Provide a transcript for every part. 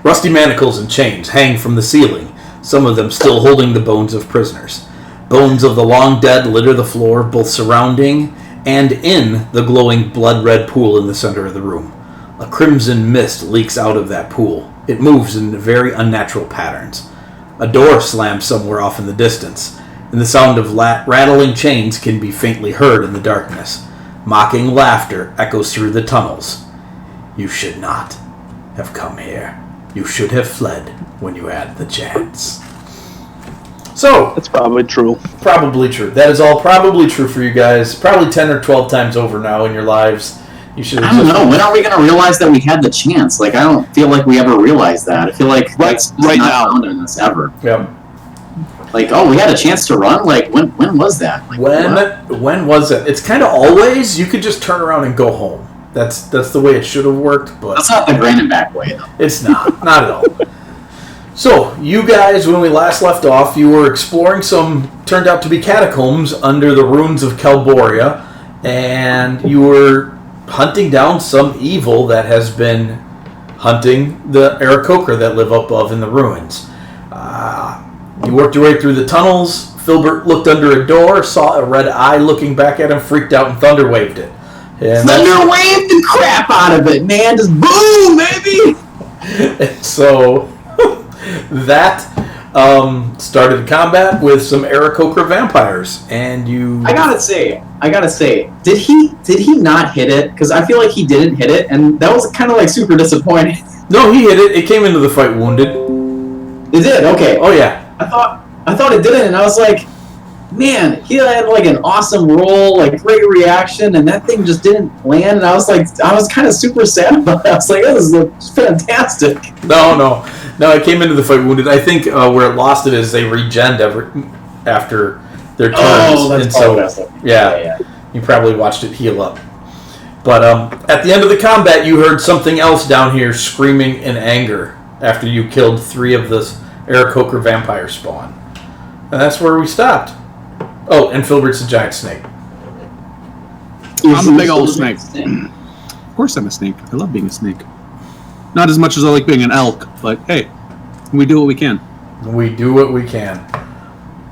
Rusty manacles and chains hang from the ceiling, some of them still holding the bones of prisoners. Bones of the long dead litter the floor, both surrounding and in the glowing blood-red pool in the center of the room. A crimson mist leaks out of that pool. It moves in very unnatural patterns. A door slams somewhere off in the distance, and the sound of rattling chains can be faintly heard in the darkness. Mocking laughter echoes through the tunnels. You should not have come here. You should have fled when you had the chance. So, that's probably true. Probably true. That is all probably true for you guys. Probably 10 or 12 times over now in your lives. You should. I don't know. When are we going to realize that we had the chance? Like, I don't feel like we ever realized that. I feel like that's right not now found in this ever. Yep. Like, oh, we had a chance to run? Like, when was that? Like, when was it? It's kind of always, you could just turn around and go home. That's the way it should have worked, but... That's not the grand and back way, though. It's not. Not at all. So, you guys, when we last left off, you were exploring some, turned out to be catacombs under the ruins of Kelboria, and you were hunting down some evil that has been hunting the Aarakocra that live above in the ruins. You worked your way through the tunnels. Filbert looked under a door, saw a red eye looking back at him, freaked out, and thunder waved it. And thunder waved the crap out of it, man! Just boom, baby! And so that started combat with some Aarakocra vampires, and you. I gotta say, did he not hit it? Because I feel like he didn't hit it, and that was kind of like super disappointing. No, he hit it. It came into the fight wounded. It did. Okay. Oh yeah. I thought it didn't, and I was like, man, he had like an awesome roll, like great reaction, and that thing just didn't land. And I was kind of super sad about it. I was like, this is fantastic. No, it came into the fight wounded. I think where it lost it is they regened after their turns. Oh, that's and so yeah, you probably watched it heal up. But at the end of the combat, you heard something else down here screaming in anger after you killed 3 of the Aarakocra vampire spawn. And that's where we stopped. Oh, and Filbert's a giant snake. I'm a big old snake. Of course I'm a snake. I love being a snake. Not as much as I like being an elk, but hey, we do what we can. We do what we can.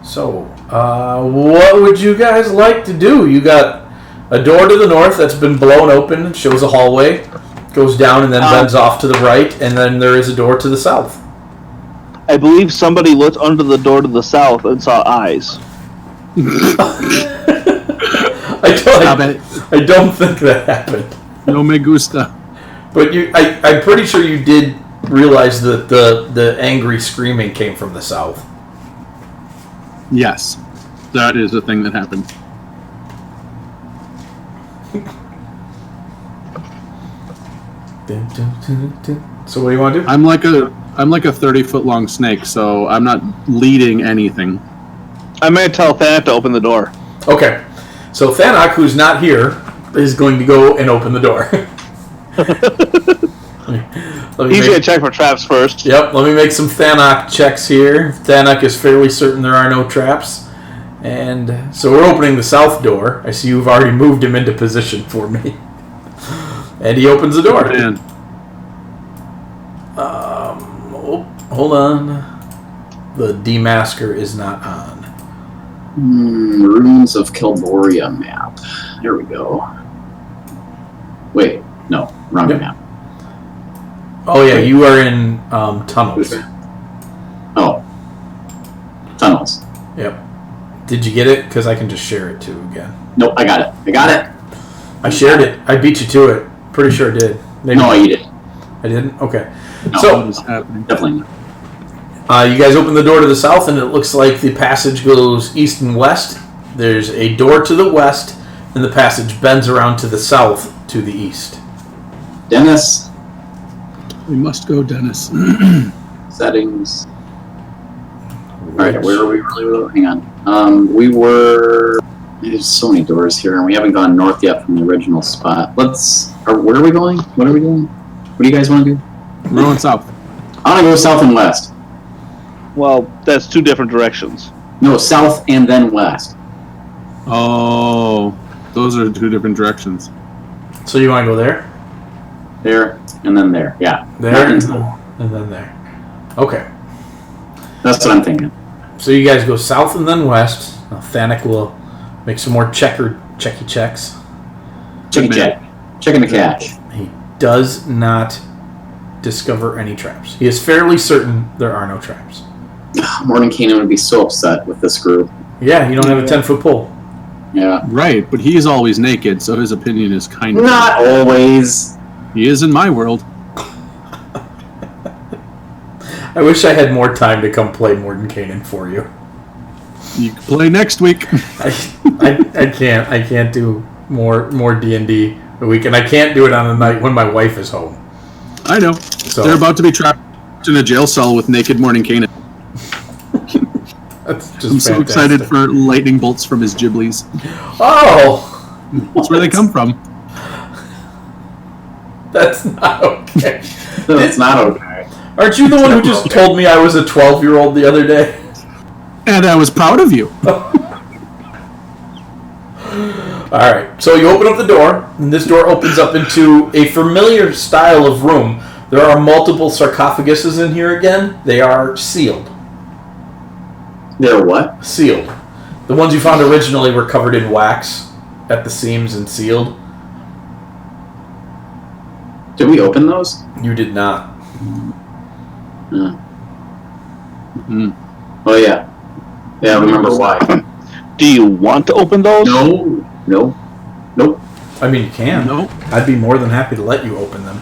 So, what would you guys like to do? You got a door to the north that's been blown open. It shows a hallway. Goes down and then bends off to the right. And then there is a door to the south. I believe somebody looked under the door to the south and saw eyes. I don't think that happened. No me gusta. But I'm pretty sure you did realize that the angry screaming came from the south. Yes, that is a thing that happened. So what do you want to do? I'm like a 30-foot long snake, so I'm not leading anything. I'm going to tell Thanak to open the door. Okay. So Thanak, who's not here, is going to go and open the door. He's going to check for traps first. Yep, let me make some Thanak checks here. Thanak is fairly certain there are no traps. And so we're opening the south door. I see you've already moved him into position for me. And he opens the door. Man. Hold on. The demasker is not on. Ruins of Kelboria map. There we go. Wait, no, wrong map. Oh yeah, you are in tunnels. Oh, tunnels. Yep. Did you get it? Because I can just share it too again. Nope, I got it. I shared it. I beat you to it. Pretty sure I did. Maybe no, you didn't. I didn't? Okay. No, so, definitely not. You guys open the door to the south, and it looks like the passage goes east and west. There's a door to the west, and the passage bends around to the south to the east. Dennis. We must go, Dennis. Settings. Alright, where are we really? Hang on. We were... There's so many doors here, and we haven't gone north yet from the original spot. Where are we going? What are we doing? What do you guys want to do? We're going south. I want to go south and west. Well, that's 2 different directions. No, south and then west. Oh, those are 2 different directions. So you want to go there? There, and then there. Yeah. There? And then there. Okay. That's what I'm thinking. So you guys go south and then west. Now Thanik will make some more checky checks. Checking the catch. He does not discover any traps. He is fairly certain there are no traps. Mordenkainen would be so upset with this group. Yeah, you don't have a 10-foot pole. Yeah. Right, but he is always naked, so his opinion is kind of... Not always. He is in my world. I wish I had more time to come play Mordenkainen for you. You can play next week. I can't do more D&D a week, and I can't do it on a night when my wife is home. I know. So they're about to be trapped in a jail cell with naked Mordenkainen. That's just I'm so fantastic. excited for lightning bolts from his giblies. Oh! That's where they come from. That's not okay. That's not okay. Aren't you the one who just told me I was a 12-year-old the other day? And I was proud of you. Alright, so you open up the door, and this door opens up into a familiar style of room. There are multiple sarcophaguses in here again. They are sealed. They're what? Sealed. The ones you found originally were covered in wax at the seams and sealed. Did we open those? You did not. Oh, yeah. Yeah, I remember why. Do you want to open those? No. Nope. I mean, you can. Nope. I'd be more than happy to let you open them.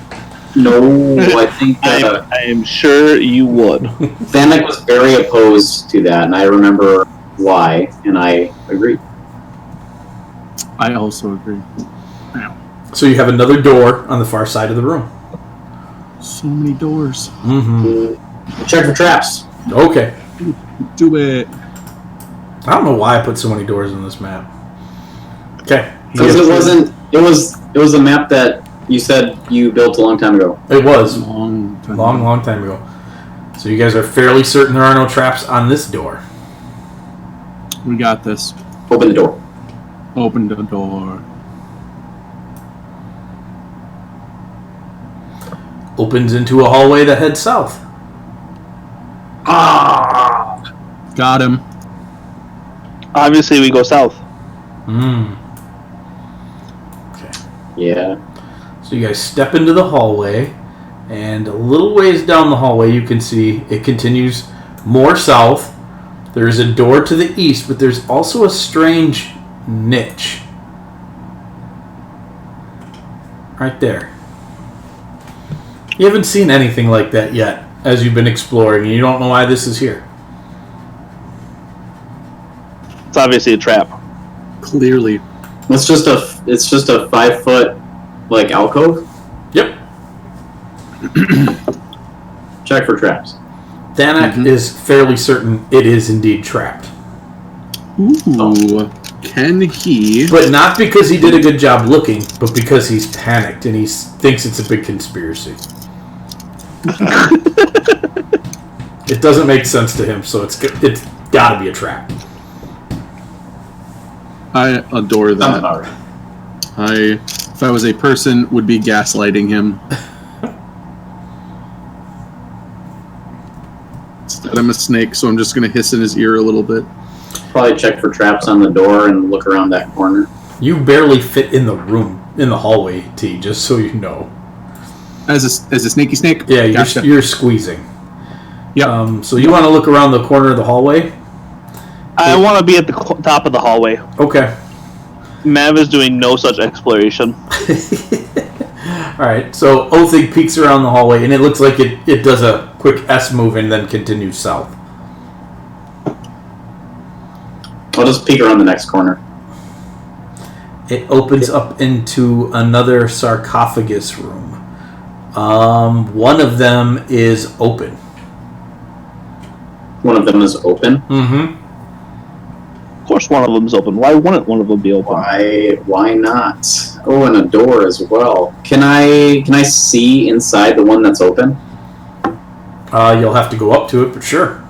No, I think I am sure you would. Thanik was very opposed to that, and I remember why, and I agree. I also agree. So you have another door on the far side of the room. So many doors. Mm-hmm. Check for traps. Okay. Do it. I don't know why I put so many doors on this map. Okay. Because it wasn't. It was a map that you said you built a long time ago. It was. Long time. Long time ago. So you guys are fairly certain there are no traps on this door. We got this. Open the door. Open the door. Opens into a hallway that heads south. Got him. Obviously, we go south. Okay. Yeah. So you guys step into the hallway, and a little ways down the hallway you can see it continues more south. There's a door to the east, but there's also a strange niche. Right there. You haven't seen anything like that yet as you've been exploring, and you don't know why this is here. It's obviously a trap. Clearly. It's just a 5 foot like alcove. Yep. Check for traps. Thanak is fairly certain it is indeed trapped. Ooh. Can he? But not because he did a good job looking, but because he's panicked and he thinks it's a big conspiracy. It doesn't make sense to him, so it's got to be a trap. I adore Sounds that. about right. If I was a person, would be gaslighting him. Instead, I'm a snake, so I'm just gonna hiss in his ear a little bit. Probably check for traps on the door and look around that corner. You barely fit in the room, in the hallway, T, just so you know. As a snaky snake? Yeah, Gotcha. you're squeezing. Yeah. So you want to look around the corner of the hallway? I want to be at the top of the hallway. Okay. Mav is doing no such exploration. Alright, so Othig peeks around the hallway, and it looks like it does a quick S move and then continues south. I'll just peek around the next corner. It opens up into another sarcophagus room. One of them is open. One of them is open. Mm-hmm. Of course, one of them's open. Why wouldn't one of them be open? Why not? Oh, and a door as well. Can I see inside the one that's open? You'll have to go up to it, but sure.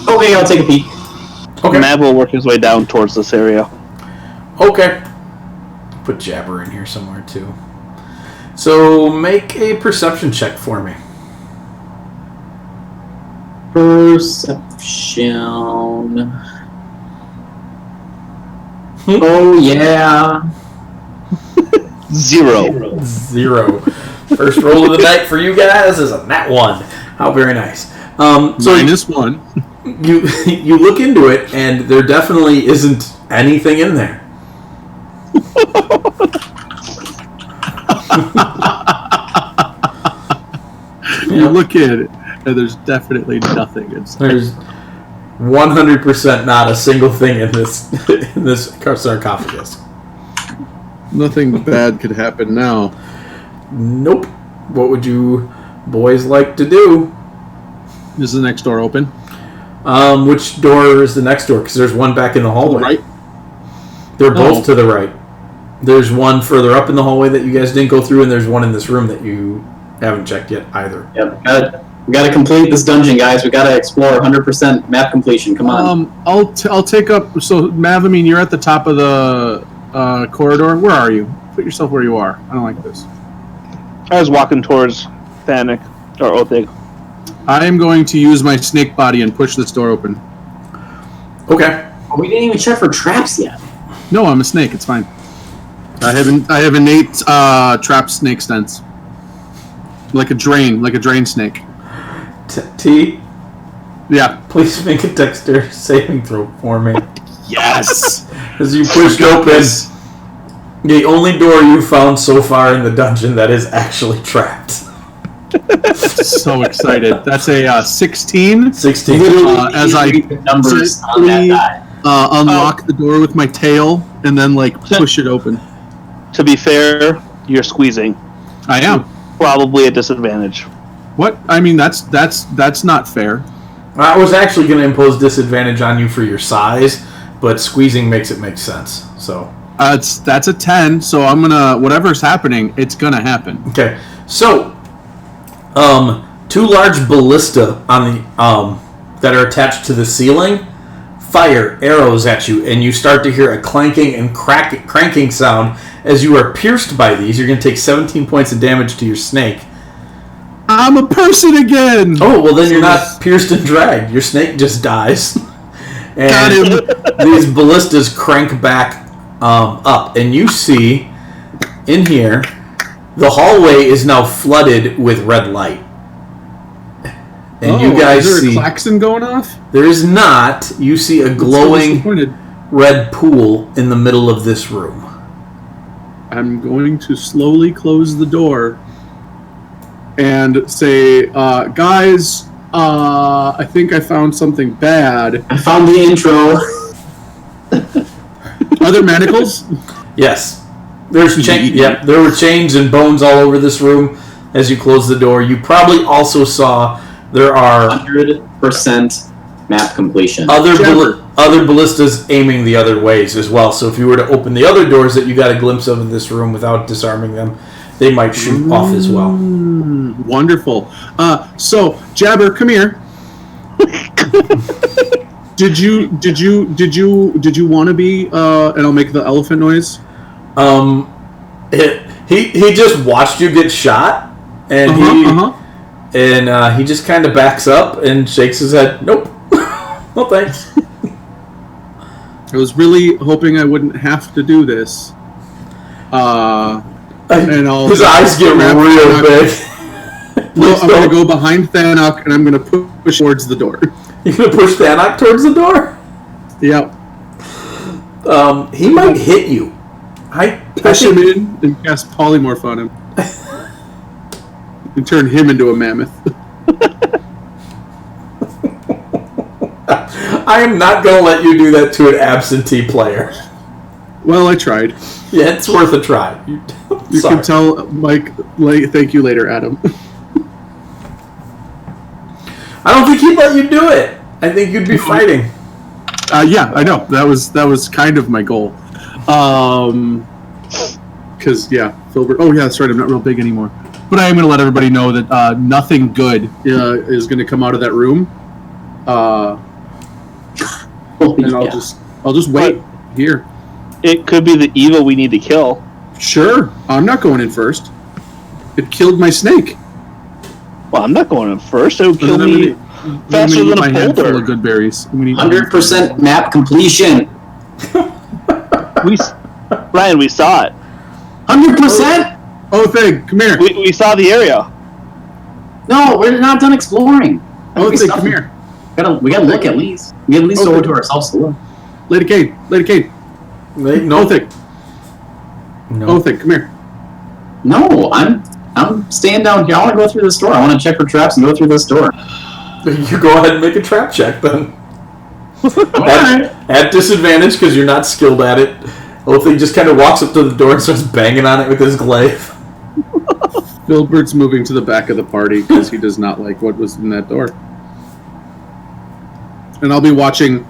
Okay, I'll take a peek. Okay. Mav will work his way down towards this area. Okay. Put Jabber in here somewhere, too. So make a perception check for me. Perception. Oh, yeah. 0. 0. First roll of the night for you guys is a nat 1. How very nice. So -1. You look into it, and there definitely isn't anything in there. You look at it, and there's definitely nothing inside. There's 100% not a single thing in this sarcophagus. Nothing bad could happen now. Nope. What would you boys like to do? Is the next door open? Which door is the next door? Because there's one back in the hallway. Right. They're both to the right. There's one further up in the hallway that you guys didn't go through, and there's one in this room that you haven't checked yet either. Yep, we gotta complete this dungeon, guys. We gotta explore 100% map completion. Come on. I'll take up. So, Mav, I mean, you're at the top of the corridor. Where are you? Put yourself where you are. I don't like this. I was walking towards Thanic, or Othig. I am going to use my snake body and push this door open. Okay. We didn't even check for traps yet. No, I'm a snake. It's fine. I have innate trap snake sense. Like a drain snake. T, Yeah. please make a dexterity saving throw for me. Yes. As you pushed open the only door you found so far in the dungeon that is actually trapped. So excited. That's a 16. 16. As I numbers on that die. unlock the door with my tail and then push it open. To be fair, you're squeezing. I am. Probably a disadvantage. What? I mean, that's not fair. I was actually going to impose disadvantage on you for your size, but squeezing makes it make sense. So that's a 10. So I'm gonna whatever's happening, it's gonna happen. okay. So, two large ballista on the that are attached to the ceiling fire arrows at you, and you start to hear a clanking and cranking sound as you are pierced by these. You're going to take 17 points of damage to your snake. I'm a person again. Oh, well then you're not pierced and dragged. Your snake just dies. And Got him. these ballistas crank back up, and you see in here the hallway is now flooded with red light. And you guys is there see a klaxon going off? there is not. You see a glowing Disappointed. red pool in the middle of this room. I'm going to slowly close the door and say, guys, I think I found something bad. I found the intro. Are there manacles? Yes. There were chains and bones all over this room as you close the door. You probably also saw there are 100% map completion. other ballistas aiming the other ways as well. So if you were to open the other doors that you got a glimpse of in this room without disarming them, they might shoot off as well. Wonderful. So Jabber, come here. Did you want to be? And I'll make the elephant noise. He just watched you get shot, and he just kind of backs up and shakes his head. Nope, no thanks. I was really hoping I wouldn't have to do this. And I'll his eyes get real big. No, I'm going to go behind Thanok and I'm going to push towards the door. You're going to push Thanok towards the door? Yep. He might hit you. Push him in and cast polymorph on him. And turn him into a mammoth. I am not going to let you do that to an absentee player. Well, I tried. Yeah, it's worth a try. You can tell Mike, thank you later, Adam. I don't think he'd let you do it. I think you'd be fighting. Yeah, I know. That was kind of my goal. Because, yeah, Filbert... Oh, yeah, that's right. I'm not real big anymore. But I am going to let everybody know that nothing good is going to come out of that room. And I'll just wait here. It could be the evil we need to kill. Sure. I'm not going in first. It killed my snake. Well, I'm not going in first. It would kill Then me faster than my a head full boulder. of good berries. 100% map completion. Ryan, we saw it. 100%? Oh, thing, come here. We saw the area. No, we're not done exploring. Oh, thing, come here. We gotta look at least. We at least owe it to ourselves to look. Lady Kane. No. Oh, thing. No. Oh, thing, come here. No, I'm staying down here. I want to go through this door. I want to check for traps and go through this door. You go ahead and make a trap check then. Alright. At disadvantage because you're not skilled at it. Hopefully, he just kind of walks up to the door and starts banging on it with his glaive. Filbert's moving to the back of the party because he does not like what was in that door. And I'll be watching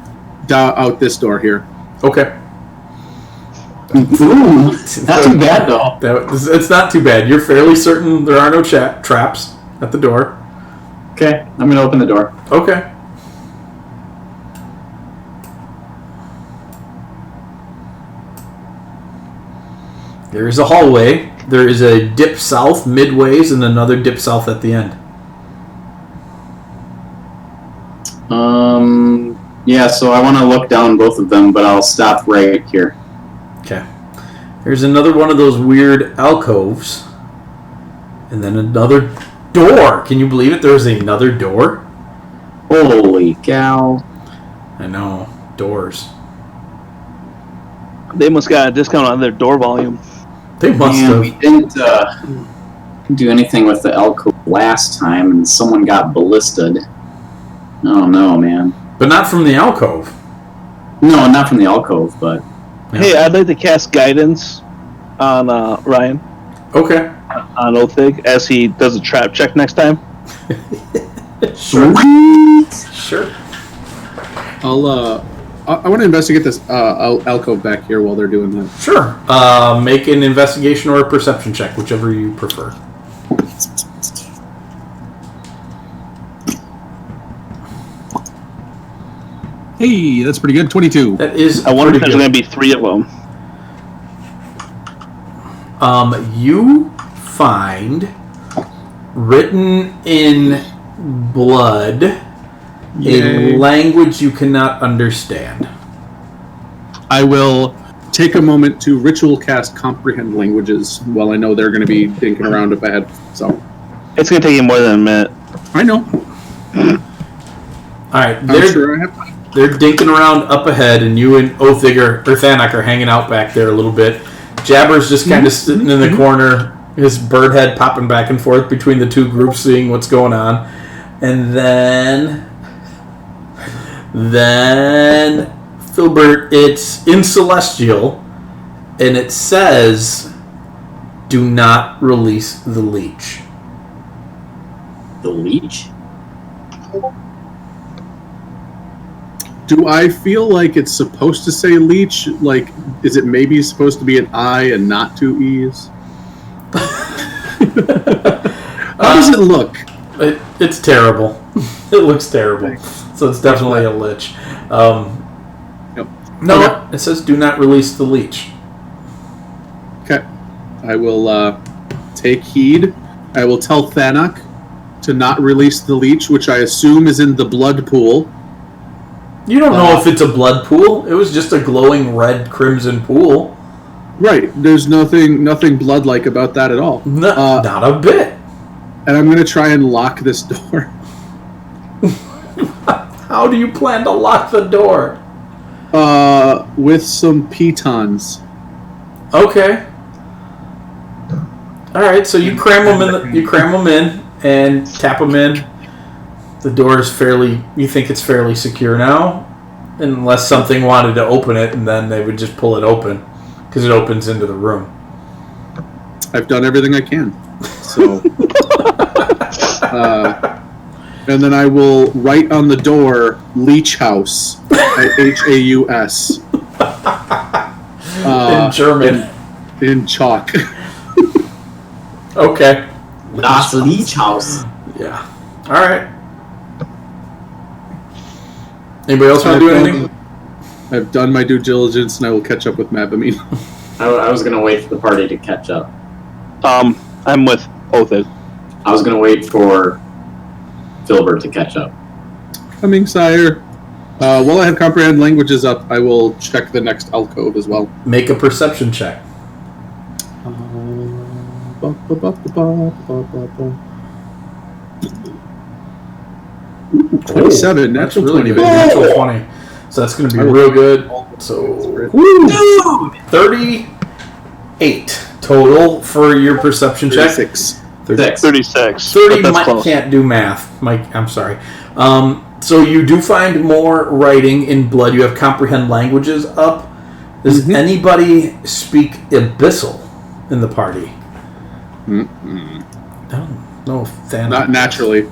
out this door here. Okay. Ooh, not too bad though. It's not too bad. You're fairly certain there are no traps at the door. Okay, I'm gonna open the door. Okay. There is a hallway. There is a dip south midways and another dip south at the end. Yeah, so I want to look down both of them, but I'll stop right here. Okay. There's another one of those weird alcoves. And then another door. Can you believe it? There's another door? Holy cow. I know. Doors. They must got a discount on their door volume. They must Man, have. we didn't do anything with the alcove last time, and someone got ballisted. Oh no, man. But not from the alcove. No, not from the alcove, but... Yeah. Hey, I'd like to cast guidance on Ryan, Okay. on Othig, as he does a trap check next time. Sure. Sure. I want to investigate this alcove back here while they're doing that. Sure. Make an investigation or a perception check, whichever you prefer. Hey, that's pretty good. 22. That is. I wonder if pretty there's good. going to be 3 of them. You find written in blood Yay. a language you cannot understand. I will take a moment to ritual cast comprehend languages while I know they're going to be dinking around up ahead. So It's going to take you more than a minute. I know. All right, I'm they're sure I have time. they're dinking around up ahead, and you and Othig or Thanak are hanging out back there a little bit. Jabber's just kind of sitting in the corner, his bird head popping back and forth between the two groups, seeing what's going on. And then Filbert, it's in Celestial, and it says, "Do not release the leech." The leech? Do I feel like it's supposed to say leech? Like, is it maybe supposed to be an I and not 2 E's? How does it look? It's terrible. It looks terrible. So it's definitely a lich. Yep. No, Okay. it says, "Do not release the leech." Okay. I will take heed. I will tell Thanak to not release the leech, which I assume is in the blood pool. You don't know if it's a blood pool. It was just a glowing red crimson pool. Right. There's nothing blood-like about that at all. No, not a bit. And I'm going to try and lock this door. How do you plan to lock the door? With some pitons. Okay. All right. So you cram them in and tap them in. The door is you think it's fairly secure now, unless something wanted to open it, and then they would just pull it open because it opens into the room. I've done everything I can. So, and then I will write on the door Leech House, Haus, In German. in chalk. Okay. Das Leech House. Yeah. All right. Anybody else want to do anything? I've done my due diligence, and I will catch up with Mabamine. I was going to wait for the party to catch up. I'm with Oath. I was gonna wait for Filbert to catch up. Coming, sire. While I have comprehend languages up, I will check the next alcove as well. Make a perception check. 27. That's Natural really 20. good. Natural 20. So that's going to be real good. So, woo! 38 total for your perception check. 36. 36. 30. That's Mike close. can't do math. Mike, I'm sorry. So you do find more writing in blood. You have comprehend languages up. Does anybody speak Abyssal in the party? I don't know if Thanos... Not naturally.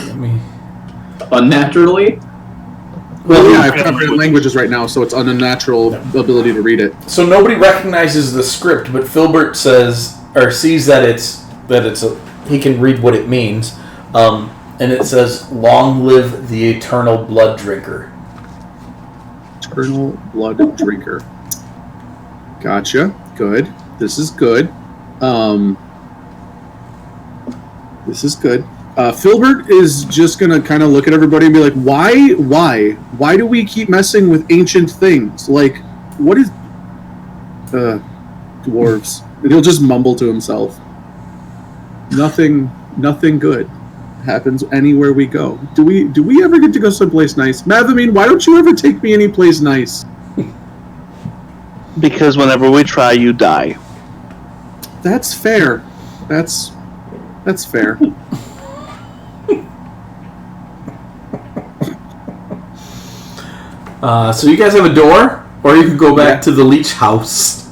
Let me... Unnaturally? Well, yeah, I have comprehend languages right now, so it's an unnatural ability to read it. So nobody recognizes the script, but Filbert says or sees that he can read what it means, and it says, "Long live the eternal blood drinker." Eternal blood drinker. Gotcha. Good. This is good. This is good. Filbert is just gonna kind of look at everybody and be like, why do we keep messing with ancient things? Like, what is dwarves? And he'll just mumble to himself. Nothing good happens anywhere we go. Do we ever get to go someplace nice? Mavamine, why don't you ever take me anyplace nice? Because whenever we try, you die. That's fair. That's fair. So you guys have a door, or you can go back to the leech house.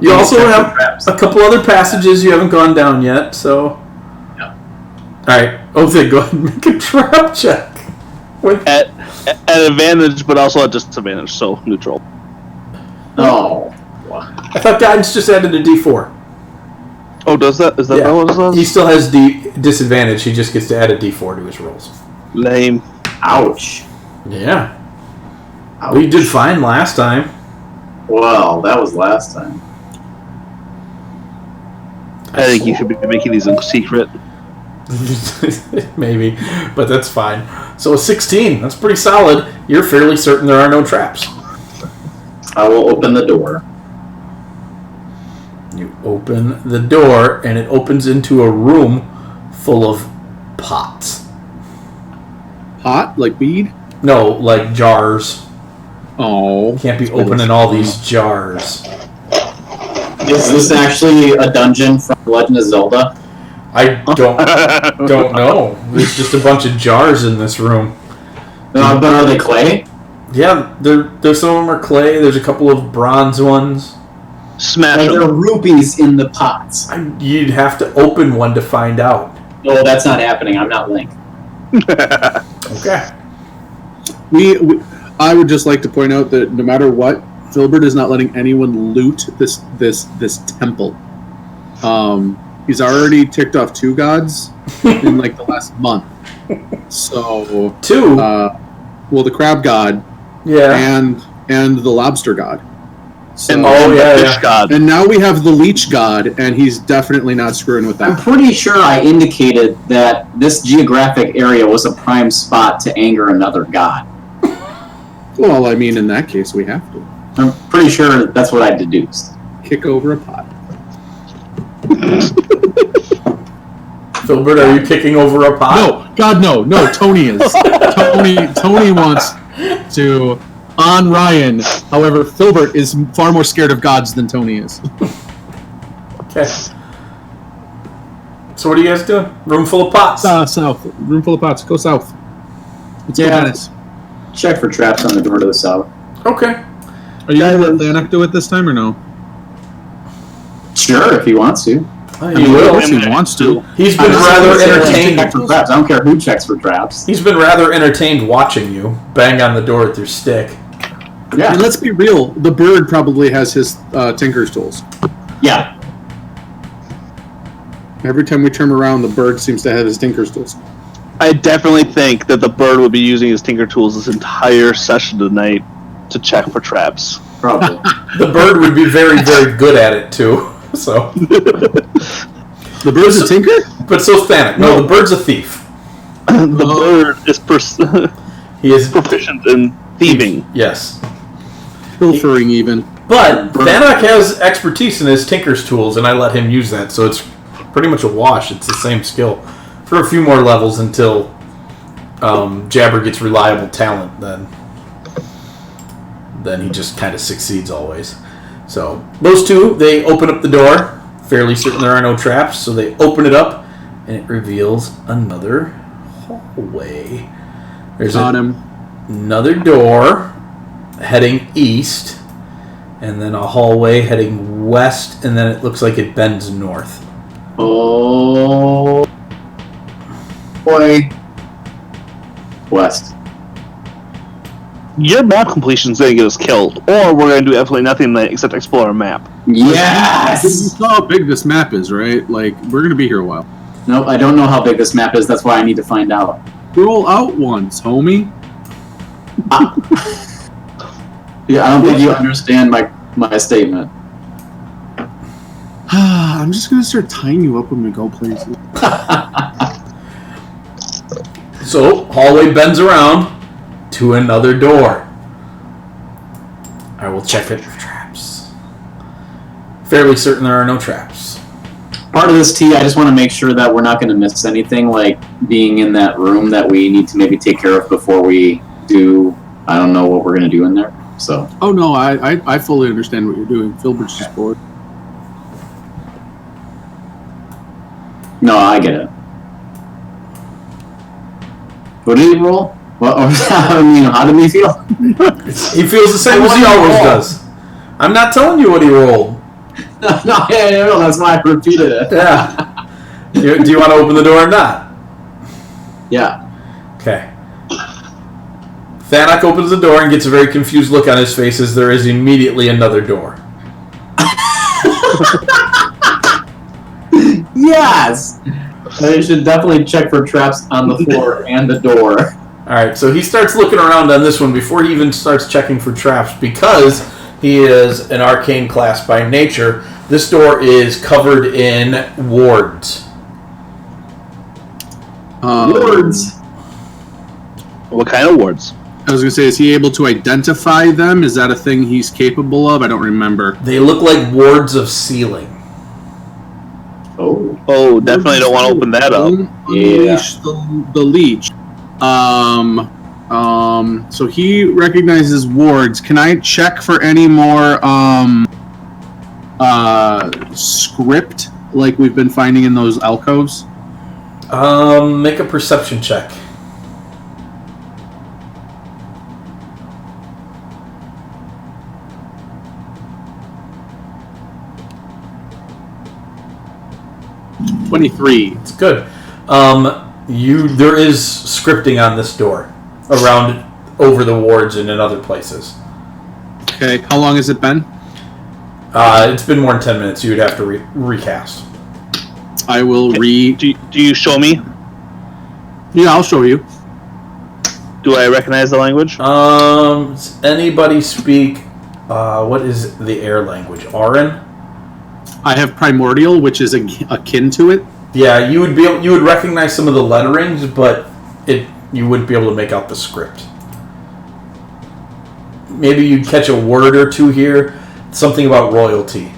You also have a couple other passages you haven't gone down yet, so... Yeah. Alright, Othe, go ahead and make a trap check. At advantage, but also at disadvantage, so neutral. Oh. I thought guidance just added a D4. Oh, does that? Is that what it says? He still has disadvantage, he just gets to add a D4 to his rolls. Lame. Ouch. Yeah. Ouch. We did fine last time. Well, that was last time. I think you should be making these in secret. Maybe, but that's fine. So a 16, that's pretty solid. You're fairly certain there are no traps. I will open the door. You open the door, and it opens into a room full of pots. Pot? Like weed? No, like jars. Oh. Can't be opening all these jars. Is this actually a dungeon from Legend of Zelda? I don't know. There's just a bunch of jars in this room. But are they clay? Yeah, there's some of them are clay. There's a couple of bronze ones. Smash Like there are them. rupees in the pots. You'd have to open one to find out. No, that's not happening. I'm not Link. Okay. I would just like to point out that no matter what, Filbert is not letting anyone loot this temple. He's already ticked off 2 gods in like the last month. So 2. Well, the crab god, Yeah. and the lobster god. So, And yeah, fish yeah. god. and now we have the leech god, and he's definitely not screwing with I'm that. pretty sure I indicated that this geographic area was a prime spot to anger another god. Well, I mean, in that case, we have to I'm pretty sure that's what I deduced. kick over a pot. Filbert, are you kicking over a pot? No, God, no. Tony is. Tony wants to on Ryan. However, Filbert is far more scared of gods than Tony is. Okay. So what are you guys doing? Room full of pots. South. Room full of pots. Go south. Let's go, Dennis. Check for traps on the door to the south. Okay. Are you going to let Thanak do it this time or no? Sure, if he wants to. He will. If he wants to. He's been rather entertained. Check for traps. I don't care who checks for traps. He's been rather entertained watching you bang on the door with your stick. Yeah. And let's be real. The bird probably has his Tinker's tools. Yeah. Every time we turn around, the bird seems to have his Tinker's tools. I definitely think that the bird would be using his tinker tools this entire session tonight to check for traps. Probably. The bird would be very, very good at it too. So The bird's a tinker? but so Thanak. No, the bird's a thief. The bird is He is proficient in thieving. Yes. Pilfering even. But Thanak has expertise in his tinker's tools, and I let him use that, so it's pretty much a wash. It's the same skill for a few more levels until Jabber gets reliable talent. Then he just kind of succeeds always. So those two, they open up the door. Fairly certain there are no traps, so they open it up, and it reveals another hallway. There's another door heading east, and then a hallway heading west, and then it looks like it bends north. Oh boy. West. Your map completion is going to get us killed, or we're going to do absolutely nothing except explore a map. Yes! You saw how big this map is, right? Like, we're going to be here a while. Nope, I don't know how big this map is. That's why I need to find out. Roll out once, homie. Yeah, I don't think you understand my statement. I'm just going to start tying you up when we go places. So, hallway bends around to another door. I will check it for traps. Fairly certain there are no traps. Part of this tea, I just want to make sure that we're not going to miss anything, like being in that room that we need to maybe take care of before we do, I don't know what we're going to do in there. So. Oh, no, I fully understand what you're doing. Filbert's just bored. No, I get it. What did he roll? Well, I mean, how did he feel? He feels the same as he always does. I'm not telling you what he rolled. No, that's why I repeated it. Yeah. Do you want to open the door or not? Yeah. Okay. Thanak opens the door and gets a very confused look on his face as there is immediately another door. Yes! I should definitely check for traps on the floor and the door. Alright, so he starts looking around on this one before he even starts checking for traps because he is an arcane class by nature. This door is covered in wards. Wards? What kind of wards? I was going to say, is he able to identify them? Is that a thing he's capable of? I don't remember. They look like wards of sealing. Oh, definitely don't want to open that up. Unleash the leech. So he recognizes wards. Can I check for any more script like we've been finding in those alcoves? Make a perception check. It's good. There is scripting on this door around over the wards and in other places. Okay, how long has it been? It's been more than 10 minutes. You would have to recast. I will Do you show me? Yeah, I'll show you. Do I recognize the language? Does anybody speak? What is the air language? Auran? I have Primordial, which is akin to it. Yeah, you would recognize some of the letterings, but you wouldn't be able to make out the script. Maybe you'd catch a word or two here, something about royalty.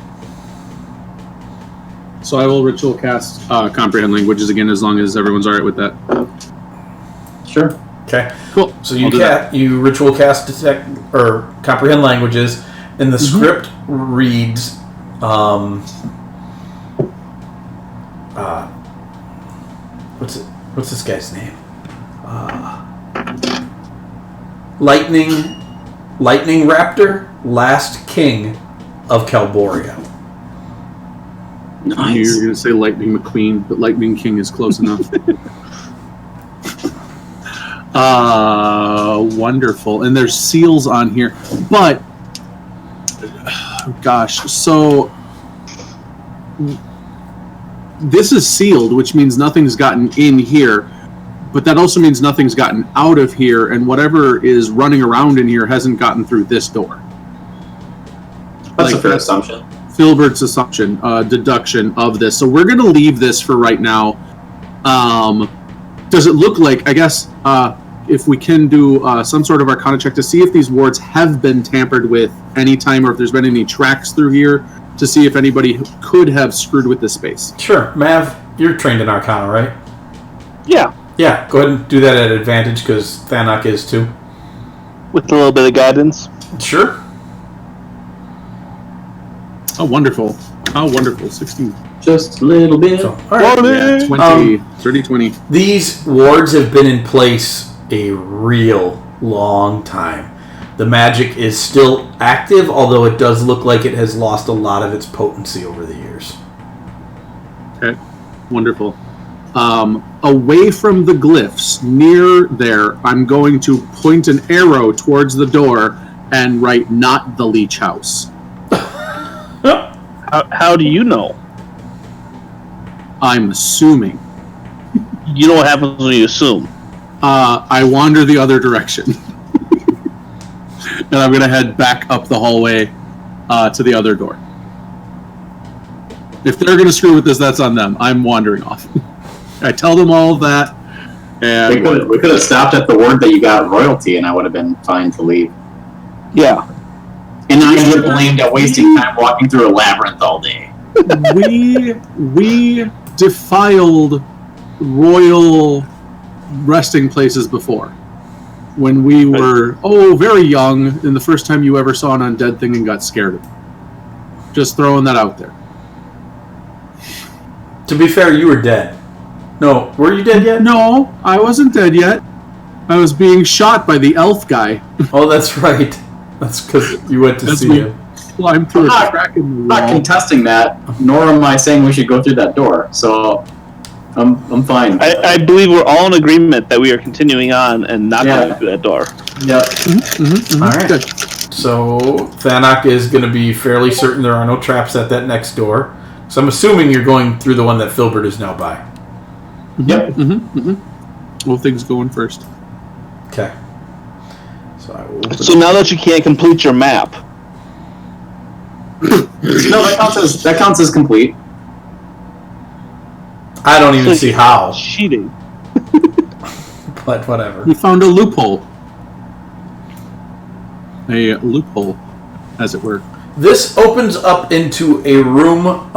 So I will ritual cast comprehend languages again, as long as everyone's all right with that. Sure. Okay. Cool. So you ritual cast detect or comprehend languages, and the script reads. What's this guy's name? Lightning Raptor, last king of Calboria. Nice. You're going to say Lightning McQueen, but Lightning King is close enough. Wonderful. And there's seals on here. But, gosh, so this is sealed, which means nothing's gotten in here. But that also means nothing's gotten out of here, and whatever is running around in here hasn't gotten through this door. That's a fair assumption. Filbert's assumption, deduction of this. So we're going to leave this for right now. Does it look like, I guess, if we can do some sort of Arcana check to see if these wards have been tampered with any time, or if there's been any tracks through here to see if anybody could have screwed with this space. Sure. Mav, you're trained in Arcana, right? Yeah, Yeah, go ahead and do that at advantage, because Thanak is too. with a little bit of guidance. Sure. Oh, wonderful. Oh, wonderful. 16. Just a little bit. So, all right. Yeah, 20. 30, 20. These wards have been in place a real long time. The magic is still active, although it does look like it has lost a lot of its potency over the years. Okay, wonderful. Away from the glyphs, near there, I'm going to point an arrow towards the door and write, "Not the Leech House." How do you know? I'm assuming. You know what happens when you assume. I wander the other direction. And I'm going to head back up the hallway to the other door. If they're going to screw with this, that's on them. I'm wandering off. I tell them all of that. And We could have stopped at the word that you got royalty, and I would have been fine to leave. Yeah. And I get blamed at wasting time walking through a labyrinth all day. we defiled royal resting places before. When we were, very young, and the first time you ever saw an undead thing and got scared of it. Just throwing that out there. To be fair, you were dead. No, were you dead yet? No, I wasn't dead yet. I was being shot by the elf guy. Oh, that's right. That's because you went to As see we him. climbed through a crack in the I'm not wall. contesting that, nor am I saying we should go through that door. So I'm fine. I believe we're all in agreement that we are continuing on and not going through that door. Yep. All right. Good. So Thanak is going to be fairly certain there are no traps at that next door. So I'm assuming you're going through the one that Filbert is now by. Yep. Well, things going first. Okay. So I will. So now that you can't complete your map, No, that counts as complete. I don't even see how, cheating. but whatever. We found a loophole. A loophole, as it were. This opens up into a room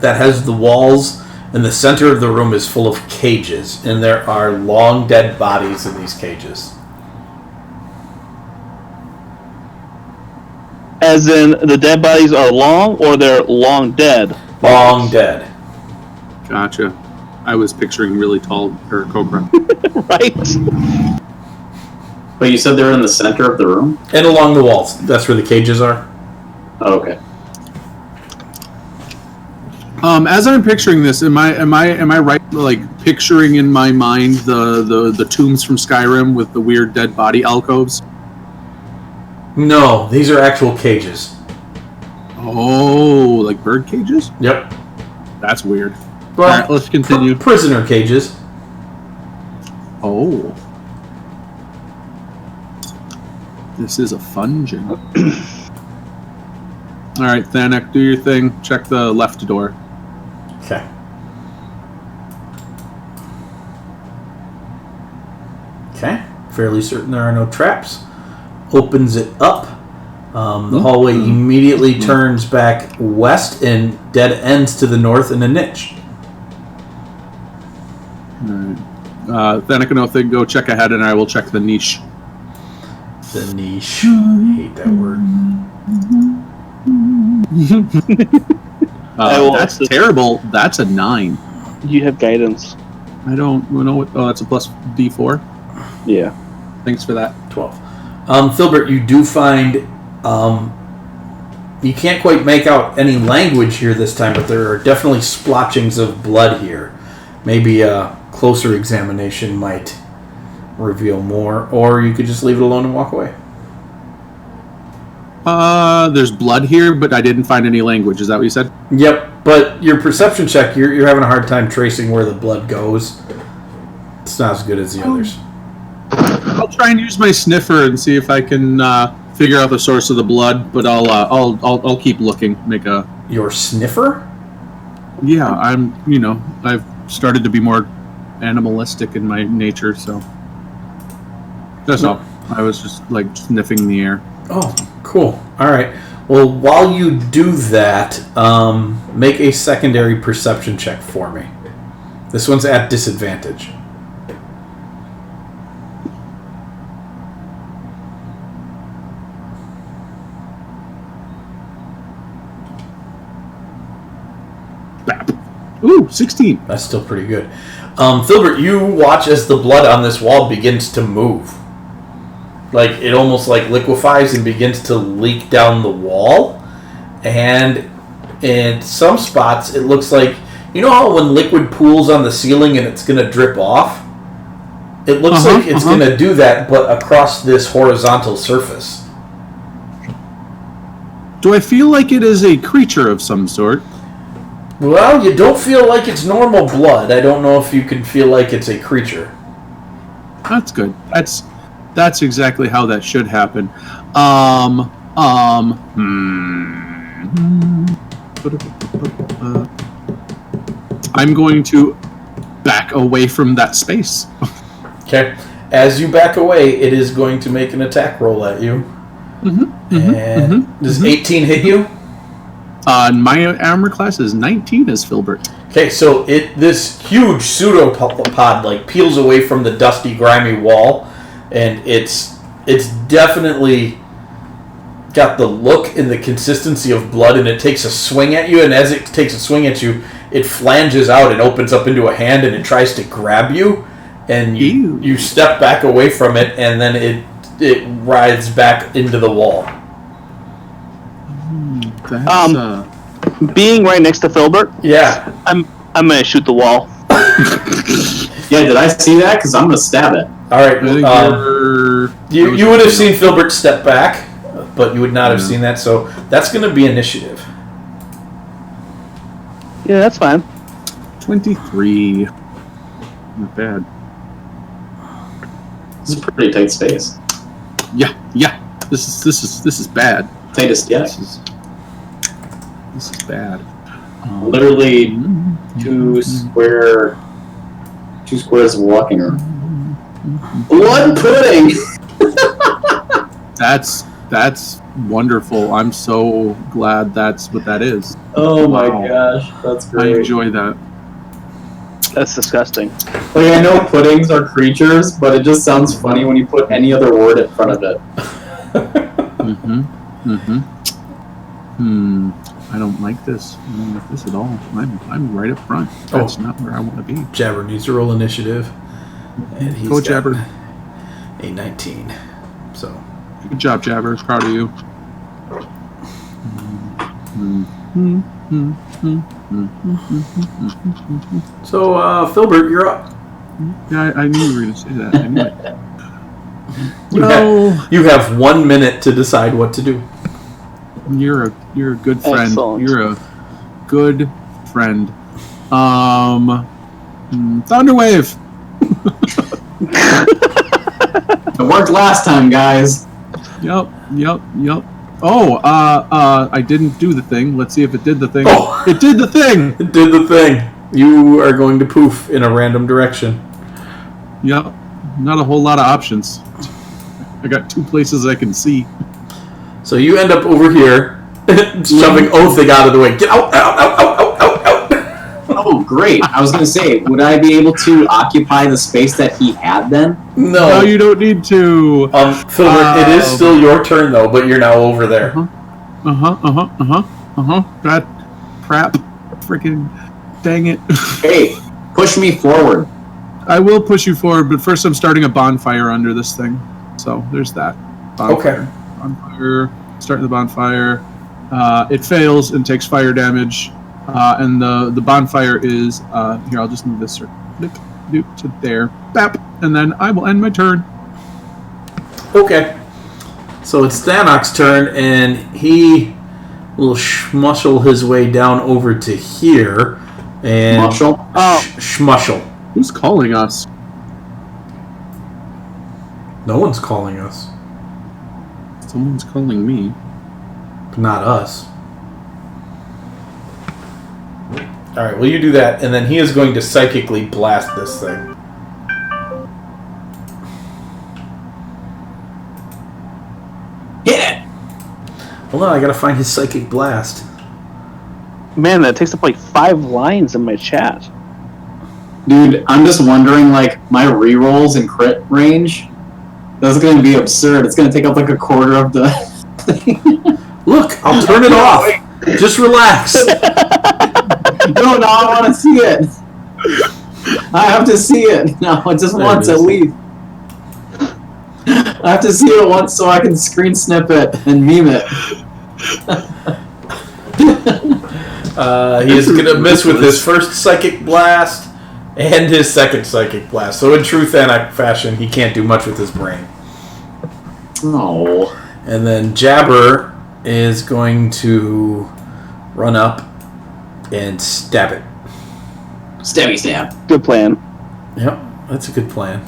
that has the walls, and the center of the room is full of cages, and there are long dead bodies in these cages. As in, the dead bodies are long, or they're long dead? Long dead. Gotcha. I was picturing really tall cobra. Right? But you said they're in the center of the room? And along the walls. That's where the cages are. Oh, okay. As I'm picturing this, am I right? Like picturing in my mind the tombs from Skyrim with the weird dead body alcoves. No, these are actual cages. Oh, like bird cages? Yep. That's weird. Well, All right, let's continue. Prisoner cages. Oh. This is a fungeon. Alright, Thanak, do your thing. Check the left door. Okay. Okay. Fairly certain there are no traps. Opens it up. The hallway immediately turns back west and dead ends to the north in a niche. Alright. Thanak and Othin, go check ahead and I will check the niche. The niche. I hate that word. That's terrible. That's a 9. You have guidance. I don't know what... Oh, that's a plus D4. Yeah. Thanks for that. 12. Filbert, you do find... you can't quite make out any language here this time, but there are definitely splotchings of blood here. Maybe a closer examination might reveal more, or you could just leave it alone and walk away. There's blood here, but I didn't find any language. Is that what you said? Yep, but your perception check, you're having a hard time tracing where the blood goes. It's not as good as the others. I'll try and use my sniffer and see if I can figure out the source of the blood, but I'll keep looking. Make a Your sniffer? Yeah, I've started to be more animalistic in my nature, so that's all. I was just like sniffing the air. Oh, cool. All right. Well, while you do that, make a secondary perception check for me. This one's at disadvantage. Bap. Ooh, 16. That's still pretty good. Filbert, you watch as the blood on this wall begins to move. Like, it almost like liquefies and begins to leak down the wall. And in some spots, it looks like... You know how when liquid pools on the ceiling and it's going to drip off? It looks like it's going to do that, but across this horizontal surface. Do I feel like it is a creature of some sort? Well, you don't feel like it's normal blood. I don't know if you can feel like it's a creature. That's good. That's exactly how that should happen. I'm going to back away from that space. Okay. As you back away, it is going to make an attack roll at you. Does 18 hit you? My armor class is 19 as Filbert. Okay, so this huge pseudopod like peels away from the dusty, grimy wall, and it's definitely got the look and the consistency of blood, and it takes a swing at you, and as it takes a swing at you, it flanges out and opens up into a hand, and it tries to grab you, and you step back away from it, and then it writhes back into the wall. Being right next to Filbert, Yeah. I'm gonna shoot the wall. Yeah, did I see that? Because I'm going to stab it. All right. You would have seen Filbert step back, but you would not have seen that, so that's going to be initiative. Yeah, that's fine. 23. Not bad. This is a pretty tight space. Yeah. This is bad. Tightest yet. This is bad. Literally two squares of walking room. Blood pudding! That's wonderful. I'm so glad that's what that is. Oh my gosh, that's I great. enjoy that. That's disgusting. Like, I know puddings are creatures, but it just sounds funny when you put any other word in front of it. I don't like this. I don't like this at all. I'm right up front. That's not where I want to be. Jabber needs to roll initiative. And he's Go got Jabber. a 19. So Good job, Jabber. Proud of you. So Filbert, you're up. Yeah, I knew you were going to say that. I knew it. You have 1 minute to decide what to do. You're a good friend. Excellent. You're a good friend. Thunderwave. It worked last time, guys. Yep. Oh, I didn't do the thing. Let's see if it did the thing. Oh. It did the thing. It did the thing. You are going to poof in a random direction. Yep. Not a whole lot of options. I got 2 places I can see. So you end up over here, shoving Oathig out of the way. Get out. Oh, great. I was going to say, would I be able to occupy the space that he had then? No, you don't need to. Filbert, it is still your turn, though, but you're now over there. God, crap. Freaking dang it. Hey, push me forward. I will push you forward, but first I'm starting a bonfire under this thing. So there's that. Bonfire. Okay. Bonfire. Starting the bonfire. It fails and takes fire damage. And the bonfire is here. I'll just move this to there. Bap, and then I will end my turn. Okay. So it's Thanok's turn, and he will schmushel his way down over to here. And Marshall? Schmushel. Who's calling us? No one's calling us. Someone's calling me. Not us. Alright, well, you do that, and then he is going to psychically blast this thing. Hit it! Hold on, I gotta find his psychic blast. Man, that takes up like 5 lines in my chat. Dude, I'm just wondering, like, my rerolls and crit range, that's going to be absurd. It's going to take up like a quarter of the thing. Look, I'll turn it off. Just relax. No, I want to see it. I have to see it. No, just once at least. I have to see it once so I can screen snip it and meme it. He is going to miss with his first psychic blast and his second psychic blast. So in true Thanak fashion, he can't do much with his brain. Oh. And then Jabber is going to run up and stab it. Stabby stab. Good plan. Yep, that's a good plan.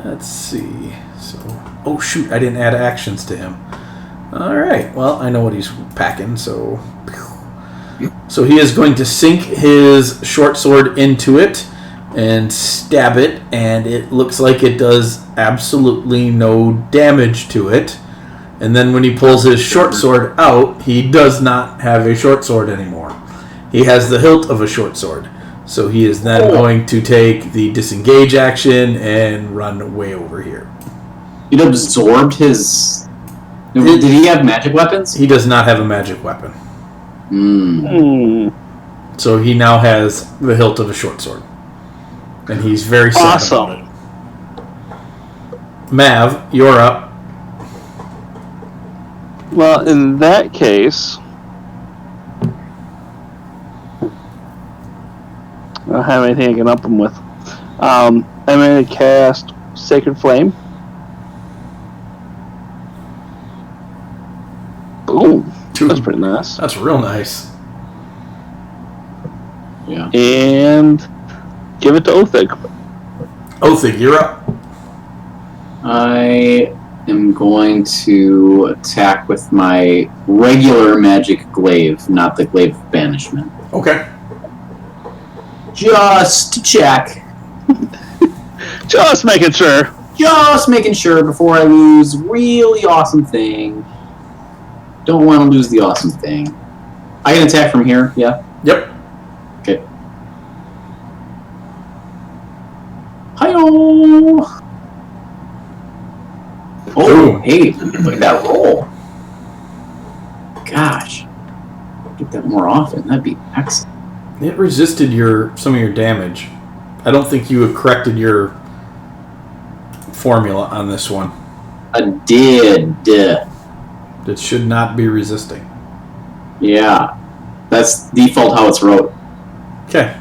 Let's see. So, oh shoot, I didn't add actions to him. All right, well, I know what he's packing, so... So he is going to sink his short sword into it and stab it, and it looks like it does absolutely no damage to it. And then when he pulls his short sword out, he does not have a short sword anymore. He has the hilt of a short sword. So he is then going to take the disengage action and run way over here. It absorbed his... Did he have magic weapons? He does not have a magic weapon. So he now has the hilt of a short sword. And he's very sad about it. Mav, you're up. Well, in that case, I don't have anything I can up him with. I'm going to cast Sacred Flame. Boom. That's pretty nice. That's real nice. Yeah. And give it to Othig. Othig, you're up. I am going to attack with my regular magic glaive, not the glaive of banishment. Okay. Just to check. Just making sure. Just making sure before I lose really awesome thing. Don't want to lose the awesome thing. I can attack from here, yeah? Yep. Okay. Hi-yo! Oh, hey, look at that roll. Gosh. Get that more often. That'd be excellent. It resisted some of your damage. I don't think you had corrected your formula on this one. I did. It should not be resisting. Yeah. That's default how it's wrote. Okay.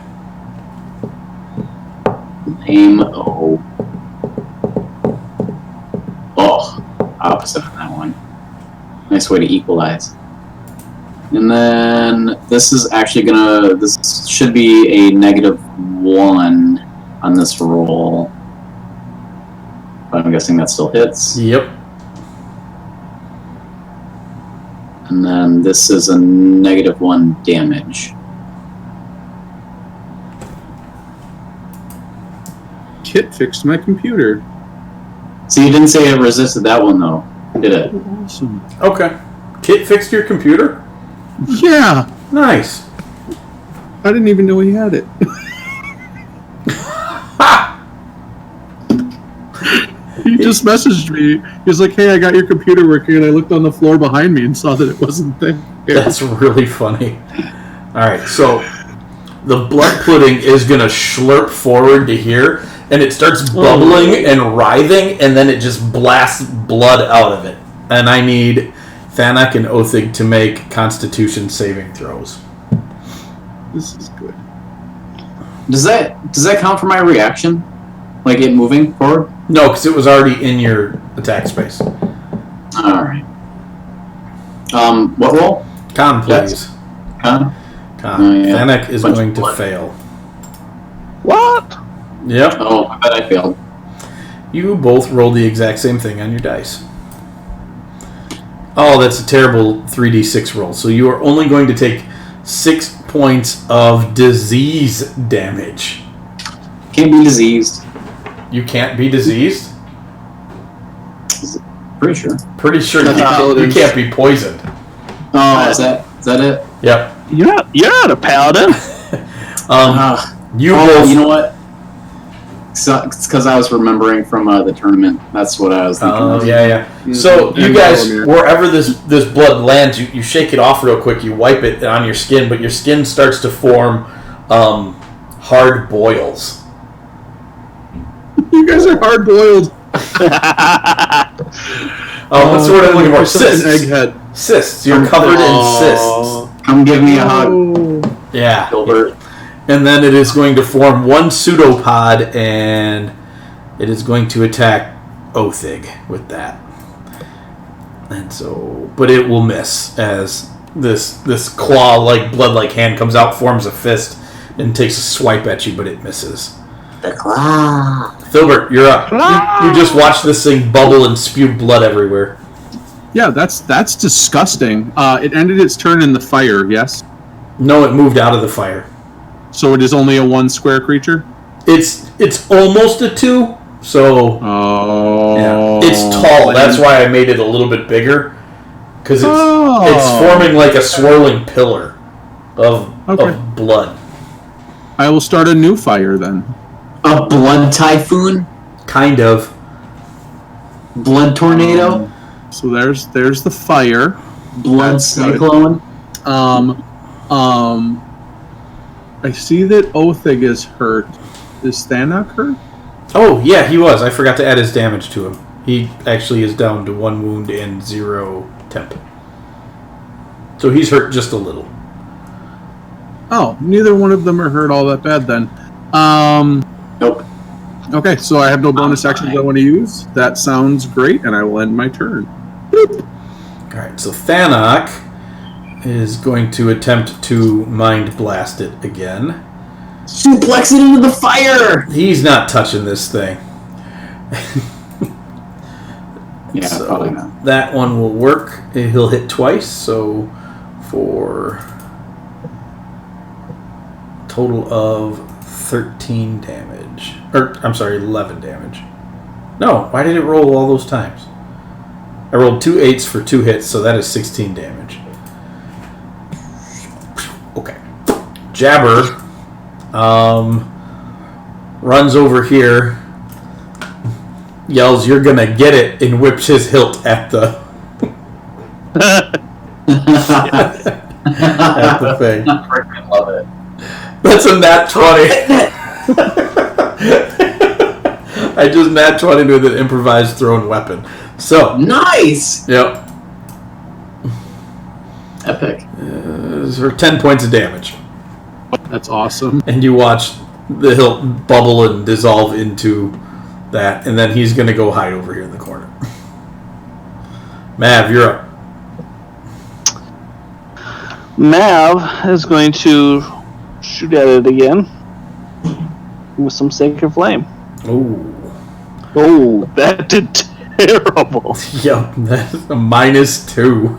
Name O. Oh, opposite on that one. Nice way to equalize. And then this is actually this should be a -1 on this roll. But I'm guessing that still hits. Yep. And then this is a -1 damage. Kit fixed my computer. So you didn't say it resisted that one though, did it? Awesome. Okay. Kit fixed your computer? Yeah. Nice. I didn't even know he had it. He just messaged me. He's like, "Hey, I got your computer working," and I looked on the floor behind me and saw that it wasn't there. That's really funny. Alright, so the blood pudding is going to slurp forward to here, and it starts bubbling and writhing, and then it just blasts blood out of it. And I need Thanak and Othig to make Constitution saving throws. This is good. Does that count for my reaction? Like it moving forward? No, because it was already in your attack space. Alright. What roll? Con, please. Con? Con. Oh, yeah. Thanak is Bunch going of to blood. fail. What? Yep. Oh, I bet I failed. You both rolled the exact same thing on your dice. Oh, that's a terrible 3d6 roll. So you are only going to take 6 points of disease damage. Can't be diseased. You can't be diseased? Pretty sure. Pretty sure you can't be poisoned. Oh, is that it? Yep. You're not a paladin. You both, you know what? It's because I was remembering from the tournament. That's what I was thinking. Oh, yeah. So you guys, wherever this blood lands, you shake it off real quick. You wipe it on your skin, but your skin starts to form hard boils. You guys are hard boiled. What's the word I'm looking for? Cysts. An egghead. Cysts. You're covered in cysts. Come give me a hug, Yeah. Gilbert. And then it is going to form one pseudopod, and it is going to attack Othig with that. And so, but it will miss as this claw-like, blood-like hand comes out, forms a fist, and takes a swipe at you, but it misses. The claw. Filbert, you're up. You just watched this thing bubble and spew blood everywhere. Yeah, that's disgusting. It ended its turn in the fire, yes? No, it moved out of the fire. So it is only a 1 square creature? It's almost a 2, so... Oh. Yeah. It's tall. That's why I made it a little bit bigger. Because it's forming like a swirling pillar of blood. I will start a new fire then. A blood typhoon? Kind of. Blood tornado? So there's the fire. Blood cyclone? I see that Othig is hurt. Is Thanak hurt? Oh, yeah, he was. I forgot to add his damage to him. He actually is down to 1 wound and 0 temp. So he's hurt just a little. Oh, neither one of them are hurt all that bad then. Nope. Okay, so I have no bonus actions I want to use. That sounds great, and I will end my turn. Boop. Alright, so Thanak is going to attempt to Mind Blast it again. Suplex it into the fire! He's not touching this thing. Yeah, so probably not. That one will work. He'll hit twice, so for a total of 13 damage. Or, I'm sorry, 11 damage. No, why did it roll all those times? I rolled 2 8s for 2 hits, so that is 16 damage. Okay. Jabber runs over here, yells, "You're gonna get it," and whips his hilt at the at the thing. I freaking love it. That's a nat 20. I just nat 20 with an improvised thrown weapon. So nice. Yep. Epic. For 10 points of damage. That's awesome. And you watch the hilt bubble and dissolve into that, and then he's going to go hide over here in the corner. Mav, you're up. Mav is going to shoot at it again with some Sacred Flame. Oh, that did terrible. Yep, that's a -2.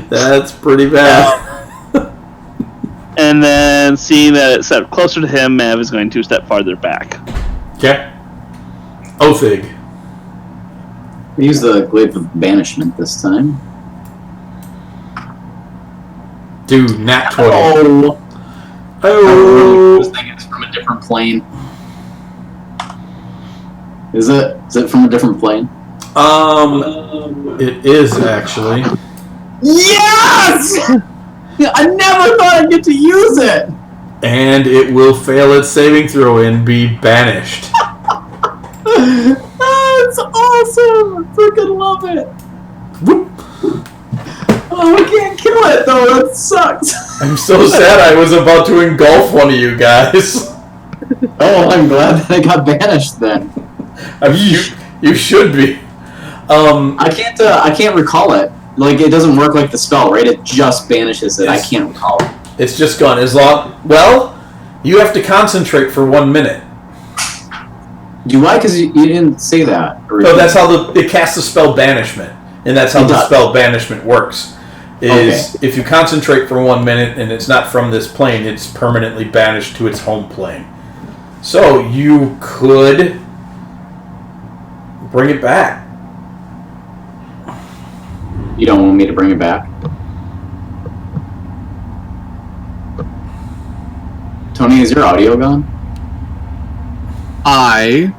That's pretty bad. And then, seeing that it's set closer to him, Mav is going to step farther back. Okay. Othig. Use the Glaive of Banishment this time. Dude, nat 20. I was thinking it's from a different plane. Is it? Is it from a different plane? It is actually. Yes! I never thought I'd get to use it! And it will fail its saving throw and be banished. That's awesome! I freaking love it! Whoop. Oh, I can't kill it though, that sucks! I'm so sad I was about to engulf one of you guys. Oh, I'm glad that I got banished then. I mean, you should be. I can't recall it. Like, it doesn't work like the spell, right? It just banishes it. I can't recall it. It's just gone. Well, you have to concentrate for 1 minute. Do I? Because you didn't say that. No, that's how it casts the spell Banishment, and that's how the spell Banishment works. If you concentrate for 1 minute and it's not from this plane, it's permanently banished to its home plane. So you could bring it back. You don't want me to bring it back? Tony, is your audio gone? I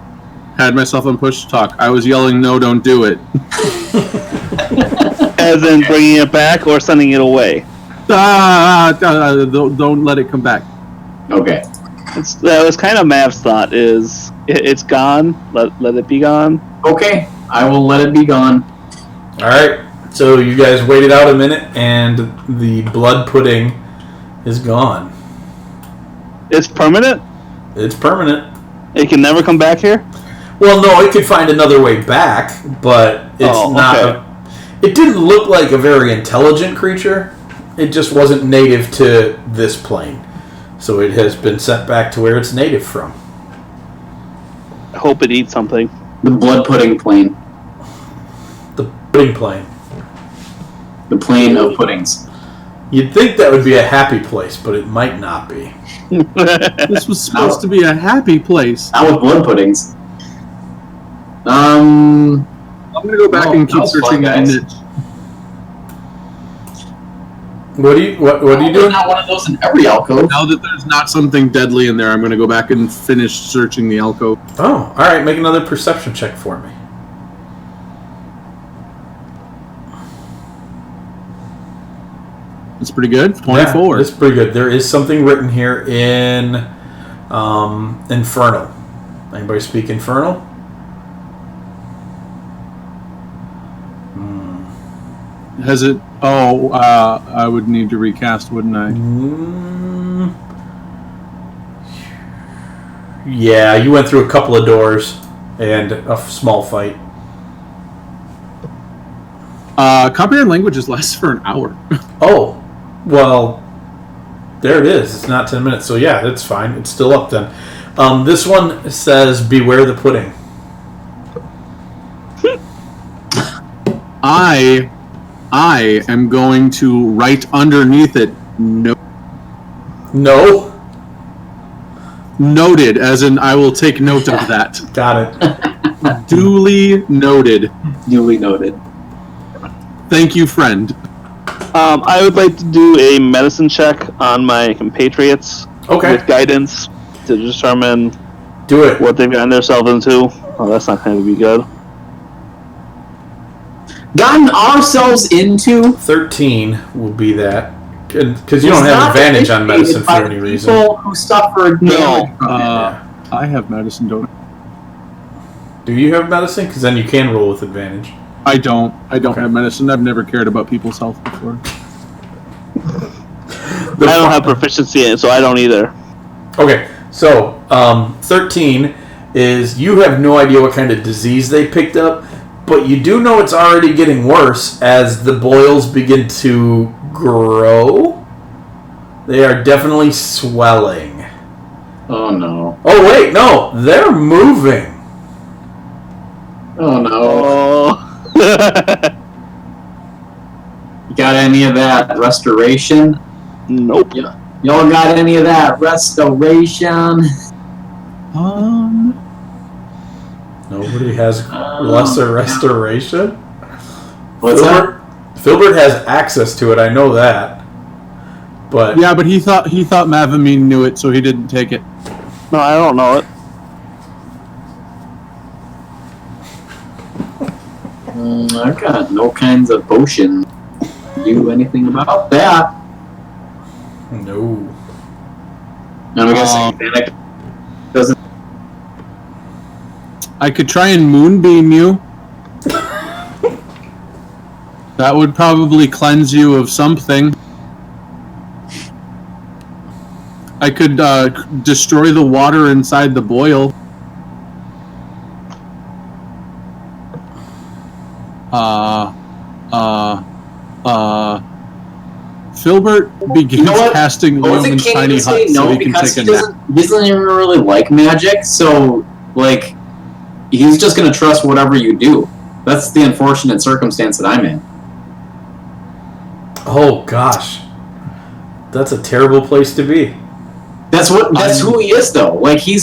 had myself on push to talk. I was yelling, "No, don't do it." As in bringing it back or sending it away? Don't let it come back. Okay. That was kind of Mav's thought, is it's gone, let it be gone. Okay, I will let it be gone. Alright, so you guys waited out a minute and the blood pudding is gone. It's permanent? It's permanent. It can never come back here? Well, no, it could find another way back, but it's not... Okay. It didn't look like a very intelligent creature. It just wasn't native to this plane. So it has been sent back to where it's native from. I hope it eats something. The blood pudding plane. The pudding plane. The plane of puddings. You'd think that would be a happy place, but it might not be. This was supposed to be a happy place. Not with blood puddings. I'm gonna go back and keep that was fun, searching my guys. niche. What are you doing? Not one of those in every alcove. Now that there's not something deadly in there, I'm gonna go back and finish searching the alcove. Oh, alright, make another perception check for me. It's pretty good. 24. Yeah, it's pretty good. There is something written here in Infernal. Anybody speak Infernal? Has it? Oh, I would need to recast, wouldn't I? Yeah, you went through a couple of doors and a small fight. Comprehend languages lasts for an hour. Oh, well, there it is. It's not 10 minutes, so yeah, it's fine. It's still up then. This one says, "Beware the pudding." I am going to write underneath it. No. Noted, as in I will take note of that. Got it. Duly noted. Duly noted. Thank you, friend. I would like to do a medicine check on my compatriots Okay. with guidance to determine Do it. what they've gotten themselves into. Oh, that's not going to be good. Gotten ourselves into 13 will be that. Because you It's don't have not advantage on medicine initiated for by any reason. people who suffer damage from it. I have medicine, don't Do you have medicine? Because then you can roll with advantage. I don't have medicine. I've never cared about people's health before. I don't have proficiency in it, so I don't either. Okay, so 13 is you have no idea what kind of disease they picked up, but you do know it's already getting worse as the boils begin to grow. They are definitely swelling. Oh no. Oh wait, no, they're moving. Oh no. Oh. You got any of that restoration? Nope. Y'all got any of that restoration? Nobody has lesser restoration. What's that? Filbert has access to it. I know that, but Yeah, but he thought Mavamine knew it, so he didn't take it. No, I don't know it. I've got no kinds of potion. Do anything about that? no. And I'm guessing Panic doesn't. I could try and moonbeam you. That would probably cleanse you of something. I could destroy the water inside the boil. Filbert begins casting Wasn't Lumen's King tiny even say hut so no he can because take he a nap. doesn't even really like magic? So like he's just going to trust whatever you do. That's the unfortunate circumstance that I'm in. Oh gosh, that's a terrible place to be. That's who he is, though. Like, he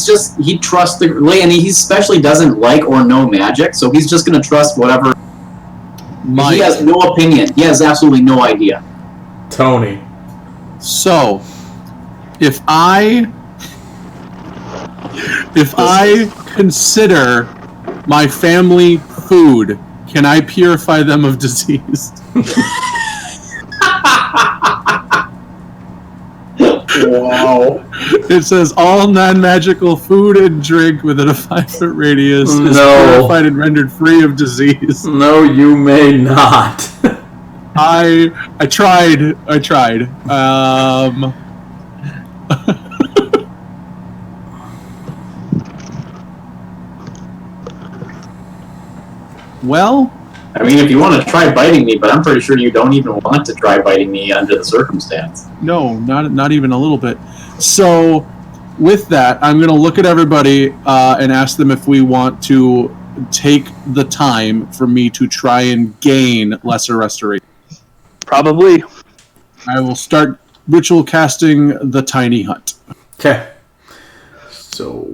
trusts and he especially doesn't like or know magic, so he's just going to trust whatever. He has no opinion. He has absolutely no idea. Tony. So, if I consider my family food, can I purify them of disease? Wow. It says all non-magical food and drink within a 5-foot radius is purified and rendered free of disease. No, you may not. I tried. Well, I mean, if you want to try biting me, but I'm pretty sure you don't even want to try biting me under the circumstance. no, not even a little bit. So, with that, I'm going to look at everybody and ask them if we want to take the time for me to try and gain lesser restoration. Probably. I will start ritual casting the tiny hut. Okay. So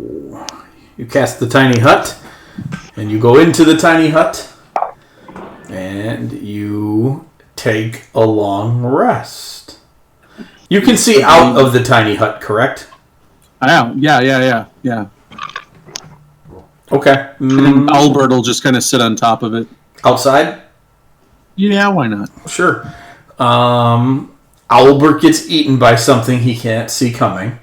you cast the tiny hut, and you go into the tiny hut, and you take a long rest. You can see out of the tiny hut, correct? Yeah. Okay. And Albert will just kind of sit on top of it. Outside? Yeah, why not? Sure. Albert gets eaten by something he can't see coming.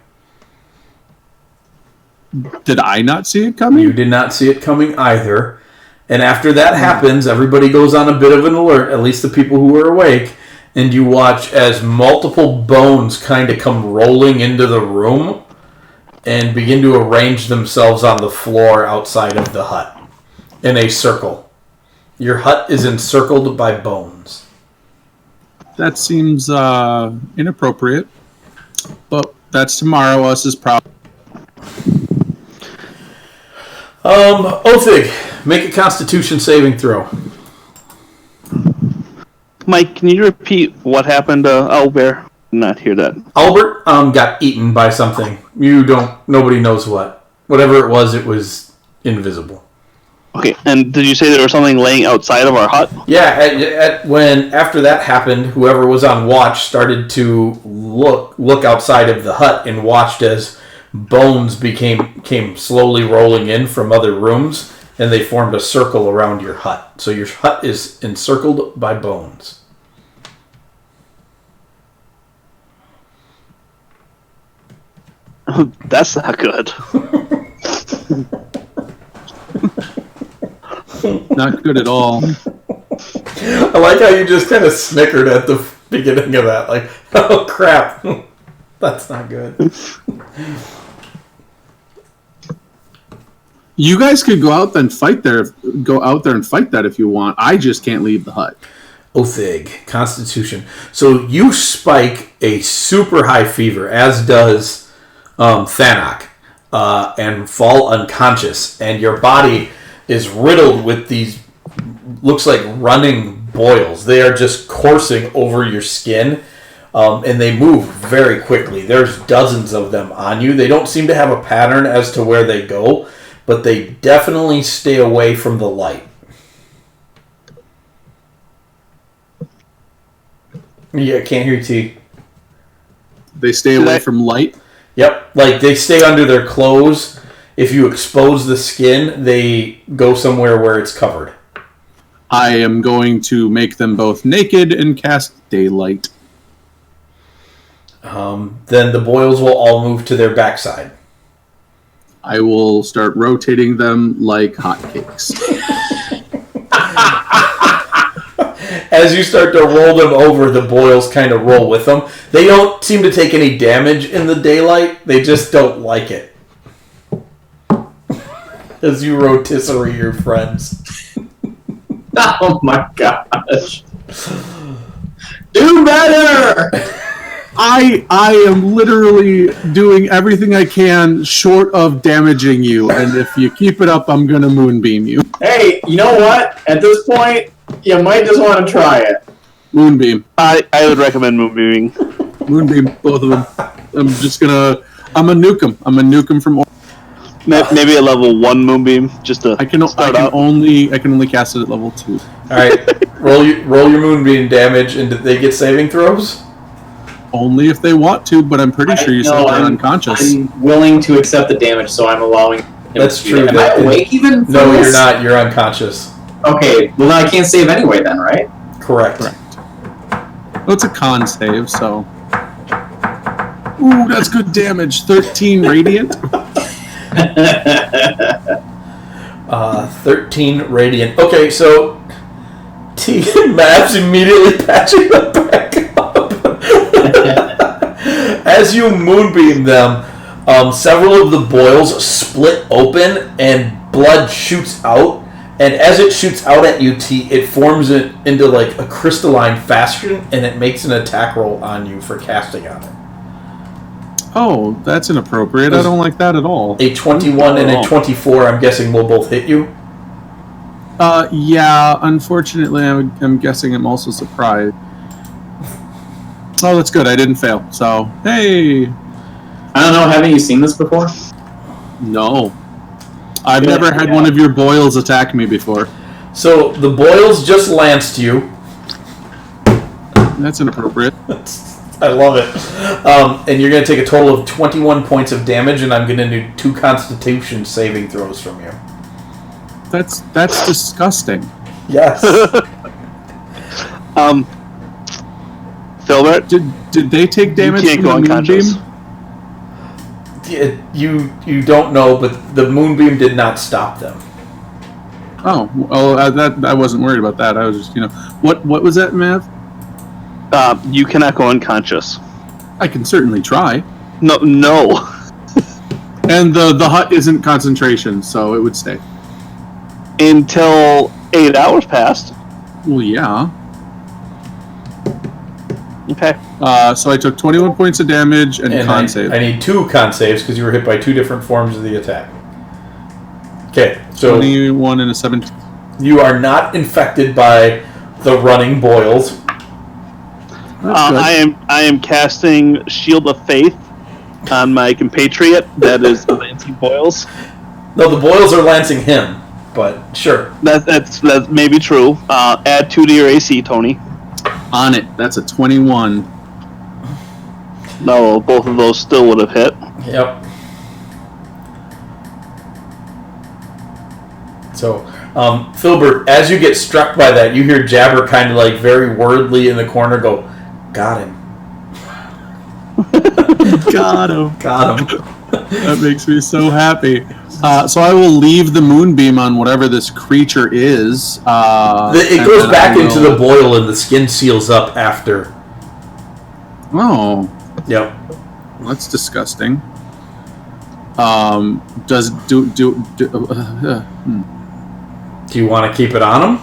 Did I not see it coming? You did not see it coming either. And after that happens, everybody goes on a bit of an alert, at least the people who are awake, and you watch as multiple bones kind of come rolling into the room and begin to arrange themselves on the floor outside of the hut in a circle. Your hut is encircled by bones. That seems inappropriate, but that's tomorrow. Us is problem. Othig, make a Constitution saving throw. Mike, can you repeat what happened to Albert? Not hear that. Albert got eaten by something. Nobody knows what. Whatever it was invisible. Okay, and did you say there was something laying outside of our hut? Yeah, after that happened, whoever was on watch started to look outside of the hut and watched as bones came slowly rolling in from other rooms, and they formed a circle around your hut. So your hut is encircled by bones. That's not good. Not good at all. I like how you just kind of snickered at the beginning of that. Like, oh crap. That's not good. You guys could go out and fight there. Go out there and fight that if you want. I just can't leave the hut. Othig, Constitution. So you spike a super high fever, as does Thanak, and fall unconscious, and your body is riddled with these, looks like running boils. They are just coursing over your skin, and they move very quickly. There's dozens of them on you. They don't seem to have a pattern as to where they go, but they definitely stay away from the light. Yeah, I can't hear you, T. They stay away from light? Yep, like they stay under their clothes. If you expose the skin, they go somewhere where it's covered. I am going to make them both naked and cast daylight. Then the boils will all move to their backside. I will start rotating them like hotcakes. As you start to roll them over, the boils kind of roll with them. They don't seem to take any damage in the daylight. They just don't like it. As you rotisserie your friends. Oh my gosh. Do better! I am literally doing everything I can short of damaging you, and if you keep it up, I'm gonna moonbeam you. Hey, you know what? At this point, you might just want to try it. Moonbeam. I would recommend moonbeaming. Moonbeam, both of them. I'm gonna nuke them. I'm gonna nuke them from... Maybe a level 1 moonbeam, just to I can only cast it at level 2. Alright, roll your moonbeam damage, and did they get saving throws? Only if they want to, but I'm pretty sure you said they're unconscious. I'm willing to accept the damage, so I'm allowing him That's to true. Am I awake even? for No, this? you're not. You're unconscious. Okay, well then I can't save anyway then, right? Correct. Well, it's a con save, so... Ooh, that's good damage. 13 radiant. 13 radiant. Okay, so T and Mav's immediately patching them back up. As you moonbeam them, several of the boils split open and blood shoots out. And as it shoots out at you, T, it forms it into like a crystalline fashion, and it makes an attack roll on you for casting on it. Oh, that's inappropriate. I don't like that at all. A 21 and a 24, I'm guessing, will both hit you. Yeah, unfortunately, I'm guessing I'm also surprised. Oh, that's good. I didn't fail. So, hey. I don't know, haven't you seen this before? No. I've never had one of your boils attack me before. So, the boils just lanced you. That's inappropriate. I love it. And you're going to take a total of 21 points of damage, and I'm going to do 2 Constitution saving throws from you. That's disgusting. Yes. Filbert, Did they take damage? You can't from go the unconscious. moonbeam? You don't know, but the moonbeam did not stop them. Oh, well, I wasn't worried about that. I was just, what was that, Mav? you cannot go unconscious. I can certainly try. No. And the hut isn't concentration, so it would stay. Until 8 hours passed. Well, yeah. Okay. So I took 21 points of damage and con save. I need 2 con saves because you were hit by 2 different forms of the attack. Okay, so 21 and a 17. you are not infected by the running boils. I am casting Shield of Faith on my compatriot. That is Lancing Boils. No, the boils are lancing him, but sure. That's maybe true. Add 2 to your AC, Tony. On it. That's a 21. No, both of those still would have hit. Yep. So, Filbert, as you get struck by that, you hear Jabber kind of like very wordly in the corner go, "Got him." Got him. Got him. That makes me so happy. So I will leave the moonbeam on whatever this creature is. It goes back into the boil and the skin seals up after. Oh. Yep. Well, that's disgusting. Do you want to keep it on him?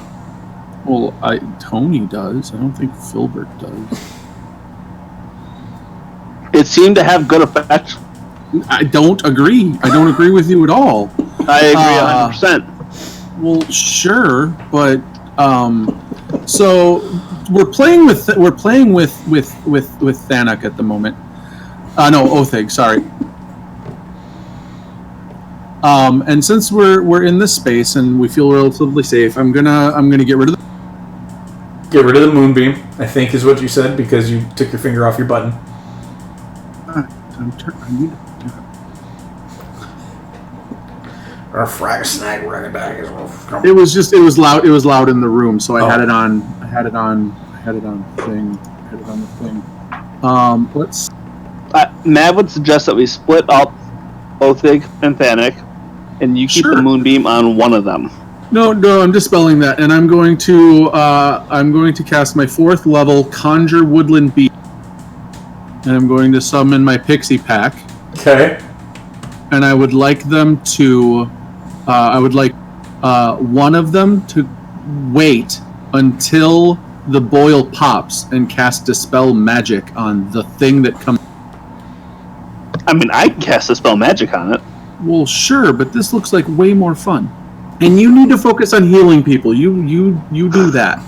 Well, Tony does. I don't think Filbert does. It seemed to have good effect. I don't agree. I don't agree with you at all. I agree 100%. Well, sure, but so we're playing with Thanak at the moment. No, Othig, sorry. And since we're in this space and we feel relatively safe, I'm gonna get rid of the moonbeam, I think is what you said, because you took your finger off your button. Or frag snag running back as well. It was loud in the room, so I had it on thing. Let's. Mav would suggest that we split up Othig and Thanik, and you keep the moonbeam on one of them. No, I'm dispelling that, and I'm going to cast my 4th level Conjure Woodland Beast, and I'm going to summon my Pixie Pack. Okay. And I would like them to, one of them to wait until the boil pops and cast Dispel Magic on the thing that comes... I mean, I can cast Dispel Magic on it. Well, sure, but this looks like way more fun. And you need to focus on healing people. You do that.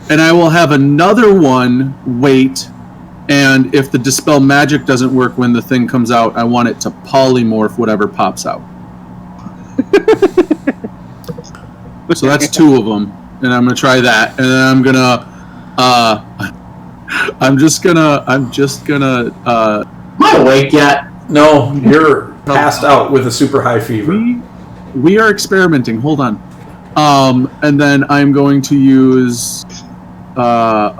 And I will have another one wait, and if the Dispel Magic doesn't work when the thing comes out, I want it to polymorph whatever pops out. So that's 2 of them, and I'm gonna try that, and then I'm gonna, I'm just gonna. Am I awake yet? No, you're passed out with a super high fever. We are experimenting. Hold on. And then I'm going to use I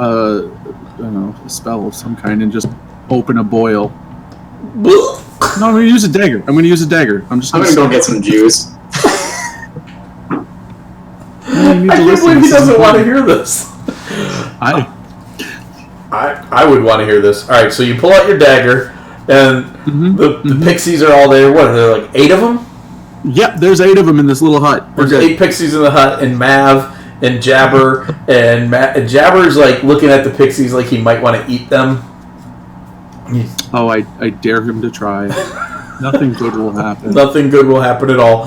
don't know, a spell of some kind and just open a boil. No, I'm going to use a dagger. I'm going to go get some juice. I can't believe he doesn't want to hear this. I would want to hear this. All right, so you pull out your dagger, and the pixies are all there. What are there, like 8 of them? Yep, there's 8 of them in this little hut. There's 8 pixies in the hut, and Mav and Jabber, and Jabber's like looking at the pixies like he might want to eat them. I dare him to try. Nothing good will happen. Nothing good will happen at all.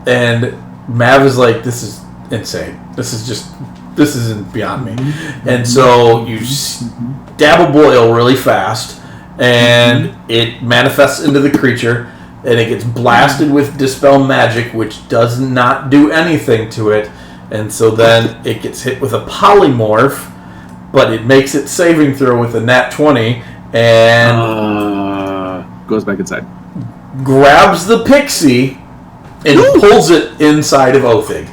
And Mav is like, this is insane. This isn't beyond me. And so you dab a boil really fast, and it manifests into the creature, and it gets blasted with Dispel Magic, which does not do anything to it. And so then it gets hit with a polymorph, but it makes it saving throw with a nat 20, and goes back inside. Grabs the pixie and pulls it inside of Othig.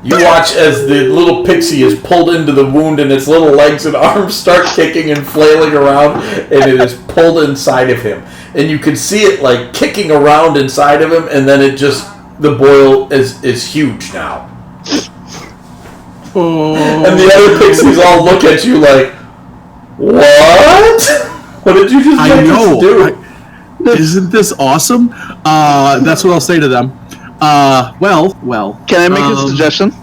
You watch as the little pixie is pulled into the wound, and its little legs and arms start kicking and flailing around, and it is pulled inside of him. And you can see it like kicking around inside of him, and then the boil is huge now. And the other pixies all look at you like, what? What did you just make us do? Isn't this awesome? That's what I'll say to them. Well. Can I make a suggestion?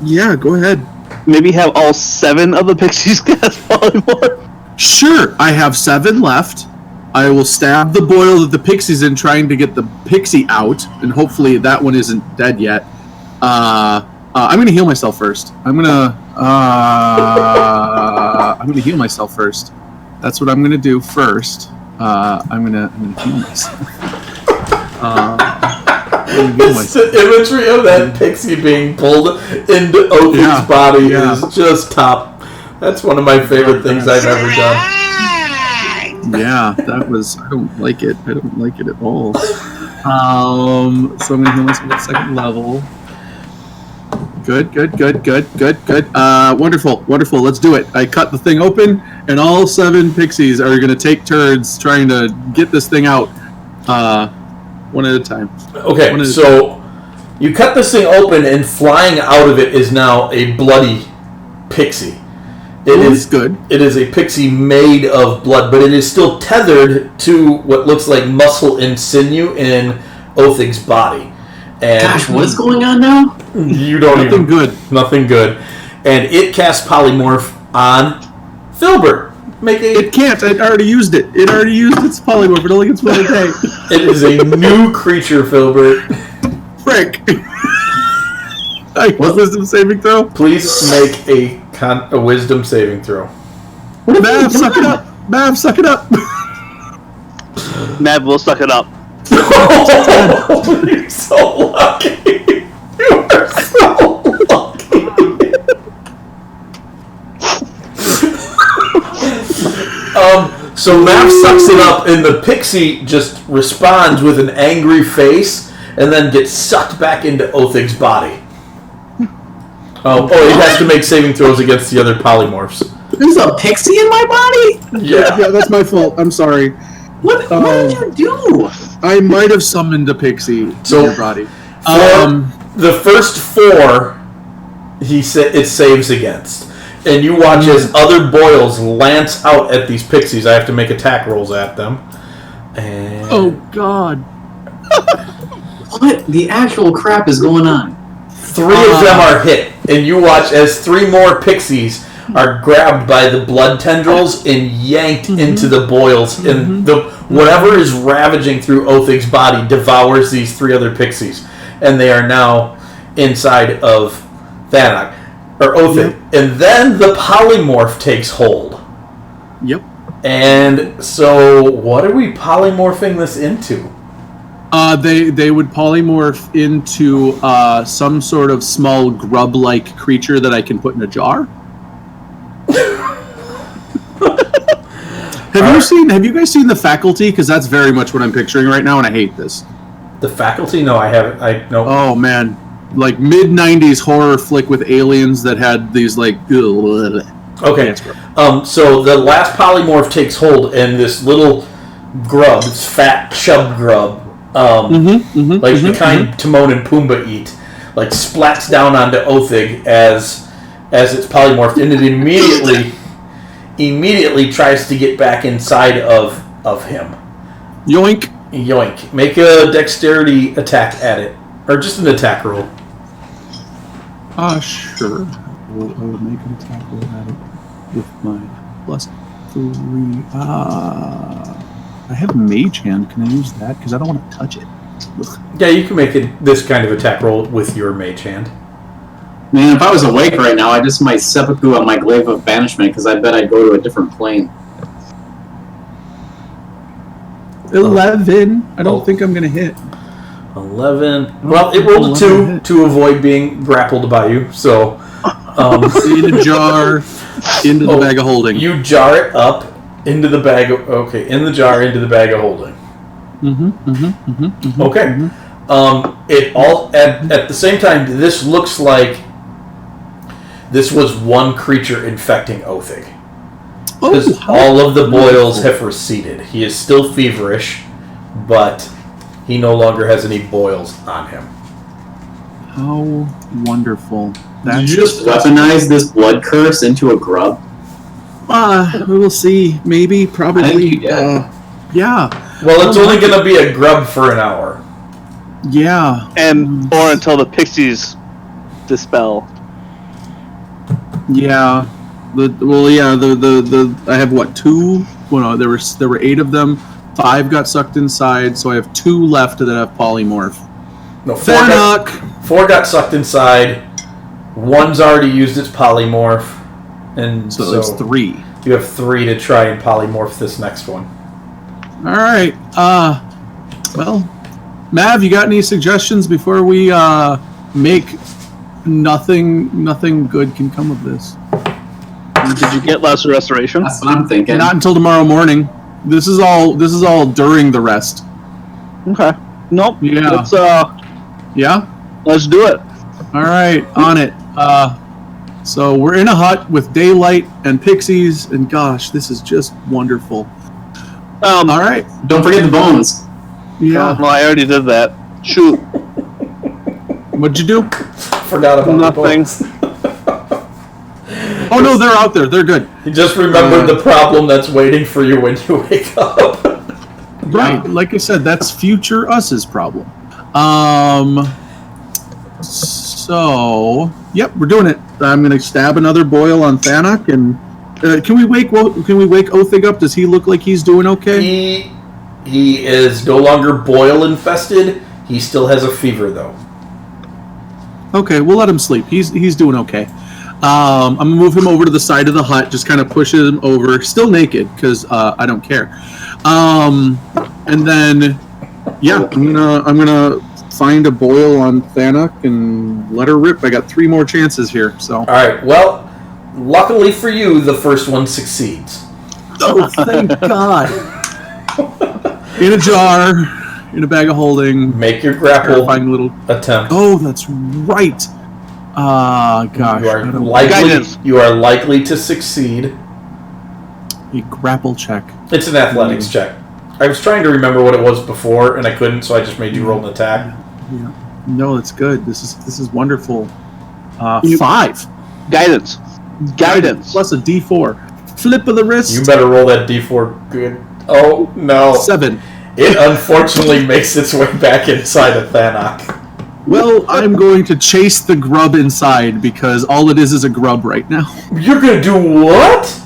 Yeah, go ahead. Maybe have all 7 of the pixies cast polymorph. Sure, I have 7 left. I will stab the boil that the pixie's in, trying to get the pixie out, and hopefully that one isn't dead yet. I'm gonna heal myself first. I'm gonna heal myself first. That's what I'm gonna do first. I'm gonna heal myself. The imagery of that pixie being pulled into Othig's body is just top. That's one of my favorite things I've ever done. Yeah, that was. I don't like it. I don't like it at all. So I'm gonna heal myself at 2nd level. Good. Wonderful. Let's do it. I cut the thing open, and all 7 pixies are going to take turns trying to get this thing out, one at a time. Okay, so you cut this thing open, and flying out of it is now a bloody pixie. It is good. It is a pixie made of blood, but it is still tethered to what looks like muscle and sinew in Othig's body. And gosh, what's going on now? You don't Nothing good. Nothing good. And it casts polymorph on Filbert. It can't. I already used it. It already used its polymorph. It only gets 1 a day. It is a new creature, Filbert. Frick. Wisdom saving throw? Please make a wisdom saving throw. Mav, suck it up. Mav, suck it up. Mav will suck it up. Oh, you're so lucky. You are so lucky. So Mav sucks it up, and the pixie just responds with an angry face, and then gets sucked back into Othig's body. Oh, it has to make saving throws against the other polymorphs. There's a pixie in my body? Yeah, that's my fault. I'm sorry. What did you do? I might have summoned a pixie in your body. The first 4, it saves against. And you watch as other boils lance out at these pixies. I have to make attack rolls at them. And oh, God. What the actual crap is going on? Three of them are hit, and you watch as three more pixies are grabbed by the blood tendrils and yanked into the boils, and whatever is ravaging through Othig's body devours these three other pixies, and they are now inside of Thanak, or Othig. And then the polymorph takes hold. Yep. And so, what are we polymorphing this into? They would polymorph into some sort of small grub-like creature that I can put in a jar. Have you guys seen The Faculty? Because that's very much what I'm picturing right now, and I hate this. The Faculty? No, I haven't. No. Oh man, like mid-90s horror flick with aliens that had these like. Okay. So the last polymorph takes hold, and this little grub, this fat chub grub, the kind Timon and Pumbaa eat, like splats down onto Othig as it's polymorphed, and it immediately tries to get back inside of him. Yoink. Make a dexterity attack at it, or just an attack roll. Sure. I will make an attack roll at it with my +3. I have Mage Hand. Can I use that? Because I don't want to touch it. Ugh. Yeah, you can make this kind of attack roll with your Mage Hand. Man, if I was awake right now, I'd just my seppuku on my glaive of banishment, because I bet I'd go to a different plane. 11. I don't think I'm going to hit. 11. Well, it rolled a 2 to avoid being grappled by you, so... in a jar, into the bag of holding. You jar it up into the bag of... Okay, in the jar, into the bag of holding. Okay. It all... At the same time, this looks like this was one creature infecting Othig. Because all of the boils have receded. He is still feverish, but he no longer has any boils on him. How wonderful. Did you just weaponize this blood curse into a grub? We will see. Maybe, probably. I think you did. Yeah. Well, it's only going to be a grub for an hour. Yeah. Or until the pixies dispel. Yeah. I have what, 2? Well, no, there were 8 of them. 5 got sucked inside, so I have 2 left that have polymorph. No, 4 got sucked inside. 1's already used its polymorph, and so it's 3. You have 3 to try and polymorph this next one. All right. Well, Mav, you got any suggestions before we make nothing good can come of this? Did you get Lesser Restoration? That's what I'm thinking. Not until tomorrow morning. This is all during the rest. Okay. Nope. Yeah. Let's do it. All right, on it. So we're in a hut with daylight and pixies, and gosh, this is just wonderful. All right. Don't forget the bones. Yeah. Well, I already did that. Shoot. What'd you do? Forgot about nothing. Oh no, they're out there. They're good. You just remembered the problem that's waiting for you when you wake up. Right. Like I said, that's future us's problem. So, yep, we're doing it. I'm going to stab another boil on Thanak, and can we wake Othig up? Does he look like he's doing okay? He is no longer boil infested. He still has a fever though. Okay, we'll let him sleep. He's doing okay. I'm gonna move him over to the side of the hut, just kind of push him over, still naked because I don't care. And then, yeah, I'm gonna find a boil on Thanak and let her rip. I got 3 more chances here. So. All right. Well, luckily for you, the first one succeeds. Oh, thank God! In a jar, in a bag of holding. Make your grapple little attempt. Oh, that's right. Gosh. You are likely to succeed. A grapple check. It's an athletics check. I was trying to remember what it was before, and I couldn't, so I just made you roll an attack. Yeah. No, it's good. This is wonderful. 5. Guidance. Plus a D4. Flip of the wrist. You better roll that D4 good. Oh, no. 7. It unfortunately makes its way back inside of Thanak. Well, I'm going to chase the grub inside because all it is a grub right now. You're gonna do what?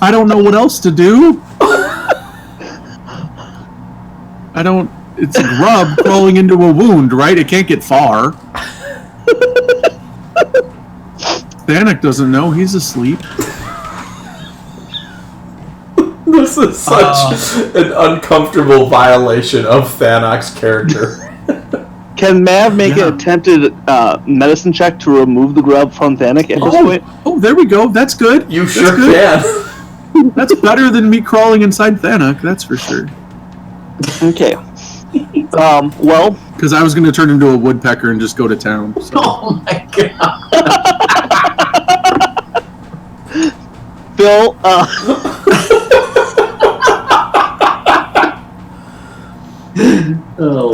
I don't know what else to do. It's a grub crawling into a wound, right? It can't get far. Thanak doesn't know. He's asleep. This is such an uncomfortable violation of Thanok's character. Can Mav make an attempted medicine check to remove the grub from Thanak at this point? Oh, there we go. That's good. You That's sure good. can. That's better than me crawling inside Thanak, that's for sure. Okay. Well... Because I was going to turn into a woodpecker and just go to town. So. Oh my god. Phil, Oh,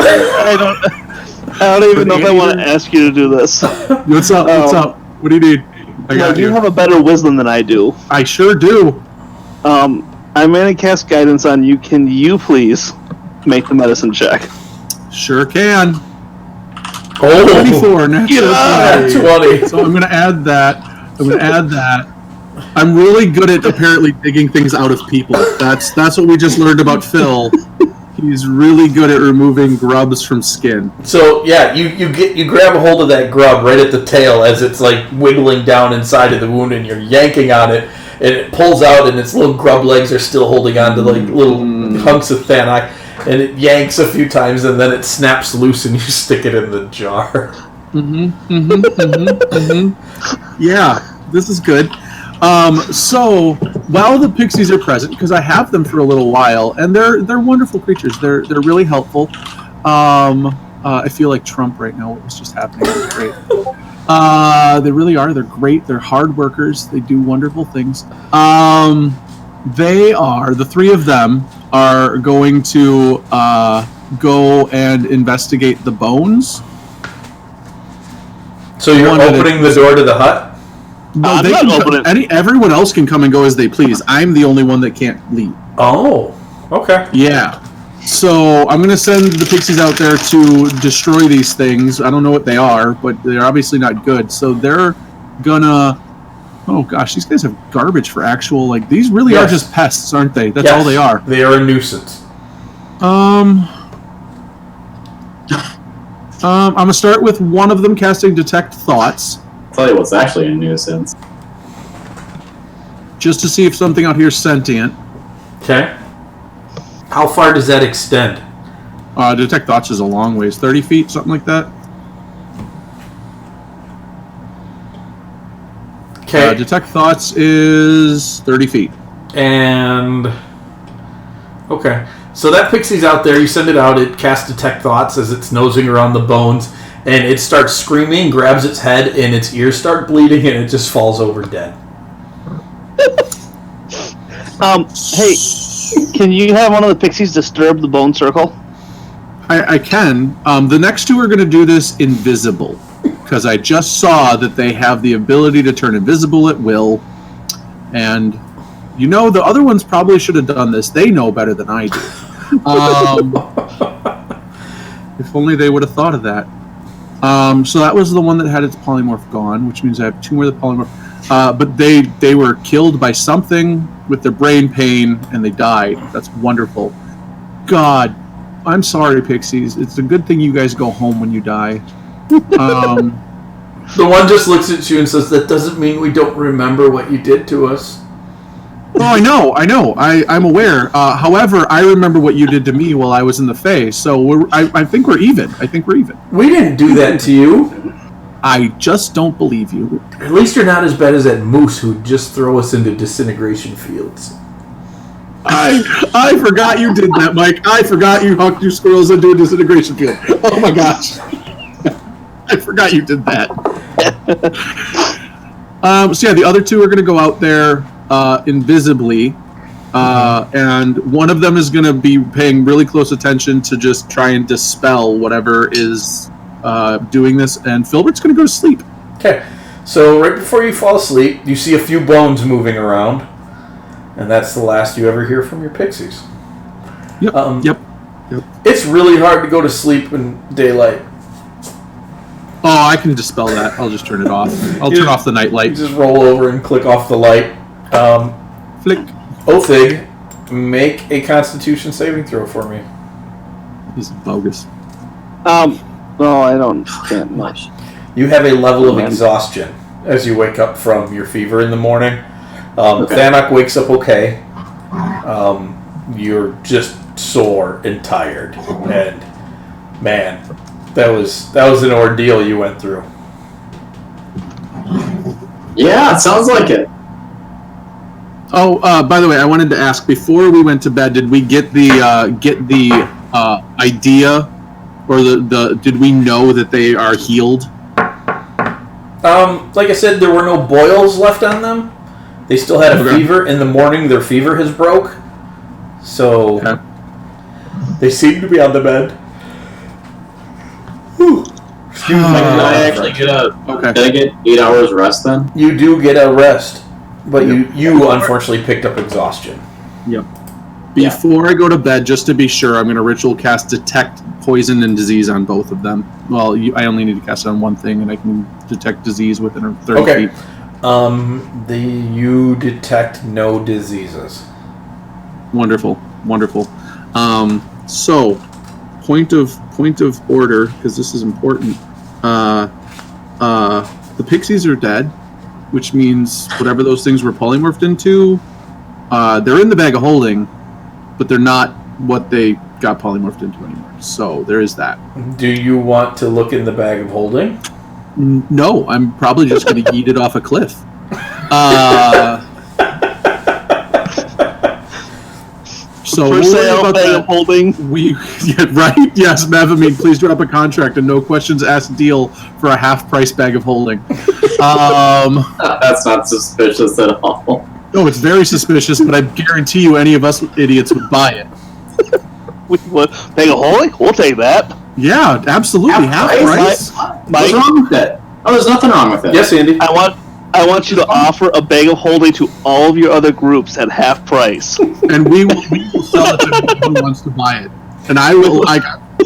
I don't even know if I want to ask you to do this. What's up? What's up? What do you need? I got You have a better wisdom than I do. I sure do. I'm going to cast guidance on you. Can you please make the medicine check? Sure can. Oh, 24, natural 20. 20. So I'm going to add that. I'm really good at apparently digging things out of people. That's what we just learned about Phil. He's really good at removing grubs from skin. So yeah, you grab a hold of that grub right at the tail as it's like wiggling down inside of the wound, and you're yanking on it, and it pulls out, and its little grub legs are still holding on to like little hunks of Thanak, and it yanks a few times, and then it snaps loose, and you stick it in the jar. Yeah, this is good. So while the pixies are present, because I have them for a little while, and they're wonderful creatures. They're really helpful. I feel like Trump right now. What was just happening was great. They really are. They're great. They're hard workers. They do wonderful things. The three of them are going to go and investigate the bones. So you're opening the door to the hut? No, they can open it. Everyone else can come and go as they please. I'm the only one that can't leave. Oh, okay. Yeah. So I'm going to send the pixies out there to destroy these things. I don't know what they are, but they're obviously not good. So they're gonna... Oh gosh, these guys have garbage for actual... Like, these really are just pests, aren't they? That's all they are. They are a nuisance. I'm going to start with one of them casting Detect Thoughts. I'll tell you what's actually a nuisance. Just to see if something out here is sentient. Okay. How far does that extend? Detect Thoughts is a long ways. 30 feet, something like that. Okay. Detect Thoughts is 30 feet. And... Okay. So that pixie's out there. You send it out. It casts Detect Thoughts as it's nosing around the bones. And it starts screaming, grabs its head, and its ears start bleeding, and it just falls over dead. Hey, can you have one of the pixies disturb the bone circle? I can. The next two are going to do this invisible. Because I just saw that they have the ability to turn invisible at will. And, you know, the other ones probably should have done this. They know better than I do. If only they would have thought of that. So that was the one that had its polymorph gone, which means I have two more of the polymorph. But they were killed by something with their brain pain, and they died. That's wonderful. God, I'm sorry, pixies. It's a good thing you guys go home when you die. The one just looks at you and says, "That doesn't mean we don't remember what you did to us." Oh, I know. I'm aware. However, I remember what you did to me while I was in the Fae, so I think we're even. We didn't do that to you. I just don't believe you. At least you're not as bad as that moose who'd just throw us into disintegration fields. I forgot you did that, Mike. I forgot you hucked your squirrels into a disintegration field. Oh my gosh. I forgot you did that. So yeah, the other two are going to go out there invisibly, and one of them is going to be paying really close attention to just try and dispel whatever is doing this, and Filbert's going to go to sleep. Okay, so right before you fall asleep, you see a few bones moving around, and that's the last you ever hear from your pixies. Yep. Yep. It's really hard to go to sleep in daylight. Oh, I can dispel that. I'll just turn it off. I'll turn off the night You light. just roll over and click off the light. Flick. Othig, make a Constitution saving throw for me. This is bogus. No, I can't much. You have a level of exhaustion as you wake up from your fever in the morning. Thanak wakes up okay. You're just sore and tired, and man, that was an ordeal you went through. Yeah, it sounds like it. Oh, by the way, I wanted to ask, before we went to bed, did we get the idea, or did we know that they are healed? Like I said, there were no boils left on them. They still had a fever. In the morning, their fever has broke. So they seem to be on the bed. Whew. Excuse me. Can I actually get Can I get 8 hours rest then? You do get a rest, but you unfortunately picked up exhaustion. Yep. Before I go to bed, just to be sure, I'm going to ritual cast detect poison and disease on both of them. Well, I only need to cast it on one thing, and I can detect disease within 30 feet. You detect no diseases. Wonderful. So, point of order, because this is important. The pixies are dead, which means whatever those things were polymorphed into, they're in the bag of holding, but they're not what they got polymorphed into anymore. So there is that. Do you want to look in the bag of holding? No, I'm probably just going to eat it off a cliff. So for sale, bag of holding. Right? Yes, Mavamine, please drop a contract and no questions asked deal for a half-price bag of holding. That's not suspicious at all. No, it's very suspicious, but I guarantee you any of us idiots would buy it. What? Bag of holding? We'll take that. Yeah, absolutely. Half price. What's wrong with it? Oh, there's nothing wrong with it. Yes, Andy. I want you to offer a bag of holding to all of your other groups at half price. And we will sell it to anyone who wants to buy it. And I'm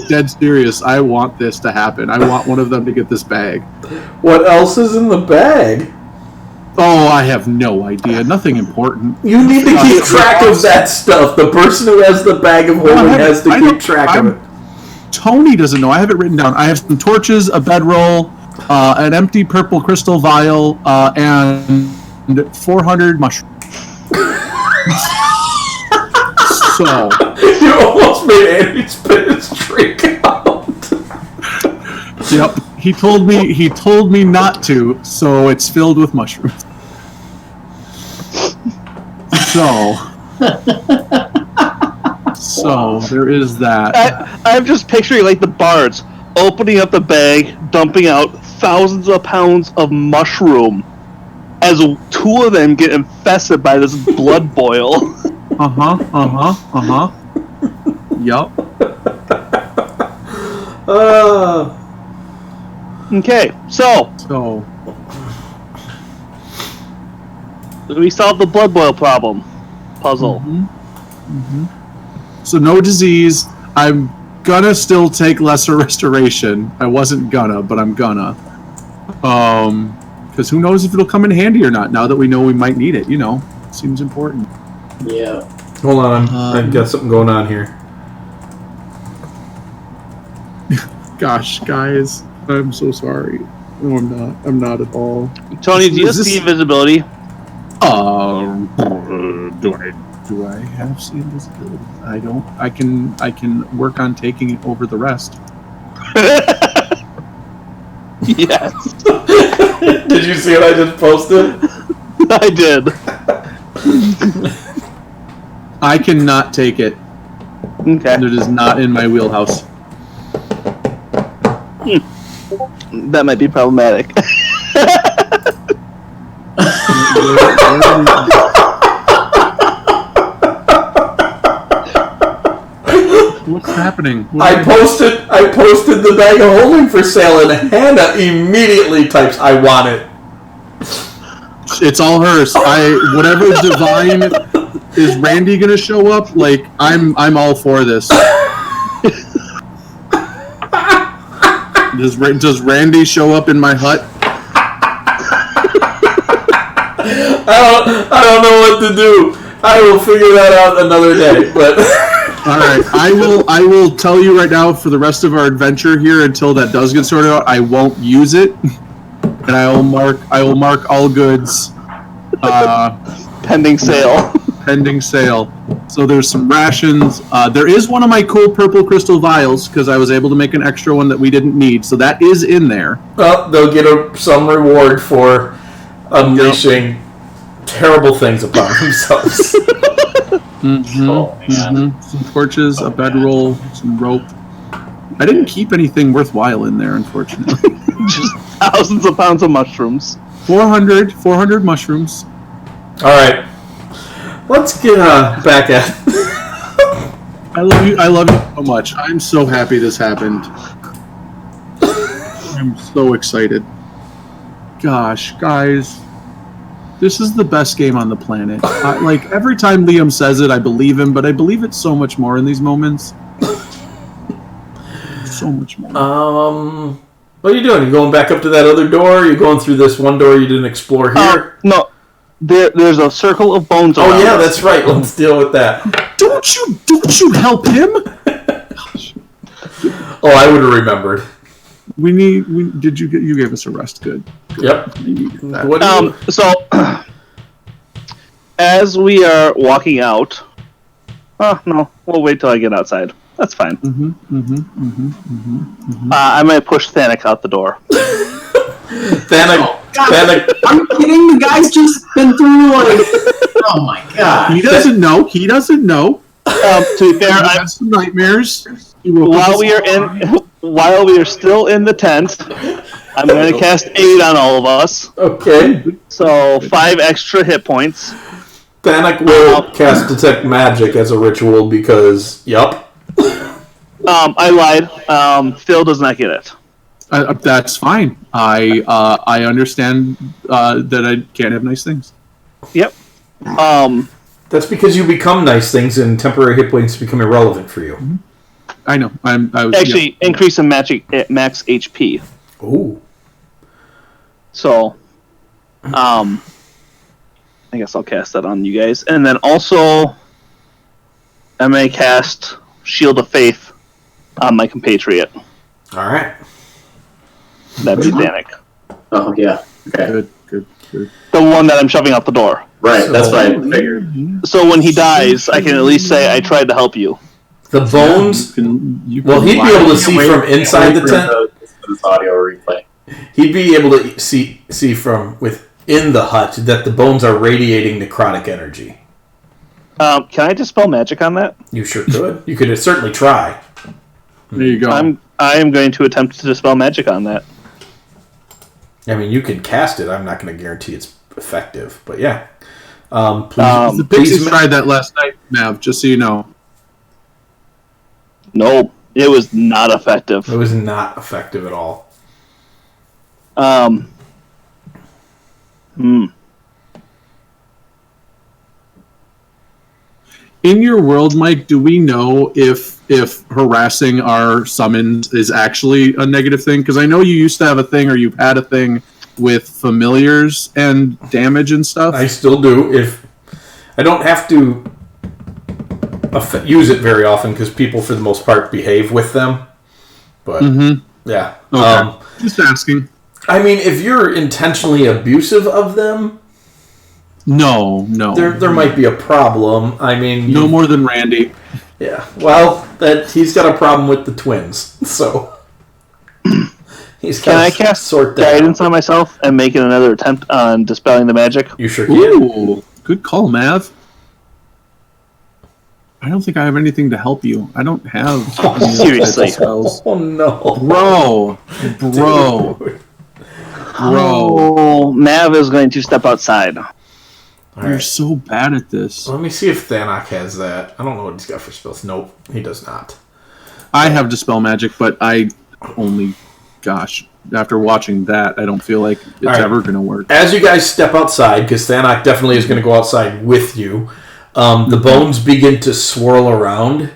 dead serious. I want this to happen. I want one of them to get this bag. What else is in the bag? Oh, I have no idea. Nothing important. You need to keep track of that stuff. The person who has the bag of holding has to keep track of it. Tony doesn't know. I have it written down. I have some torches, a bedroll, an empty purple crystal vial, and 400 mushrooms. So you almost made Andy spit his drink out. Yep. He told me not to, so it's filled with mushrooms. So there is that. I'm just picturing like the bards opening up the bag, dumping out thousands of pounds of mushroom as two of them get infested by this blood boil. Yup. Okay, so we solved the blood boil puzzle. So no disease. I'm gonna still take lesser restoration. I wasn't gonna, but I'm gonna. Because who knows if it'll come in handy or not? Now that we know we might need it, seems important. Yeah. Hold on, I've got something going on here. Gosh, guys, I'm so sorry. No, I'm not. I'm not at all. Tony, do you see invisibility? Do I have see invisibility? I don't. I can work on taking it over the rest. Yes. Did you see what I just posted? I did. I cannot take it. Okay. It is not in my wheelhouse. That might be problematic. What's happening? I posted the bag of holding for sale, and Hannah immediately types, "I want it." It's all hers. Whatever divine is Randy gonna show up? Like I'm all for this. Does Randy show up in my hut? I don't know what to do. I will figure that out another day. But all right, I will tell you right now for the rest of our adventure here until that does get sorted out. I won't use it, and I will mark all goods Pending sale. pending sale. So there's some rations. There is one of my cool purple crystal vials because I was able to make an extra one that we didn't need. So that is in there. well, they'll get some reward for unleashing terrible things upon themselves. Oh, man. Some torches, a bedroll, some rope. I didn't keep anything worthwhile in there, unfortunately. Just thousands of pounds of mushrooms. 400 mushrooms. All right, let's get back at. I love you so much. I'm so happy this happened. I'm so excited. Gosh, guys. This is the best game on the planet. Like, every time Liam says it, I believe him, but I believe it so much more in these moments. So much more. What are you doing? You going back up to that other door? Are you going through this one door you didn't explore here? No. There's a circle of bones around Oh yeah, us. that's right. Let's deal with that. Don't you help him? Oh, I would have remembered. You gave us a rest. Good. Yep. What do you- So, as we are walking out... Oh, no. We'll wait till I get outside. That's fine. I might push Thanik out the door. Thanik. Are you kidding? The guy's just been through oh my god. He doesn't know. To be fair, He has some nightmares. while we are still in the tent, I'm going to cast aid on all of us. Okay. So 5 extra hit points. Thanik will cast Detect Magic as a ritual because, yup. I lied. Phil does not get it. That's fine. I understand that I can't have nice things. Yep. That's because you become nice things and temporary hit points become irrelevant for you. I know. I was Actually, increase in max HP. Ooh. So, I guess I'll cast that on you guys, and then also, I may cast Shield of Faith on my compatriot. All right. That's Danik. Oh yeah. Okay. Good. The one that I'm shoving out the door. Right. That's what I figured. So when he dies, I can at least say I tried to help you. The bones. Well, he'd be able to see from inside the tent. This audio replay. He'd be able to see from within the hut that the bones are radiating necrotic energy. Can I dispel magic on that? You sure could. You could certainly try. There you go. I am going to attempt to dispel magic on that. I mean, you can cast it. I'm not going to guarantee it's effective, but yeah. Please, The Pixies tried that last night, Nav, just so you know. No, it was not effective. It was not effective at all. In your world, Mike, do we know if harassing our summons is actually a negative thing? Because I know you used to have a thing, or you've had a thing with familiars and damage and stuff. I still do. If I don't have to use it very often because people, for the most part, behave with them. But yeah, Okay. Just asking. I mean, if you're intentionally abusive of them, No. there might be a problem. I mean, No more than Randy. Yeah. Well, he's got a problem with the twins, so he's Can I cast sort that guidance out. on myself and make another attempt on dispelling the magic? You sure can. Ooh, good call, Mav. I don't think I have anything to help you. I don't have any Seriously. spells. Oh no, Bro. Dude. Oh, Mav is going to step outside. All You're right. so bad at this. Let me see if Thanak has that. I don't know what he's got for spells. Nope, he does not. I have Dispel Magic, but I only... Gosh, after watching that, I don't feel like it's right. ever going to work. As you guys step outside, because Thanak definitely is going to go outside with you, the bones begin to swirl around,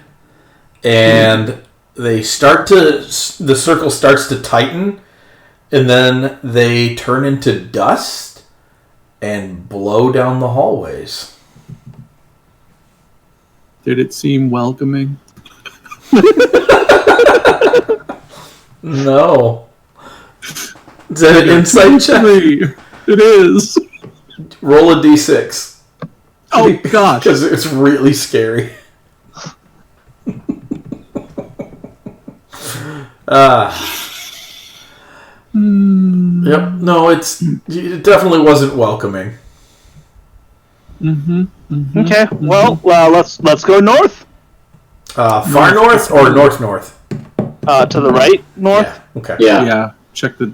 and the circle starts to tighten, and then they turn into dust and blow down the hallways. Did it seem welcoming? No. Is that an insight check? It is. Roll a d6. Oh, gosh. Because it's really scary. Yep. No, it definitely wasn't welcoming. Okay, well, let's go north. Far north or north? To the right, north. Yeah. Okay. Yeah. Check the...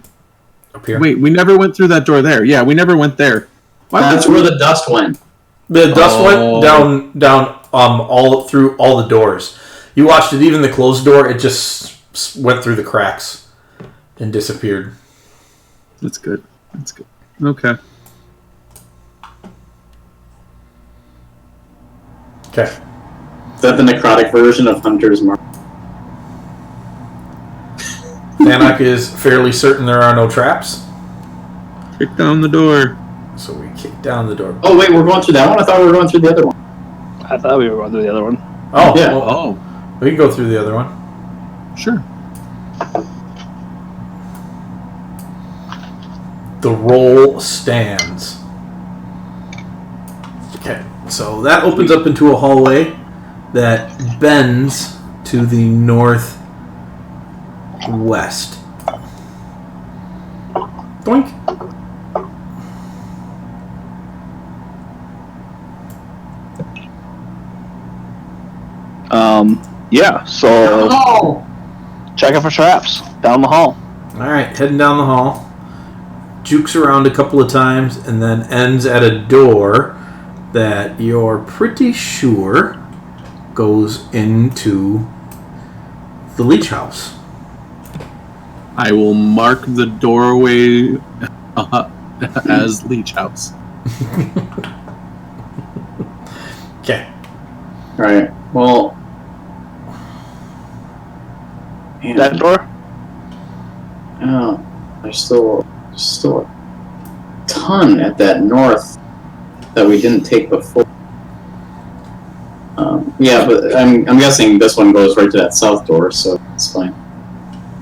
Up here. Wait, we never went through that door there. Yeah, we never went there. That's where the dust went. The dust went down all through all the doors. You watched it, even the closed door, it just went through the cracks and disappeared. That's good. Okay. Okay. Is that the necrotic version of Hunter's Mark? Nanak is fairly certain there are no traps. Kick down the door. So we kick down the door. Oh, wait, we're going through that one? I thought we were going through the other one. I thought we were going through the other one. Oh, yeah. Well, we can go through the other one. Sure. The roll stands. Okay, so that opens up into a hallway that bends to the northwest. Doink. Yeah, so check out for traps down the hall. Alright, heading down the hall. Jukes around a couple of times and then ends at a door that you're pretty sure goes into the leech house. I will mark the doorway as leech house. Okay. Alright, well... Man, That door? Oh, there's still a ton at that north that we didn't take before. Yeah, but I'm guessing this one goes right to that south door, so it's fine.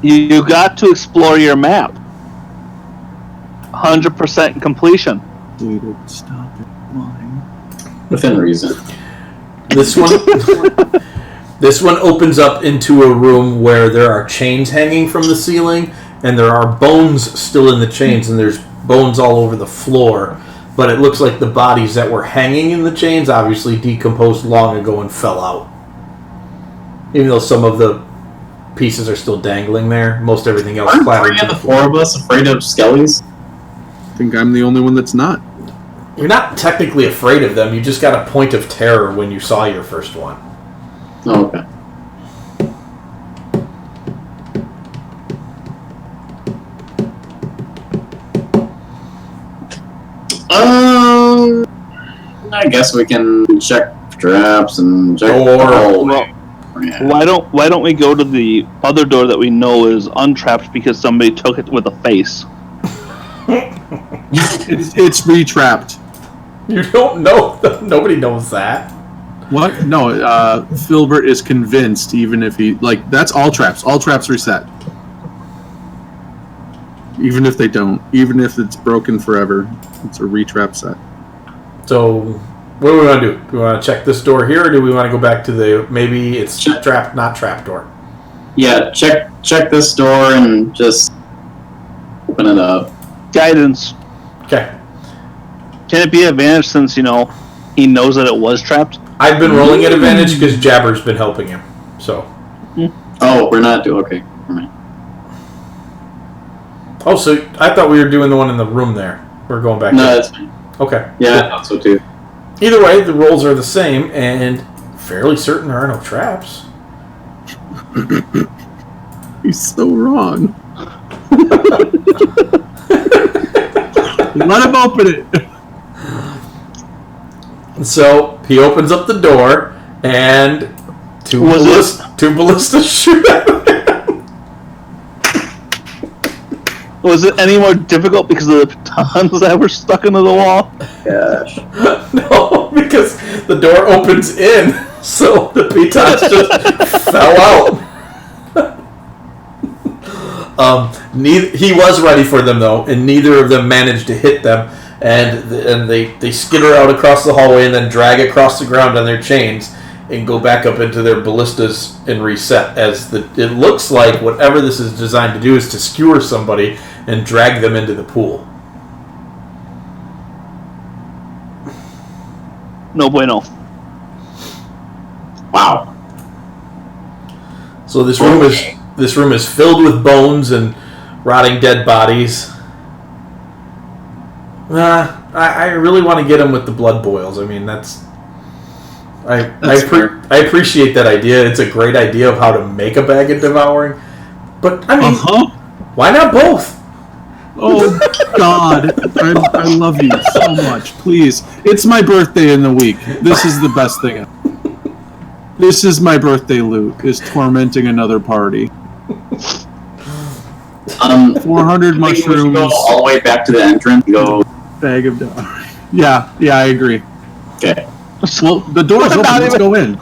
You got to explore your map. 100% completion. Dude, stop it. Why? Within reason. This one opens up into a room where there are chains hanging from the ceiling, and there are bones still in the chains, and there's bones all over the floor. But it looks like the bodies that were hanging in the chains obviously decomposed long ago and fell out. Even though some of the pieces are still dangling there, most everything else Aren't clattered. 3 of the 4 of us afraid of skellies? I think I'm the only one that's not. You're not technically afraid of them, you just got a point of terror when you saw your first one. Oh, okay. I guess we can check traps and check Why don't we go to the other door that we know is untrapped because somebody took it with a face? It's retrapped. You don't know. Nobody knows that. What? No, Filbert is convinced, even if he... Like, that's all traps. All traps reset. Even if they don't. Even if it's broken forever. It's a retrap set. So, what do we want to do? Do we want to check this door here, or do we want to go back to the... Maybe it's trapped, not trap door? Yeah, check this door and just open it up. Guidance. Okay. Can it be advantage since, he knows that it was trapped? I've been rolling at advantage because Jabber's been helping him. So. Oh, we're not doing... Okay, never mind. Oh, so I thought we were doing the one in the room there. We're going back. No, there. that's fine. Okay. Yeah, I thought so too. Either way, the rolls are the same, and fairly certain there are no traps. He's so wrong. Let him open it. So he opens up the door, and Two ballistas shoot at him. Was it any more difficult because of the batons that were stuck into the wall? Gosh. No, because the door opens in, so the batons just fell out. He was ready for them though, and neither of them managed to hit them. And they skitter out across the hallway and then drag across the ground on their chains and go back up into their ballistas and reset. It looks like whatever this is designed to do is to skewer somebody and drag them into the pool. No bueno. Wow. So this room is filled with bones and rotting dead bodies. I really want to get him with the blood boils. I mean, I appreciate that idea. It's a great idea of how to make a bag of devouring. But, I mean, why not both? Oh, God. I love you so much. Please. It's my birthday in the week. This is the best thing. This is my birthday loot, is tormenting another party. 400 mushrooms. Go all the way back to the entrance. Go. Bag of devouring. Yeah, I agree. Okay. Well, the door's open. Let's go in.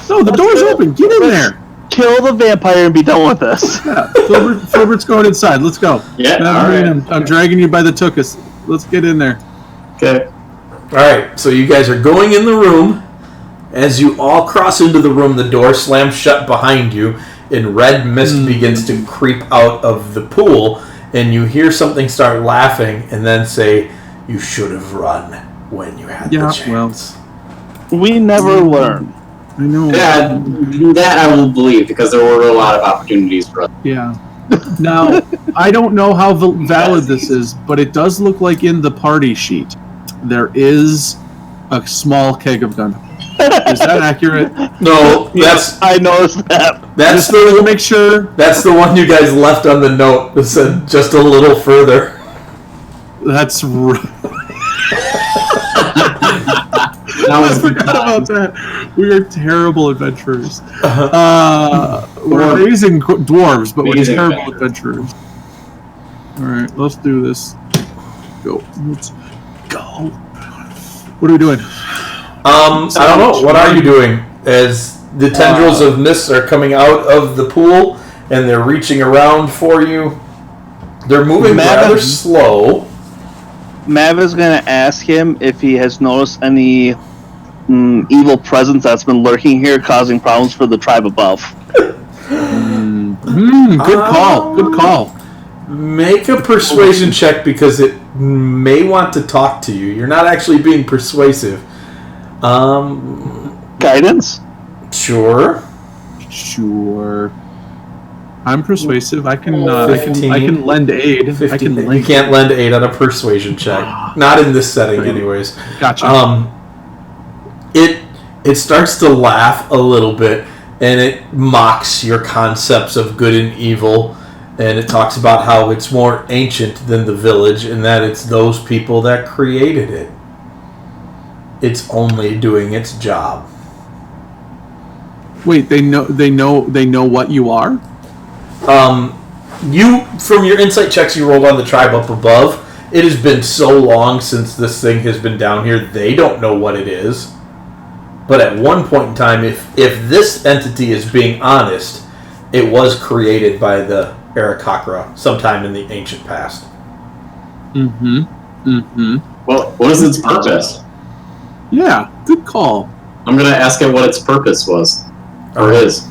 No, the door's open. Get in there. Kill the vampire and be done with this. Yeah, Filbert's going inside. Let's go. Yeah, all right. I'm dragging you by the tuchus. Let's get in there. Okay. All right, so you guys are going in the room. As you all cross into the room, the door slams shut behind you, and red mist begins to creep out of the pool, and you hear something start laughing, and then say, "You should have run when you had the chance." We never learn. I know. Yeah, that I will believe, because there were a lot of opportunities for us. Yeah. Now, I don't know how valid this is, but it does look like in the party sheet there is a small keg of gunpowder. Is that accurate? No, I noticed that. That's the make sure. That's the one you guys left on the note that said just a little further. That's right. I forgot about that. We are terrible adventurers. We're amazing dwarves, but we're terrible adventurers. All right, let's do this. Go. Let's go. What are we doing? I don't know. What are you doing? As the tendrils of mist are coming out of the pool and they're reaching around for you, they're moving rather slow. Mav is going to ask him if he has noticed any evil presence that's been lurking here, causing problems for the tribe above. Good call. Good call. Make a persuasion check because it may want to talk to you. You're not actually being persuasive. Guidance? Sure. I'm persuasive. I can lend aid. 15. You can't lend aid on a persuasion check. Not in this setting, anyways. Gotcha. It starts to laugh a little bit, and it mocks your concepts of good and evil, and it talks about how it's more ancient than the village, and that it's those people that created it. It's only doing its job. Wait, they know what you are? You, from your insight checks you rolled on the tribe up above, it has been so long since this thing has been down here, they don't know what it is. But at one point in time, if this entity is being honest, it was created by the Aarakocra sometime in the ancient past. Well, what is its purpose? Yeah, good call. I'm going to ask it what its purpose was. Or is.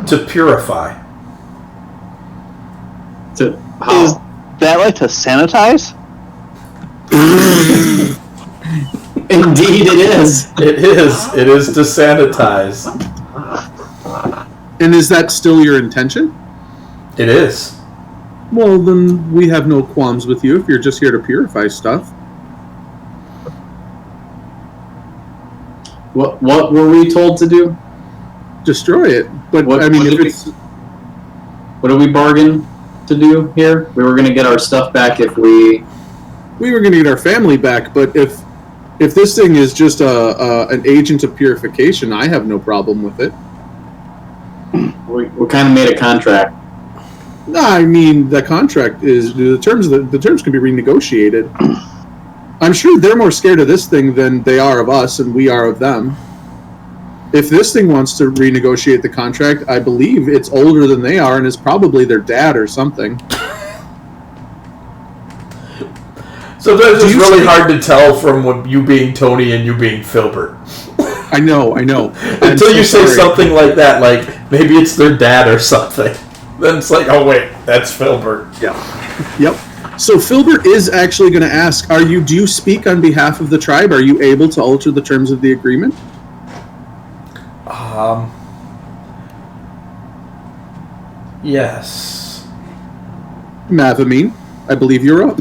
To purify. How? Is that like to sanitize? Indeed it is. It is. It is to sanitize. And is that still your intention? It is. Well, then we have no qualms with you if you're just here to purify stuff. What were we told to do? Destroy it. But What did we bargain to do here? We were going to get our stuff back if we were going to get our family back, but if this thing is just an agent of purification, I have no problem with it. We kind of made a contract. No, I mean the contract is the terms can be renegotiated. I'm sure they're more scared of this thing than they are of us, and we are of them. If this thing wants to renegotiate the contract, I believe it's older than they are and is probably their dad or something. Sometimes it's really hard to tell from you being Tony and you being Filbert. I know. Until you say something like that, like maybe it's their dad or something. Then it's like, oh wait, that's Filbert. Yeah. Yep. So Filbert is actually going to ask, do you speak on behalf of the tribe? Are you able to alter the terms of the agreement? Yes. Mavamine, I believe you're up.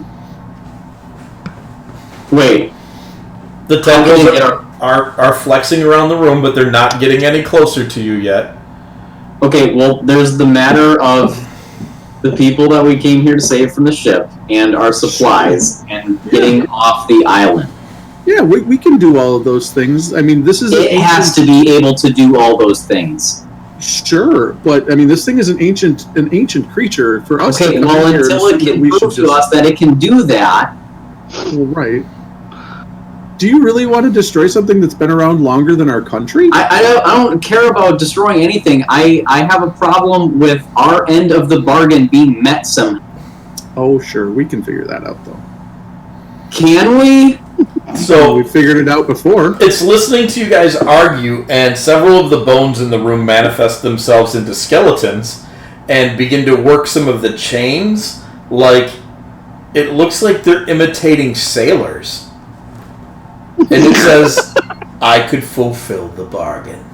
Wait. The tendrils are flexing around the room, but they're not getting any closer to you yet. Okay, well, there's the matter of the people that we came here to save from the ship and our supplies and getting off the island. Yeah, we can do all of those things. I mean, this is... It has to be able to do all those things. Sure, but I mean, this thing is an ancient creature. For us Okay, to come well, here, until it can prove to us that it can do that... Well, right. Do you really want to destroy something that's been around longer than our country? I don't care about destroying anything. I have a problem with our end of the bargain being met somehow. Oh, sure. We can figure that out, though. Can we? So we figured it out before. It's listening to you guys argue, and several of the bones in the room manifest themselves into skeletons and begin to work some of the chains. Like, it looks like they're imitating sailors. And it says, I could fulfill the bargain.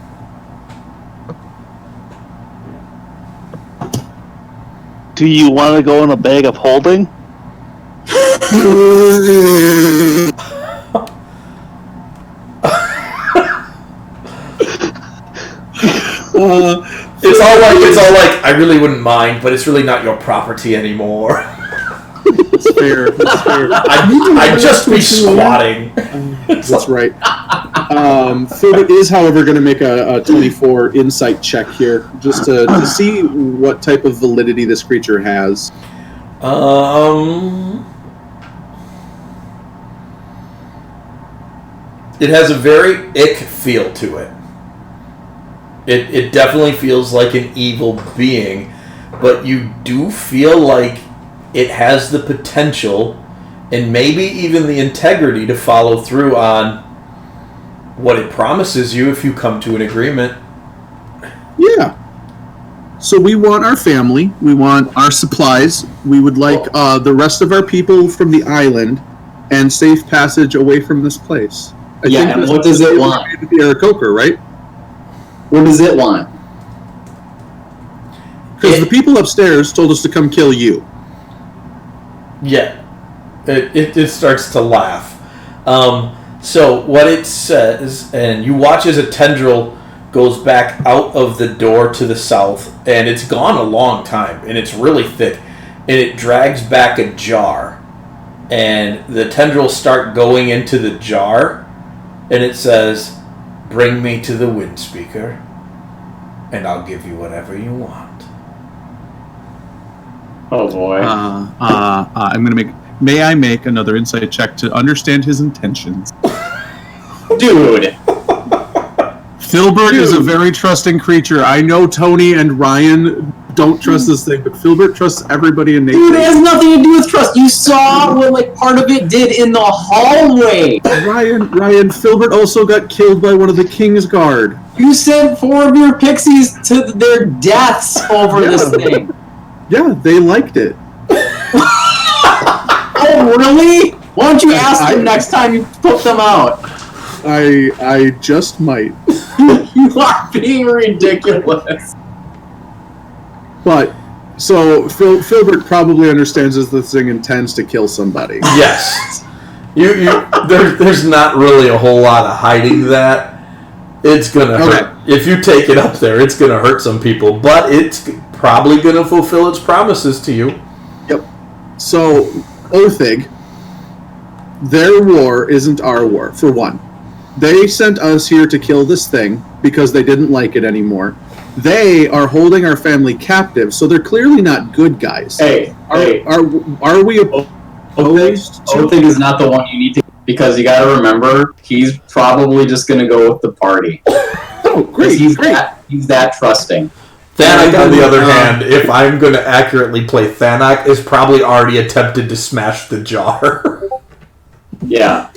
Do you want to go in a bag of holding? It's all like, I really wouldn't mind, but it's really not your property anymore. It's fair. I'd just be squatting. That's right. Filbert is, however, going to make a 24 insight check here, just to see what type of validity this creature has. It has a very ick feel to it. It definitely feels like an evil being, but you do feel like it has the potential and maybe even the integrity to follow through on what it promises you if you come to an agreement. Yeah. So we want our family. We want our supplies. We would like the rest of our people from the island and safe passage away from this place. I think and what does it want? The Aarakocra, right? What does it want? Because the people upstairs told us to come kill you. Yeah. It starts to laugh. So what it says, and you watch as a tendril goes back out of the door to the south, and it's gone a long time, and it's really thick, and it drags back a jar, and the tendrils start going into the jar, and it says, "Bring me to the wind speaker, and I'll give you whatever you want." Oh boy. I'm going to May I make another insight check to understand his intentions? Dude. Filbert is a very trusting creature. I know Tony and Ryan don't trust this thing, but Filbert trusts everybody in nature. Dude, it has nothing to do with trust. You saw what part of it did in the hallway. Ryan, Filbert also got killed by one of the King's Guard. You sent 4 of your pixies to their deaths over this thing. Yeah, they liked it. Oh, really? Why don't you ask them next time you put them out? I just might. You are being ridiculous. But, so, Filbert probably understands that this thing intends to kill somebody. Yes. There's not really a whole lot of hiding that. It's gonna hurt. If you take it up there, it's gonna hurt some people, but it's probably gonna fulfill its promises to you. Yep. So, Othig, their war isn't our war, for one. They sent us here to kill this thing because they didn't like it anymore. They are holding our family captive, so they're clearly not good guys. Hey, Are we opposed? Othig is not the one you need to, because you got to remember, he's probably just going to go with the party. Oh, great! He's that trusting. Thanak, on the other hand, if I'm going to accurately play Thanak, is probably already attempted to smash the jar. Yeah.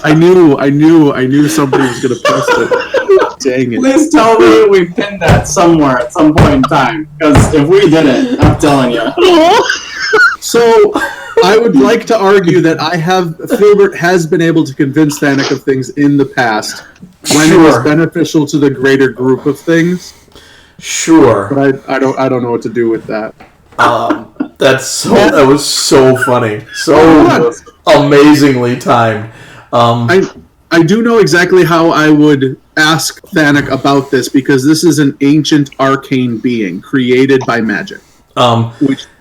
I knew somebody was going to post it. Dang it. Please tell me we pinned that somewhere at some point in time, because if we didn't, I'm telling you. So, I would like to argue that Filbert has been able to convince Thanak of things in the past when it was beneficial to the greater group of things. Sure. But I don't know what to do with that. That was so funny. So amazingly timed. I do know exactly how I would ask Thanak about this, because this is an ancient arcane being created by magic.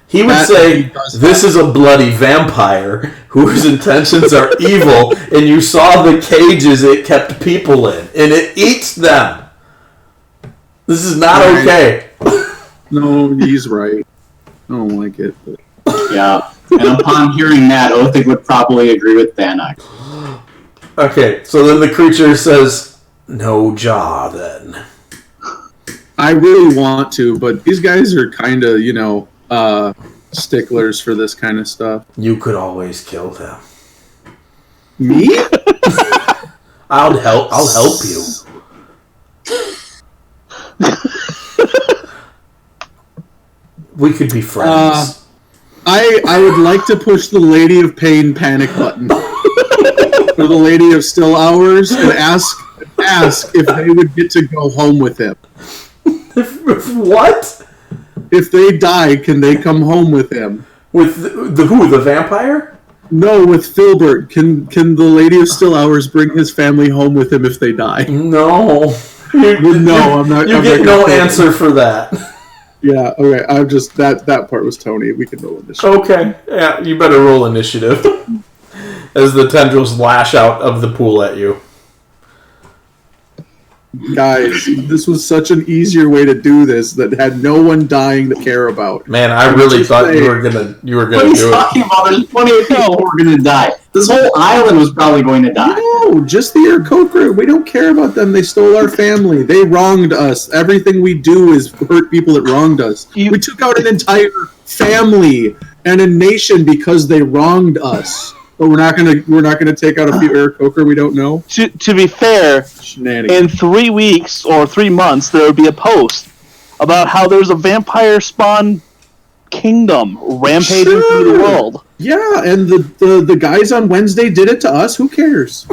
He would say, this is a bloody vampire whose intentions are evil, and you saw the cages it kept people in, and it eats them. This is not okay. No, he's right. I don't like it. But... Yeah, and upon hearing that, Othig would probably agree with Thanak. Okay, so then the creature says, no jaw, then. I really want to, but these guys are kind of, sticklers for this kind of stuff. You could always kill them. Me? I'll help you. We could be friends. I would like to push the Lady of Pain panic button for the Lady of Still Hours and ask if they would get to go home with him. What? If they die, can they come home with him? With the who? The vampire? No, with Filbert. Can the Lady of Still Hours bring his family home with him if they die? No. I'm not. You get no answer for that. Yeah, okay. I'm just that part was Tony. We can roll initiative. Okay. Yeah, you better roll initiative. As the tendrils lash out of the pool at you. Guys, this was such an easier way to do this that had no one dying to care about. Man, I really thought you were gonna do it. What are you talking about? There's plenty of people who are gonna die. This whole island was probably going to die. No, just the Aarakocra. We don't care about them. They stole our family. They wronged us. Everything we do is hurt people that wronged us. We took out an entire family and a nation because they wronged us. But we're not gonna take out a few Aarakocra we don't know. To be fair, in 3 weeks or 3 months, there would be a post about how there's a vampire spawn kingdom rampaging through the world. Yeah, and the guys on Wednesday did it to us. Who cares?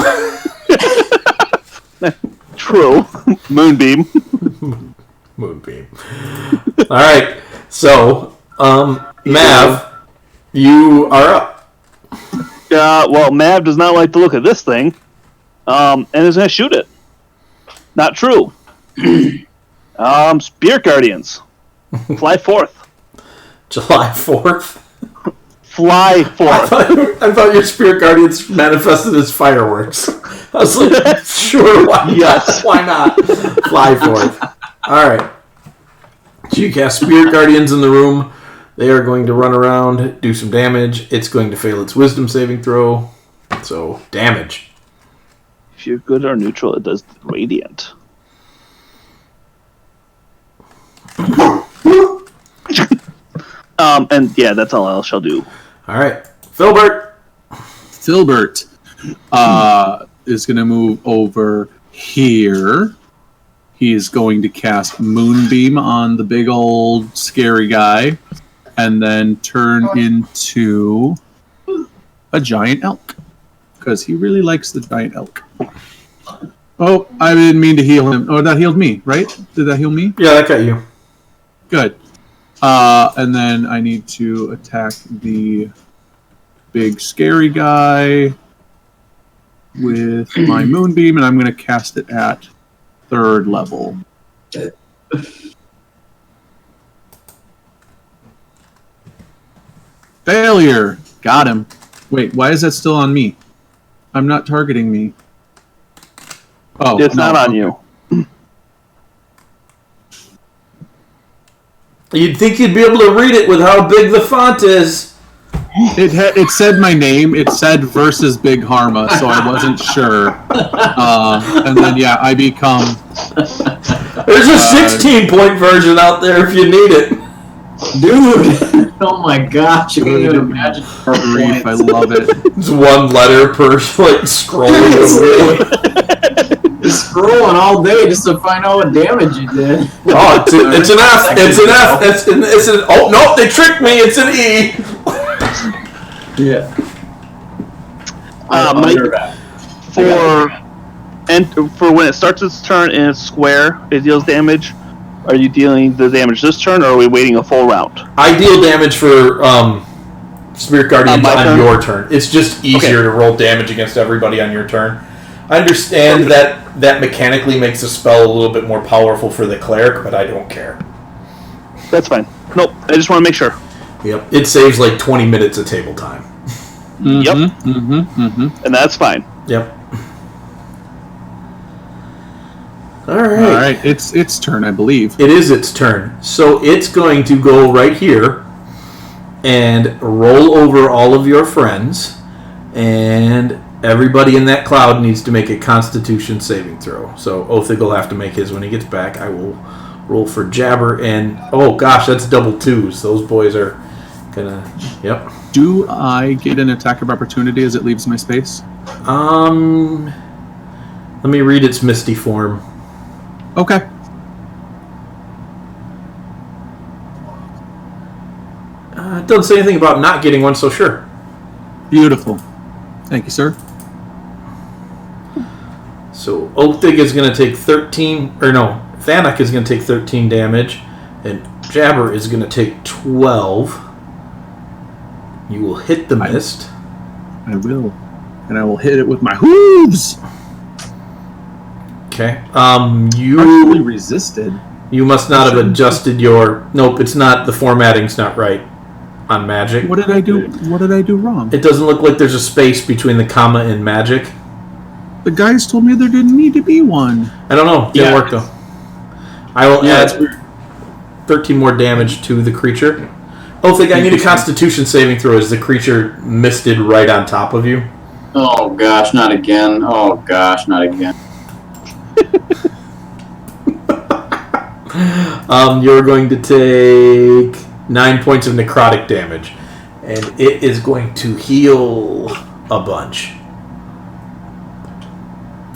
True. Moonbeam. Moonbeam. All right. So, Mav, you are up. Well, Mav does not like the look of this thing, and is going to shoot it. Not true. Spirit Guardians. Fly forth. July 4th? Fly forth. I thought your Spirit Guardians manifested as fireworks. I was like, sure, why not? Fly forth. Alright. So you cast Spirit Guardians in the room. They are going to run around, do some damage. It's going to fail its wisdom saving throw. So, damage. If you're good or neutral, it does radiant. And yeah, that's all I shall do. Alright. Filbert is going to move over here. He is going to cast Moonbeam on the big old scary guy. And then turn into a giant elk. Because he really likes the giant elk. Oh, I didn't mean to heal him. Oh, that healed me, right? Did that heal me? Yeah, that got you. Good. And then I need to attack the big scary guy with my Moonbeam, and I'm going to cast it at 3rd level. Failure! Got him. Wait, why is that still on me? I'm not targeting me. Oh, It's no, not on okay. you. You'd think you'd be able to read it with how big the font is. It said my name. It said versus Big Harma, so I wasn't sure. And then I become. There's a 16-point version out there if you need it. Dude! Oh my gosh, you can't even imagine. Grief, I love it. It's one letter per scrolling over. Scrolling all day just to find out what damage you did. Oh, it's an F. It's an F. It's an. Oh no, they tricked me. It's an E. Yeah. Mike, for when it starts its turn in its square, it deals damage. Are you dealing the damage this turn, or are we waiting a full round? I deal damage for Spirit Guardians on your turn. It's just easier to roll damage against everybody on your turn. I understand that mechanically makes the spell a little bit more powerful for the cleric, but I don't care. That's fine. Nope, I just want to make sure. Yep, it saves like 20 minutes of table time. Yep. And that's fine. Yep. All All right, it's turn, I believe. It is its turn. So it's going to go right here and roll over all of your friends, and everybody in that cloud needs to make a Constitution saving throw. So Othig will have to make his when he gets back. I will roll for Jabber, and oh gosh, that's double twos. Those boys are gonna. Yep. Do I get an attack of opportunity as it leaves my space? Let me read its Misty form. Okay. It doesn't say anything about not getting one, so sure. Beautiful. Thank you, sir. So Othig is going to take 13, or no, Thanak is going to take 13 damage, and Jabber is going to take 12. You will hit the mist. I will. And I will hit it with my hooves! Okay. Partially resisted. You must not have adjusted your... Nope, it's not... The formatting's not right on magic. What did I do? What did I do wrong? It doesn't look like there's a space between the comma and magic. The guys told me there didn't need to be one. I don't know. It didn't work, though. I will add 13 more damage to the creature. Othig, I need a Constitution saving throw as the creature misted right on top of you. Oh gosh, not again. Oh gosh, not again. You're going to take 9 points of necrotic damage, and it is going to heal a bunch.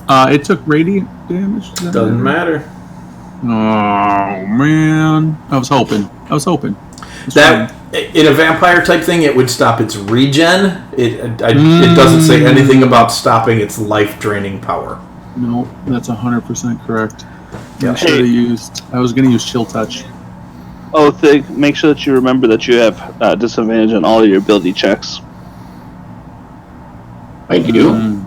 It took radiant damage? Doesn't matter. Oh, man. I was hoping. That in a vampire type thing, it would stop its regen. It doesn't say anything about stopping its life draining power. No, that's 100% correct. Yeah. I should have used. I was going to use chill touch. Oh, make sure that you remember that you have disadvantage on all of your ability checks. I do.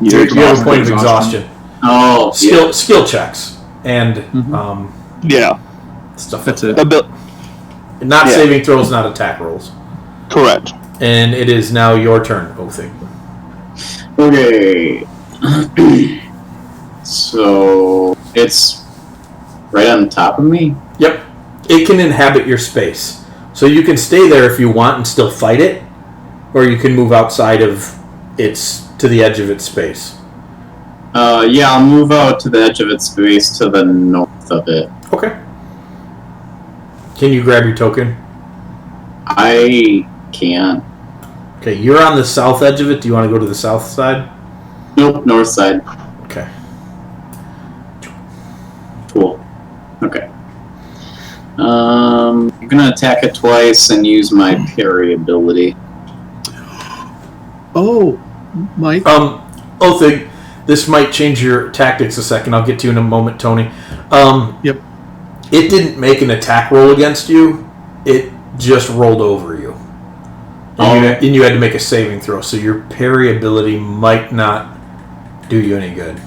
You have a point of exhaustion. Oh, skill checks and stuff. That's like it. That. Not saving throws, not attack rolls. Correct. And it is now your turn, Othig. Okay. So it's right on top of me? Yep. It can inhabit your space. So you can stay there if you want and still fight it, or you can move outside of to the edge of its space. I'll move out to the edge of its space to the north of it. Okay. Can you grab your token? I can't. Okay, you're on the south edge of it. Do you want to go to the south side? Nope, north side. Okay. Cool. Okay. I'm gonna attack it twice and use my parry ability. Oh, Mike. Othig, this might change your tactics a second. I'll get to you in a moment, Tony. Yep. It didn't make an attack roll against you. It just rolled over you. And you had to make a saving throw, so your parry ability might not do you any good.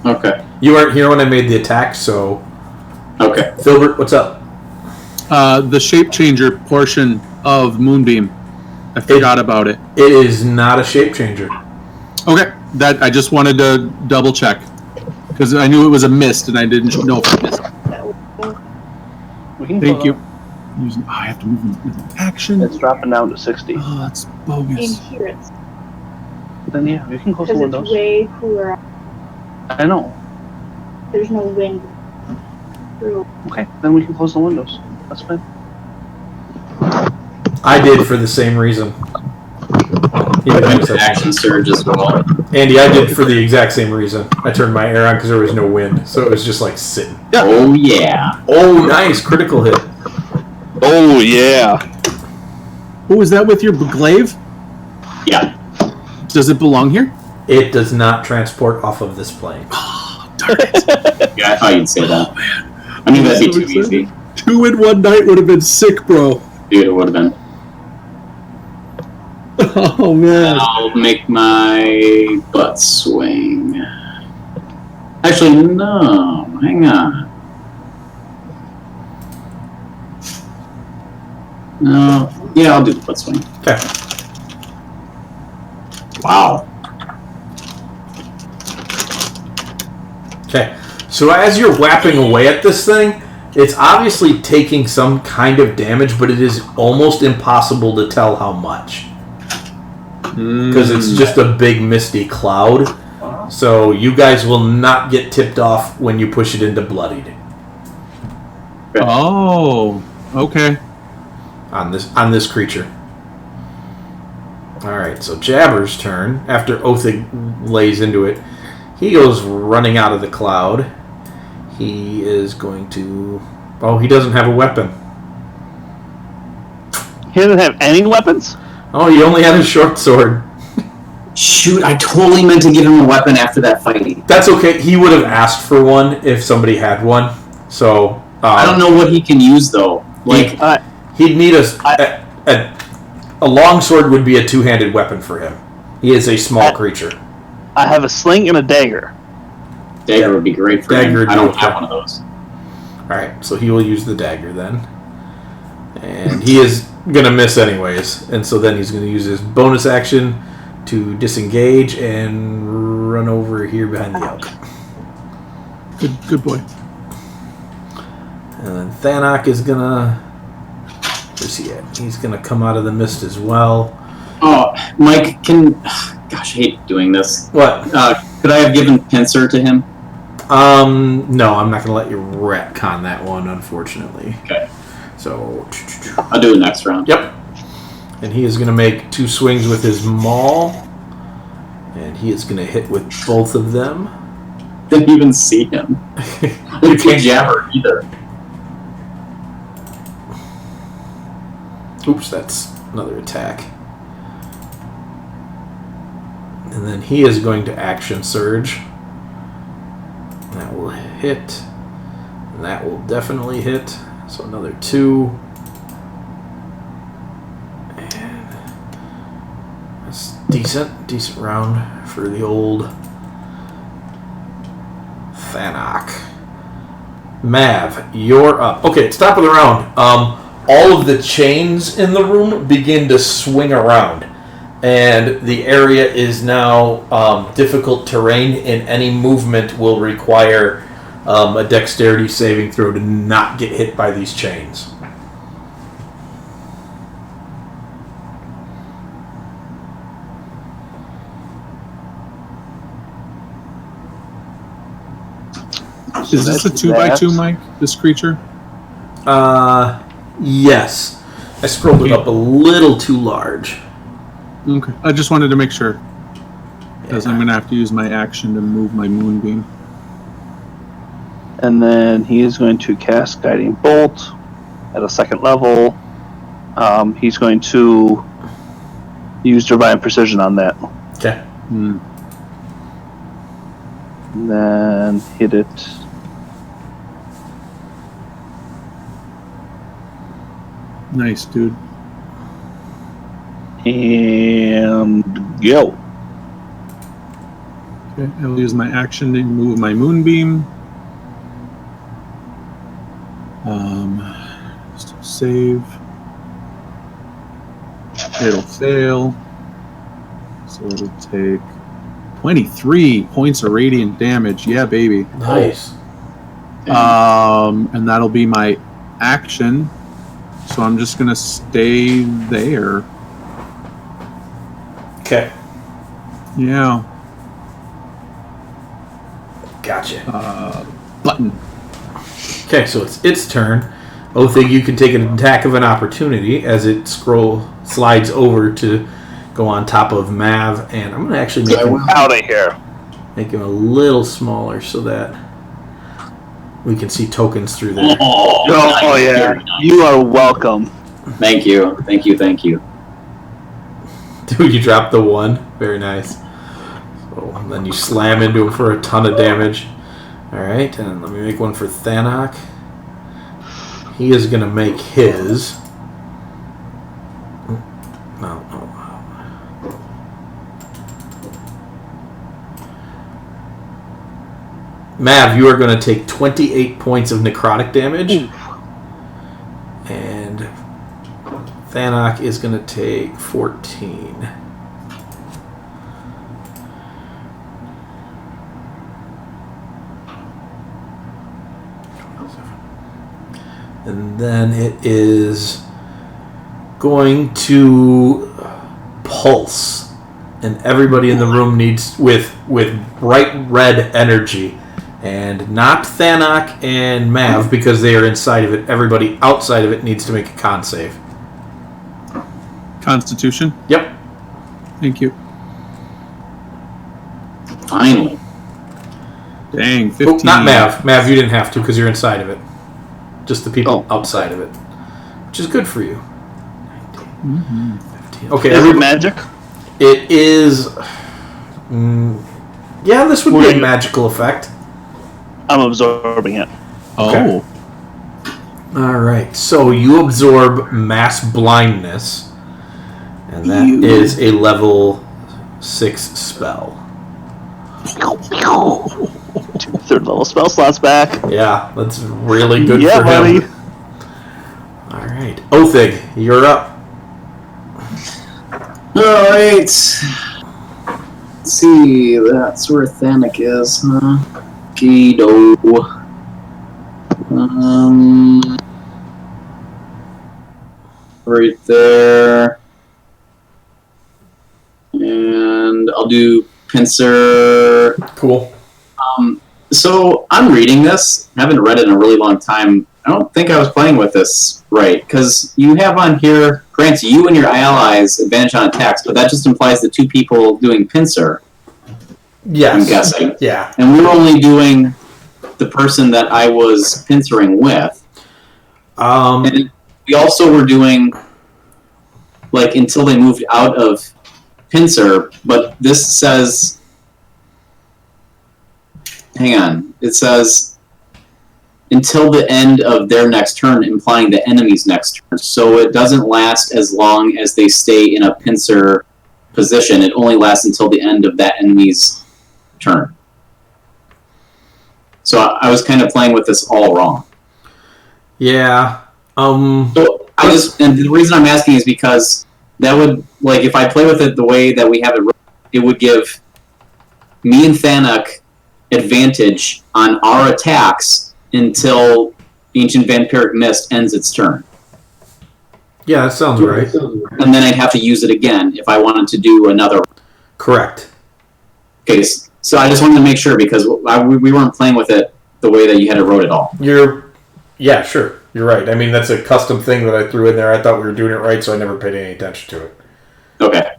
Okay. You weren't here when I made the attack, so... Okay. Filbert, what's up? The shape changer portion of Moonbeam. I forgot about it. It is not a shape changer. Okay. That I just wanted to double check because I knew it was a mist and I didn't know if it missed. Thank you. I have to move action. It's dropping down to 60. Oh, that's In bogus. here, it's Then yeah, you can close the because windows. it's way cooler. I know. There's no wind through. Okay, then we can close the windows. That's fine. I did for the same reason. Action surge as well. Andy, I did for the exact same reason. I turned my air on because there was no wind, so it was just like sitting. Yeah. Oh yeah. Oh, nice critical hit. Oh yeah. Oh, is that with your glaive? Yeah. Does it belong here? It does not transport off of this plane. Darn it. Yeah, I thought you'd say that. I knew that'd be too easy. 2 in 1 night would have been sick, bro. Dude, it would have been. Oh man. I'll make my butt swing. Actually, no. Hang on. No. Yeah, I'll do the butt swing. Okay. Wow. Okay. So as you're whapping away at this thing, it's obviously taking some kind of damage, but it is almost impossible to tell how much. Because it's just a big misty cloud. So you guys will not get tipped off when you push it into bloodied Oh, okay. on this creature. Alright, so Jabber's turn. After Othig lays into it, he goes running out of the cloud. He is going to... Oh, he doesn't have a weapon. He doesn't have any weapons? Oh, he only had a short sword. Shoot, I totally meant to give him a weapon after that fight. That's okay. He would have asked for one if somebody had one. So... I don't know what he can use, though. Like, He'd need a long sword would be a two-handed weapon for him. He is a small creature. I have a sling and a dagger. dagger would be great for Dagger him. I don't would be have okay. one of those. Alright, so he will use the dagger then. And he is going to miss anyways. And so then he's going to use his bonus action to disengage and run over here behind the elk. Good boy. And then Thanok is going to... Where's he at? He's going to come out of the mist as well. Oh, Mike, gosh, I hate doing this. What? Could I have given Pincer to him? No, I'm not going to let you retcon that one, unfortunately. Okay. So... I'll do it next round. Yep. And he is going to make 2 swings with his maul. And he is going to hit with both of them. Didn't even see him. You You can't jabber either. Oops, that's another attack. And then he is going to action surge. That will hit. And that will definitely hit. So another 2. And that's decent round for the old Thanok. Mav, you're up. Okay, it's top of the round. All of the chains in the room begin to swing around. And the area is now difficult terrain, and any movement will require a dexterity saving throw to not get hit by these chains. Is this a 2x2, Mike? This creature? Yes. I scrolled it up a little too large. Okay. I just wanted to make sure. Because I'm going to have to use my action to move my moonbeam. And then he is going to cast Guiding Bolt at a 2nd level. He's going to use Divine Precision on that. Okay. Hmm. And then hit it. Nice, dude. And go. Okay, I'll use my action to move my moonbeam. Still save. It'll fail. So it'll take 23 points of radiant damage. Yeah, baby. Nice. And that'll be my action. So I'm just gonna stay there. Okay. Yeah. Gotcha. Button. Okay, so it's its turn. Othig, you can take an attack of an opportunity as it slides over to go on top of Mav, and I'm going to actually make him Out of here. a little smaller so that we can see tokens through there. Oh, yeah. You are welcome. Thank you. Dude, you dropped the 1. Very nice. So, and then you slam into him for a ton of damage. Alright, and let me make one for Thanok. He is going to make his... No. Mav, you are going to take 28 points of necrotic damage. Ooh. And Thanok is going to take 14. And then it is going to pulse. And everybody in the room needs, with bright red energy. And not Thanok and Mav, because they are inside of it. Everybody outside of it needs to make a con save. Constitution? Yep. Thank you. Finally. Dang, 15. Oh, not Mav. Mav, you didn't have to because you're inside of it. Just the people outside of it. Which is good for you. 19, 15. Okay, is it magic? It is... yeah, this would be a magical effect. I'm absorbing it. Okay. Oh. Alright, so you absorb mass blindness. And that is a level 6 spell. 3rd level spell slots back. Yeah, that's really good for buddy. him. Alright. Othig, you're up. Alright. Let's see, that's where Thanok is, huh? Kido. Right there. And I'll do pincer. Cool. So I'm reading this. I haven't read it in a really long time. I don't think I was playing with this right, because you have on here, grants you and your allies advantage on attacks, but that just implies the 2 people doing pincer. Yes. I'm guessing. Yeah. And we're only doing the person that I was pincering with. And we also were doing, like, until they moved out of pincer, but this says... Hang on. It says until the end of their next turn, implying the enemy's next turn. So it doesn't last as long as they stay in a pincer position. It only lasts until the end of that enemy's turn. So I was kind of playing with this all wrong. Yeah. So and the reason I'm asking is because that would, like, if I play with it the way that we have it, it would give me and Thanok advantage on our attacks until Ancient Vampiric Mist ends its turn. Yeah, that sounds right. And then I'd have to use it again if I wanted to do another. Correct. Okay, so I just wanted to make sure because we weren't playing with it the way that you had it wrote at all. Yeah, sure. You're right. I mean, that's a custom thing that I threw in there. I thought we were doing it right, so I never paid any attention to it. Okay.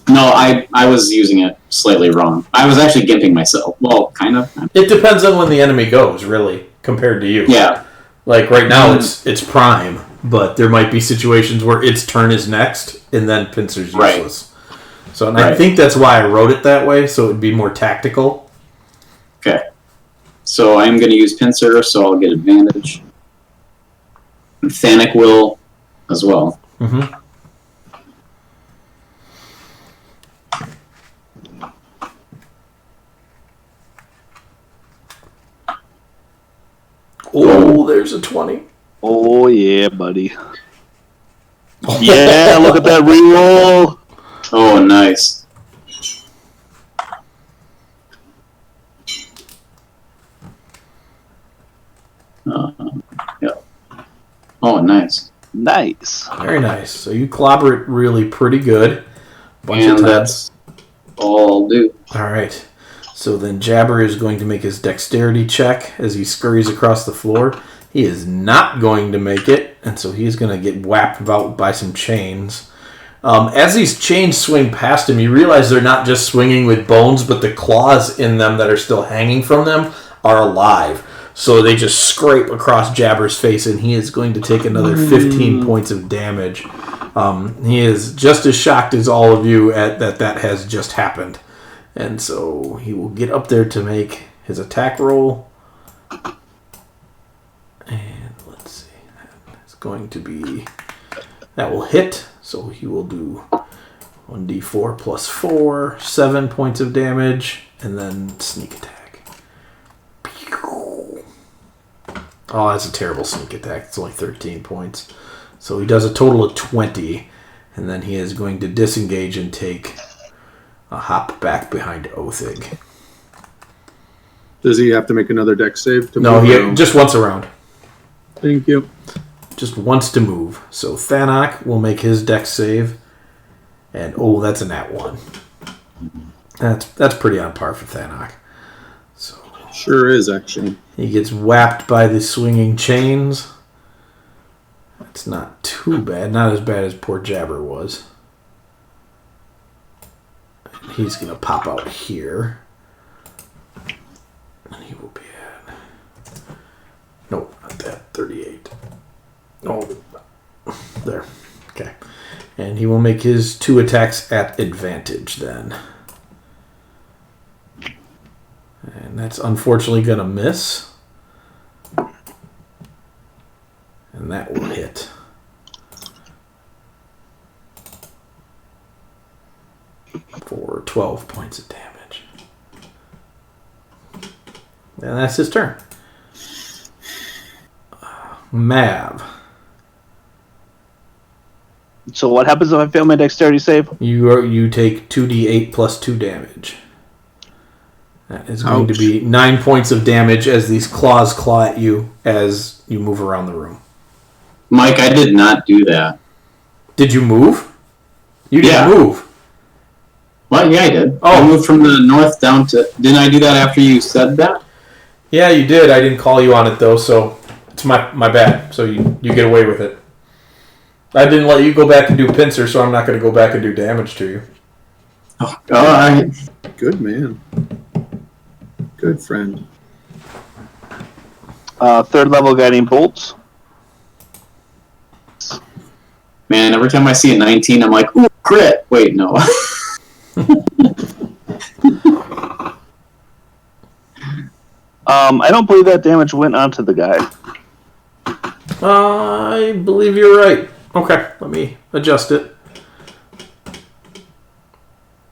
No, I was using it slightly wrong. I was actually gimping myself. Well, kind of. It depends on when the enemy goes, really, compared to you. Yeah. Like, right now, it's prime, but there might be situations where its turn is next, and then pincer's useless. Right. So, and I think that's why I wrote it that way, so it would be more tactical. Okay. So I'm going to use pincer, so I'll get advantage. And Thanok will as well. Mm-hmm. Oh, there's a 20. Oh, yeah, buddy. Yeah, look at that reroll. Oh, nice. Oh, nice. Nice. Very nice. So you clobber it really pretty good. Bunch And of times. that's all I'll do. All right. So then Jabber is going to make his dexterity check as he scurries across the floor. He is not going to make it, and so he is going to get whacked out by some chains. As these chains swing past him, you realize they're not just swinging with bones, but the claws in them that are still hanging from them are alive. So they just scrape across Jabber's face, and he is going to take another 15 points of damage. He is just as shocked as all of you at that has just happened. And so he will get up there to make his attack roll. And let's see. It's going to be... That will hit. So he will do 1d4 plus 4, 7 points of damage, and then sneak attack. Oh, that's a terrible sneak attack. It's only 13 points. So he does a total of 20, and then he is going to disengage and take a hop back behind Othig. Does he have to make another dex save? No, he just once a round. Thank you. Just wants to move. So Thanok will make his dex save. And, that's a nat 1. That's pretty on par for Thanok. So Sure is, actually. he gets whapped by the swinging chains. That's not too bad. Not as bad as poor Jabber was. He's going to pop out here. And he will be at... No, not that. 38. Oh, there. Okay. And he will make his 2 attacks at advantage then. And that's unfortunately going to miss. And that will hit. For 12 points of damage. And that's his turn. Mav. So what happens if I fail my dexterity save? You take 2d8 plus 2 damage. That is going to Ouch. be 9 points of damage as these claws claw at you as you move around the room. Mike, I did not do that. Did you move? You didn't Yeah. move. Well, yeah, I did. Oh. I moved from the north down to... Didn't I do that after you said that? Yeah, you did. I didn't call you on it, though, so it's my bad. So you get away with it. I didn't let you go back and do pincer, so I'm not going to go back and do damage to you. Oh, all right. Good man. Good friend. 3rd level guiding bolts. Man, every time I see a 19, I'm like, ooh, crit. Wait, no. I don't believe that damage went onto the guy. I believe you're right. Okay, let me adjust it.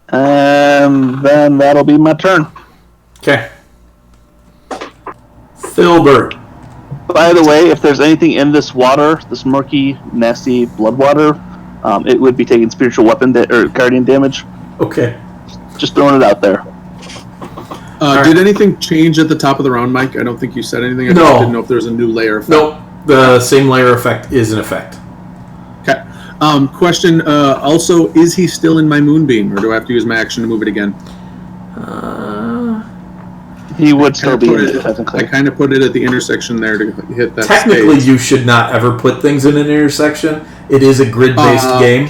And then that'll be my turn. Okay. Filbert. By the way, if there's anything in this water, this murky, nasty blood water, it would be taking spiritual weapon or guardian damage. Okay. Just throwing it out there. Did anything change at the top of the round, Mike? I don't think you said anything. I No. just didn't know if there's a new layer effect. Nope. The same layer effect is in effect. Okay. Question, also, is he still in my moonbeam, or do I have to use my action to move it again? He would still be in it, I technically. kind of put it at the intersection there to hit that Technically, stage. you should not ever put things in an intersection. It is a grid-based game.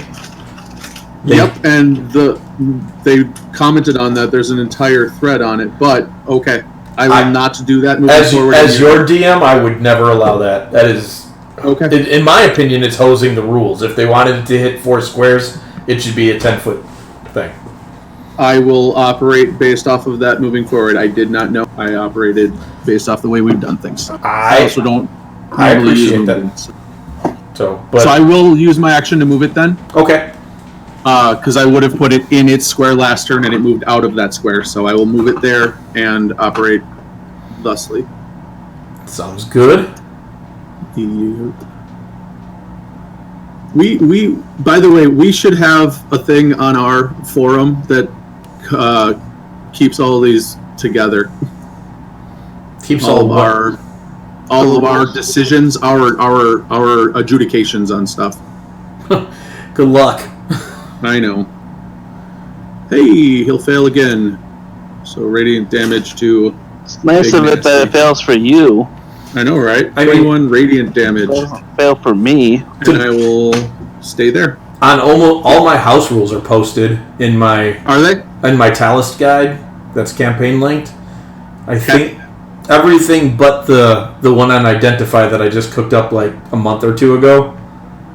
Yep, and they commented on that. There's an entire thread on it, but okay. I will not do that moving forward. As your DM, I would never allow that. That is... Okay. In my opinion, it's hosing the rules. If they wanted it to hit 4 squares, it should be a 10-foot thing. I will operate based off of that moving forward. I did not know. I operated based off the way we've done things. I also don't I normally use appreciate that. movements. So I will use my action to move it then, okay. because I would have put it in its square last turn and it moved out of that square. So I will move it there and operate thusly. Sounds good. We by the way, we should have a thing on our forum that keeps all these together. Keeps all all of our all of our decisions, our adjudications on stuff. Good luck. I know. Hey, he'll fail again. So radiant damage to... It's nice of it that Nasty. it fails for you. I know, right? I mean- 21 radiant damage. It doesn't fail for me. And I will stay there. On almost all my house rules are posted in my Are they? Talist guide. That's campaign linked. I think everything but the one on identify that I just cooked up like a month or two ago.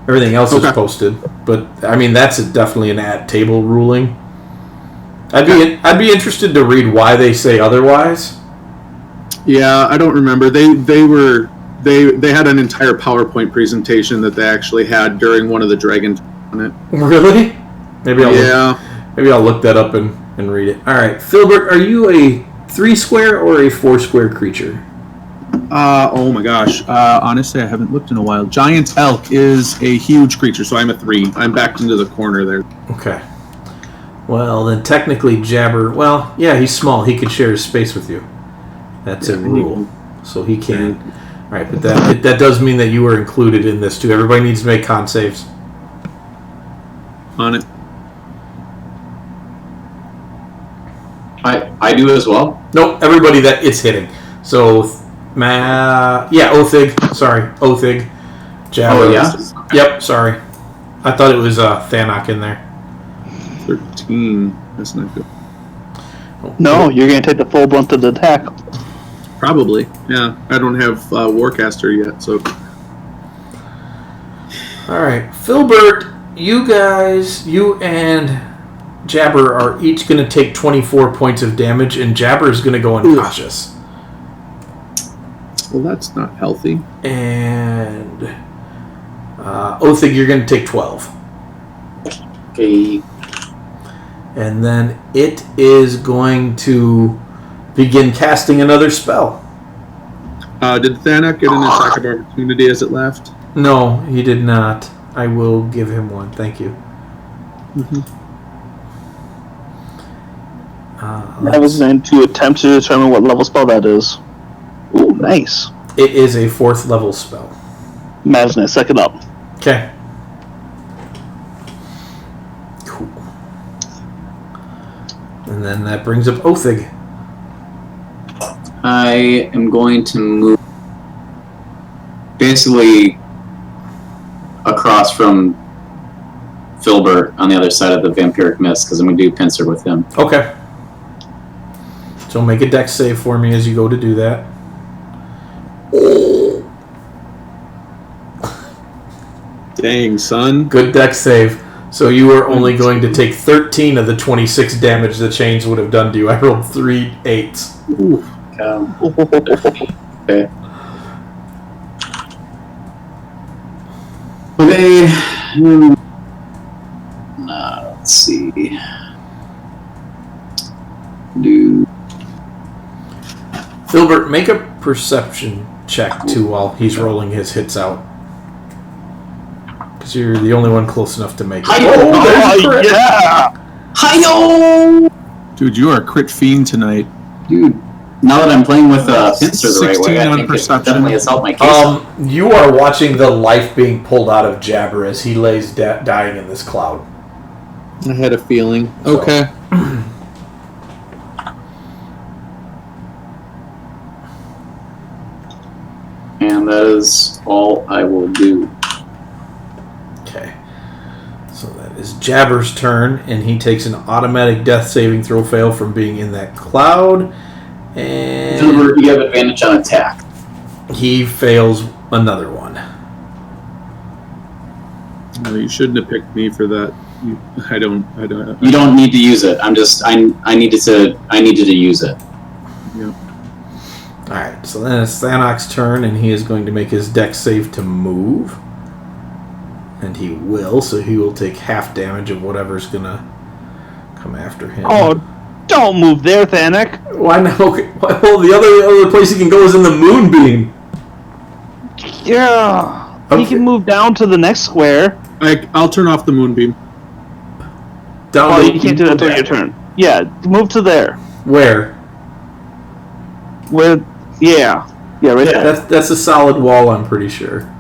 Everything else is Okay. posted. But I mean that's definitely an at table ruling. I'd be interested to read why they say otherwise. Yeah, I don't remember. They had an entire PowerPoint presentation that they actually had during one of the Dragon on it. Really? Maybe I'll look that up and read it. All right, Filbert, are you a 3 square or a 4 square creature? Oh my gosh. Honestly, I haven't looked in a while. Giant elk is a huge creature, so I'm a 3. I'm backed into the corner there. Okay. Well, then technically Jabber... Well, yeah, he's small. He could share his space with you. That's a rule. So he can. All right, but that does mean that you are included in this, too. Everybody needs to make con saves. On it. I do as well. Nope, everybody that it's hitting. So, Othig. Sorry, Othig. Jabber. Oh, yeah? Yep, sorry. I thought it was Thanok in there. 13. That's not good. No, you're going to take the full brunt of the attack. Probably. Yeah. I don't have Warcaster yet, so... Alright, Filbert, you and Jabber are each going to take 24 points of damage, and Jabber is going to go unconscious. Well, that's not healthy. And Othig, you're going to take 12. Okay. And then it is going to begin casting another spell. Did Thanak get an attack of opportunity as it left? No, he did not. I will give him one. Thank you. I was going to attempt to determine what level spell that is. Ooh, nice. It is a 4th level spell. Imagine it, suck it up. Okay. Cool. And then that brings up Othig. I am going to move basically across from Filbert on the other side of the vampiric mist because I'm going to do pincer with him. Okay. So make a dex save for me as you go to do that. Dang, son. Good dex save. So you are only going to take 13 of the 26 damage the chains would have done to you. I rolled 3 8s. Ooh. Okay. Okay. Let's see. Filbert, make a perception check too while he's rolling his hits out. Because you're the only one close enough to make it. Oh, yeah! Hi-yo! Dude, you are a crit fiend tonight. Dude, now that I'm playing with pincer the right 16 way, I on think it perception. definitely has helped my case. You are watching the life being pulled out of Jabber as he lays dying in this cloud. I had a feeling. So- Okay. And that is all I will do. Okay. So that is Jabber's turn, and he takes an automatic death saving throw fail from being in that cloud. And Filbert, you have advantage on attack. he fails another one. No, you shouldn't have picked me for that. I don't. You don't need to use it. I needed to use it. Yeah. Alright, so then it's Thanok's turn, and he is going to make his dex save to move. And he will, so he will take half damage of whatever's going to come after him. Oh, don't move there, Thanak. Why not? Okay. Well, the other place he can go is in the moonbeam. Yeah. Okay. He can move down to the next square. I'll turn off the moonbeam. Down Oh, the- you can't do that during your turn. Yeah, move to there. Where? Where? Yeah. Yeah, right there. That's a solid wall, I'm pretty sure.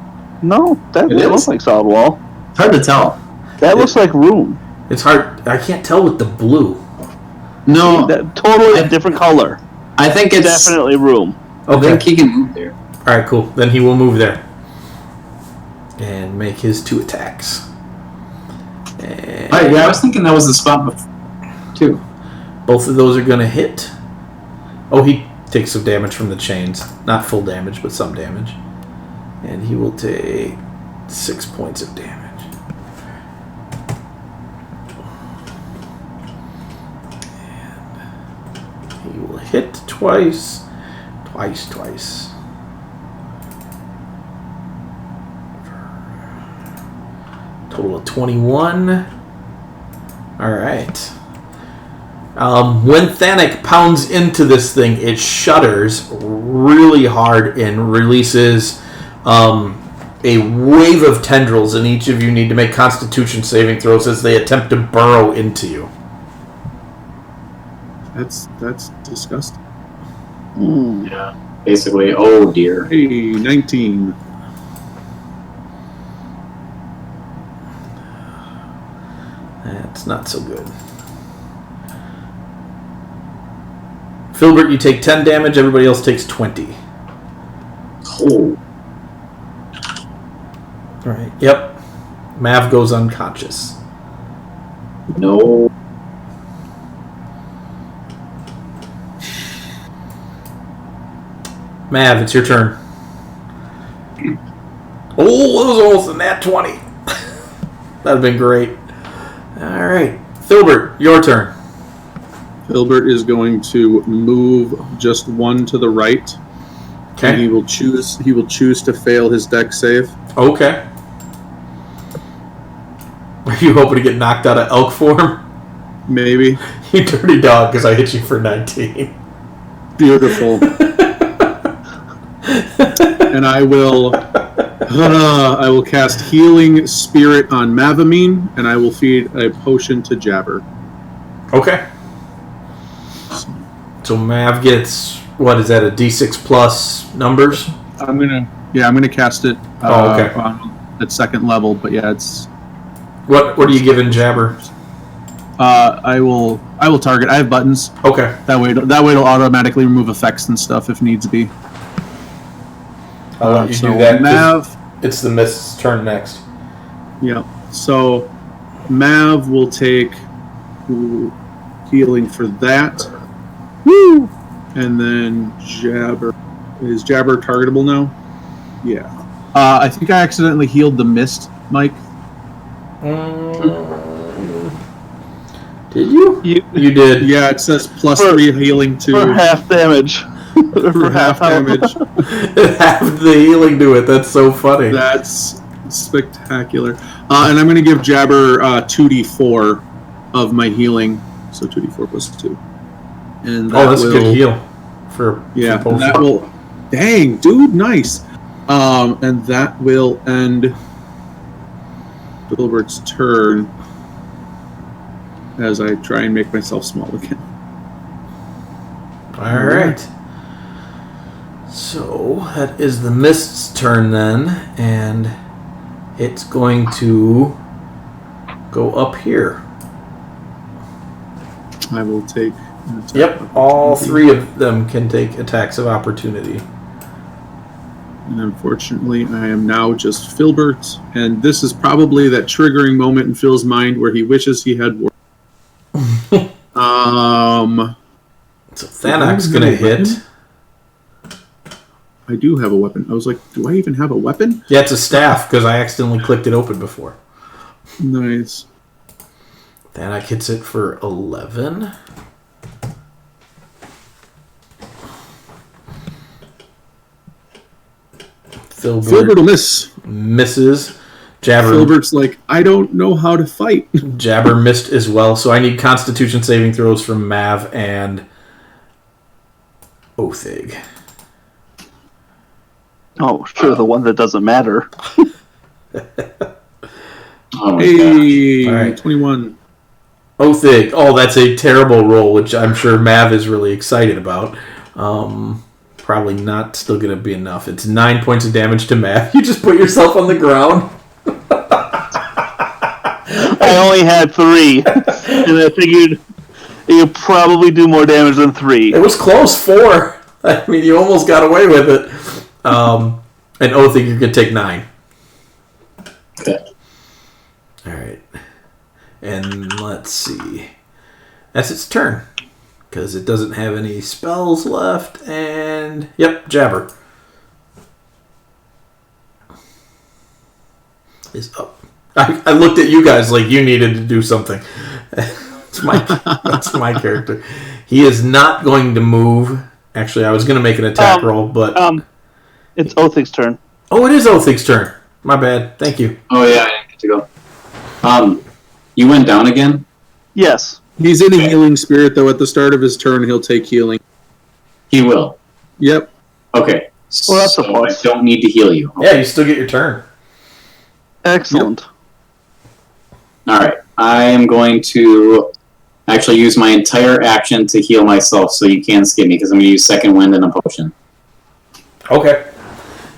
No, that It looks is? like solid wall. It's hard to tell. That looks like room. It's hard. I can't tell with the blue. No, That totally a different color. I think it's Definitely room. I think Okay. he can move there. All right, cool. Then he will move there and make his 2 attacks. And Right, yeah, I was thinking that was the spot before, too. both of those are going to hit. Oh, he takes some damage from the chains. Not full damage, but some damage. And he will take 6 points of damage. And he will hit twice. Twice. Total of 21. Alright. When Thanik pounds into this thing, it shudders really hard and releases a wave of tendrils, and each of you need to make Constitution saving throws as they attempt to burrow into you. That's disgusting. Yeah. Basically, oh dear. Hey, 19. That's not so good. Filbert, you take 10 damage. Everybody else takes 20. Oh. All right. Yep. Mav goes unconscious. No. Mav, it's your turn. Oh, that was almost a nat 20. That'd have been great. All right. Filbert, your turn. Filbert is going to move just 1 to the right. And he Okay. will choose to fail his dex save. Okay. Are you hoping to get knocked out of elk form? Maybe. You dirty dog, because I hit you for 19. Beautiful. And I will cast Healing Spirit on Mavamine, and I will feed a potion to Jabber. Okay. So Mav gets, what is that, a D6 plus numbers? I'm gonna cast it. Okay. At second level, but yeah, it's. What are you giving Jabber? I will target. I have buttons. Okay. That way it'll automatically remove effects and stuff if needs be. I'll let you so do that. 'cause Mav. It's the Mist's turn next. Yeah. So Mav will take healing for that. Woo! And then Jabber. Is Jabber targetable now? Yeah. I think I accidentally healed the Mist, Mike. Did you? You did. Yeah, it says plus For- 3 healing to For half damage. for half damage. It halved the healing to it. That's so funny. That's spectacular. And I'm going to give Jabber 2d4 of my healing. So 2d4 plus 2. And that That's a will, good heal. For Yeah, for and that will. Dang, dude, nice. And that will end Filbert's turn as I try and make myself small again. All right. So that is the Mist's turn then, and it's going to go up here. I will take an attack. Yep, all 3 of them can take attacks of opportunity. And unfortunately, I am now just Filbert, and this is probably that triggering moment in Phil's mind where he wishes he had work. So Thanok's going to hit. I do have a weapon. I was like, do I even have a weapon? Yeah, it's a staff because I accidentally clicked it open before. Nice. Thanok hits it for 11. Filbert will miss. Misses. Jabber Filbert's like, I don't know how to fight. Jabber missed as well, so I need Constitution saving throws from Mav and Othig. Oh, sure, the one that doesn't matter. Oh my gosh. Hey, All right. 21. Othig. Oh, that's a terrible roll, which I'm sure Mav is really excited about. probably not still going to be enough. It's 9 points of damage to Matt. You just put yourself on the ground. I only had 3, and I figured you'd probably do more damage than 3. It was close, 4. I mean, you almost got away with it. And Othig, you're going to take 9. Okay. All right. And let's see. That's its turn. Because it doesn't have any spells left. And, yep, Jabber is up. I looked at you guys like you needed to do something. That's my character. He is not going to move. Actually, I was going to make an attack roll, but... It's Othig's turn. Oh, it is Othig's turn. My bad. Thank you. Oh, yeah, I didn't get to go. You went down again? Yes. He's in a healing spirit, though. At the start of his turn, he'll take healing. He will. Yep. Okay. Well, that's a so I plus. don't need to heal you. Yeah, you still get your turn. Excellent. All right. I am going to actually use my entire action to heal myself so you can't skip me because I'm going to use Second Wind and a potion. Okay.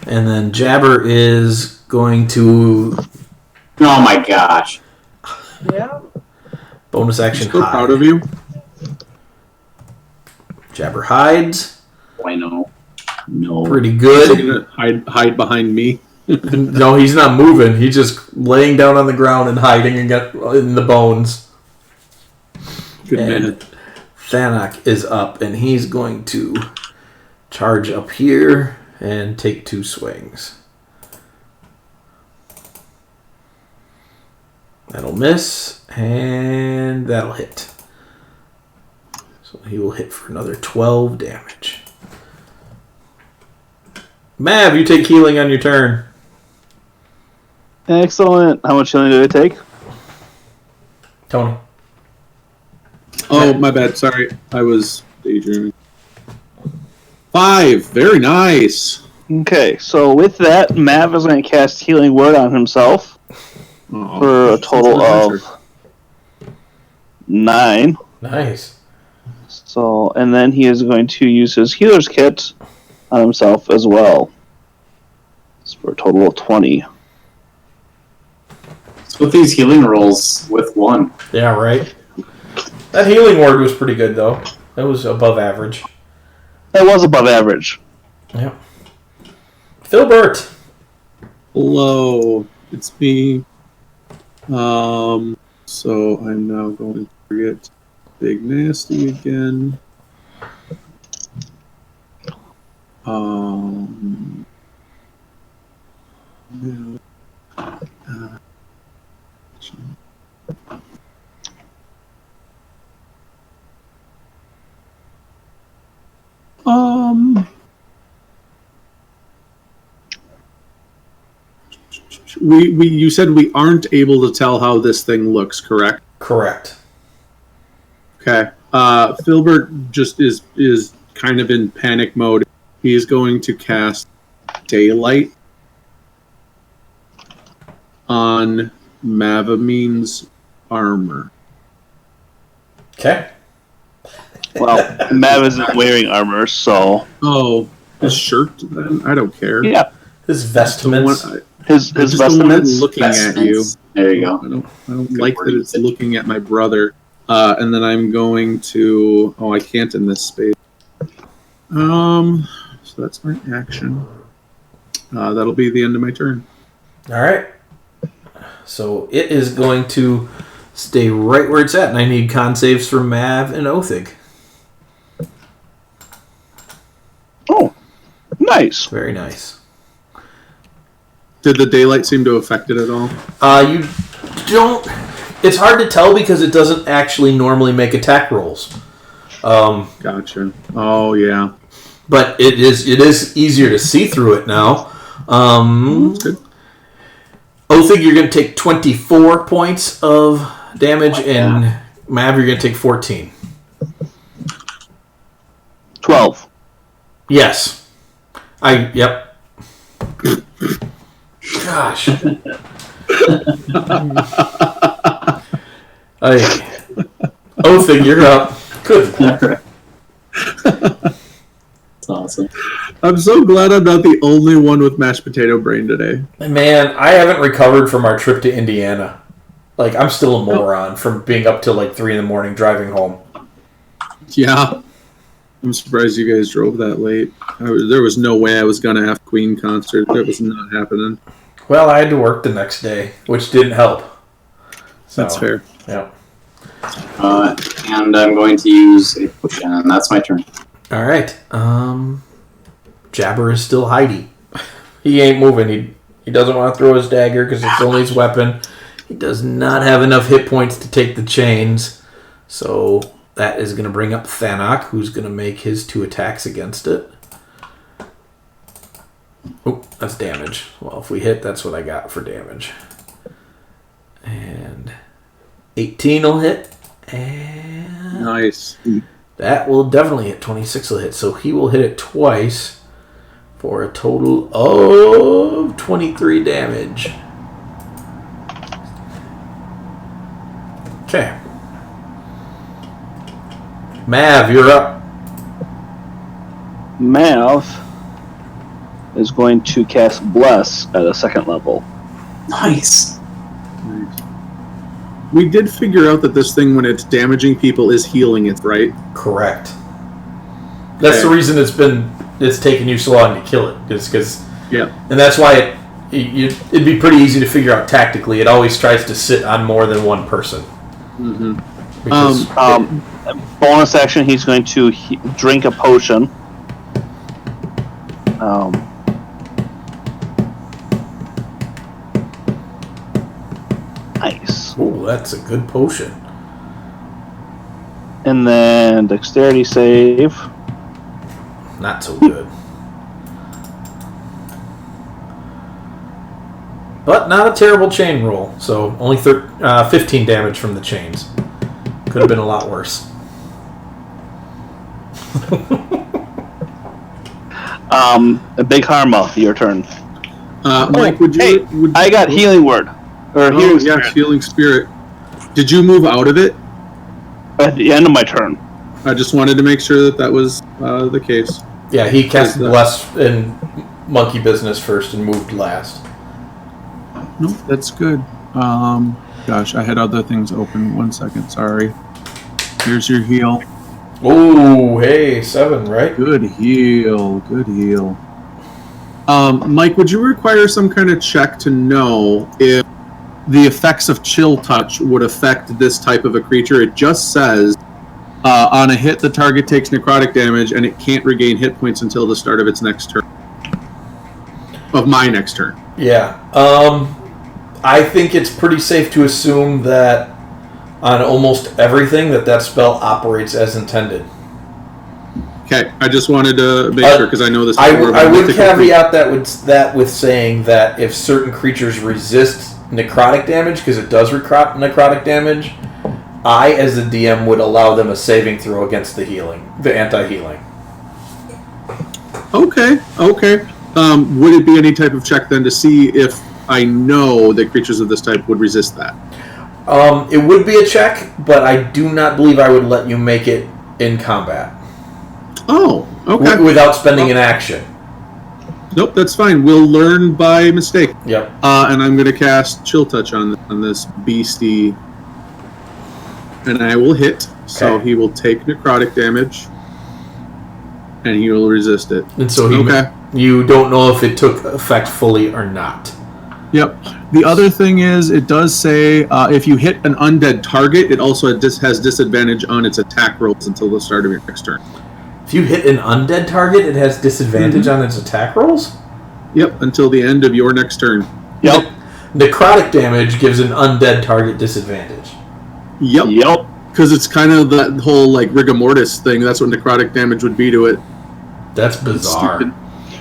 And then Jabber is going to... Oh my gosh. Yeah. Bonus action I'm so hide. proud of you. Jabber hides. Oh, I know. No. Pretty He's good. gonna hide behind me. No, he's not moving. He's just laying down on the ground and hiding in the bones. Good And man. Thanak is up, and he's going to charge up here and take 2 swings. That'll miss, and that'll hit. So he will hit for another 12 damage. Mav, you take healing on your turn. Excellent. How much healing did I take? Tony. Oh, my bad. Sorry. I was daydreaming. 5. Very nice. Okay, so with that, Mav is going to cast Healing Word on himself Oh, for a total of 9. Nice. So, and then he is going to use his Healer's Kit on himself as well. It's for a total of 20. With these healing rolls with 1. Yeah, right. That healing word was pretty good, though. That was above average. That was above average. Yep. Philbert. Hello. It's me. So I'm now going to get Big Nasty again. You said we aren't able to tell how this thing looks, correct? Correct. Okay. Filbert just is kind of in panic mode. He is going to cast Daylight on Mavamine's armor. Okay. Well, Mav isn't wearing armor, so... Oh, his shirt then? I don't care. Yeah, His vestments. his I just don't want it vestments. looking at you. There you go. I don't like that it's looking at my brother. And then I'm going to... Oh, I can't in this space. So that's my action. That'll be the end of my turn. All right. So it is going to stay right where it's at, and I need con saves from Mav and Othig. Oh, nice. Very nice. Did the daylight seem to affect it at all? You don't... It's hard to tell because it doesn't actually normally make attack rolls. Gotcha. Oh, yeah. But it is easier to see through it now. That's good. Othig, you're going to take 24 points of damage, and Mav, you're going to take 14. 12. Yes. Yep. Gosh. Othig, you're up. Good. That's awesome. I'm so glad I'm not the only one with mashed potato brain today. Man, I haven't recovered from our trip to Indiana. Like, I'm still a moron from being up till like 3 a.m. driving home. Yeah. I'm surprised you guys drove that late. There was no way I was going to have Queen concert. That was not happening. Well, I had to work the next day, which didn't help. So, That's fair. Yeah. And I'm going to use a potion, and that's my turn. All right. Jabber is still hidey. He ain't moving. He doesn't want to throw his dagger because it's only his weapon. He does not have enough hit points to take the chains. So that is going to bring up Thanok, who's going to make his 2 attacks against it. Oh, that's damage. Well, if we hit, that's what I got for damage. And 18 will hit. And Nice. that will definitely hit. 26 will hit. So he will hit it twice for a total of 23 damage. Okay. Mav, you're up. Mav is going to cast Bless at a 2nd level. Nice. We did figure out that this thing, when it's damaging people, is healing it, right? Correct. That's the reason it's taken you so long to kill it. Is because, Yeah. and that's why it'd be pretty easy to figure out tactically. It always tries to sit on more than one person. Mm-hmm. Because Bonus action, he's going to drink a potion. Nice. ooh, that's a good potion. And then dexterity save. Not so good. But not a terrible chain roll. So only 15 damage from the chains. Could have been a lot worse. A big Harma, your turn. Mike, would you... Hey, I got healing word. Or healing spirit. Yes, healing spirit. Did you move out of it? At the end of my turn. I just wanted to make sure that was the case. Yeah, he cast Bless in Monkey Business first and moved last. No, that's good. Gosh, I had other things open. 1 second, sorry. Here's your heal. Oh, hey, 7, right? Good heal. Good heal. Mike, would you require some kind of check to know if the effects of Chill Touch would affect this type of a creature? It just says, on a hit, the target takes necrotic damage, and it can't regain hit points until the start of its next turn. Of my next turn. Yeah. I think it's pretty safe to assume that on almost everything that spell operates as intended. Okay, I just wanted to make sure, because I know this. I would caveat that with saying that if certain creatures resist necrotic damage, because it does necrotic damage, I, as the DM, would allow them a saving throw against the anti-healing. Okay. Would it be any type of check then to see if I know that creatures of this type would resist that? It would be a check, but I do not believe I would let you make it in combat. Oh, okay. Without spending an action. Nope, that's fine. We'll learn by mistake. Yep. And I'm going to cast Chill Touch on this beastie. And I will hit, so he will take necrotic damage. And he will resist it. And so you don't know if it took effect fully or not. Yep. The other thing is, it does say if you hit an undead target, it also has disadvantage on its attack rolls until the start of your next turn. If you hit an undead target, it has disadvantage on its attack rolls? Yep, until the end of your next turn. Yep. Necrotic damage gives an undead target disadvantage. Yep. Because it's kind of that whole rigor mortis thing. That's what necrotic damage would be to it. That's bizarre.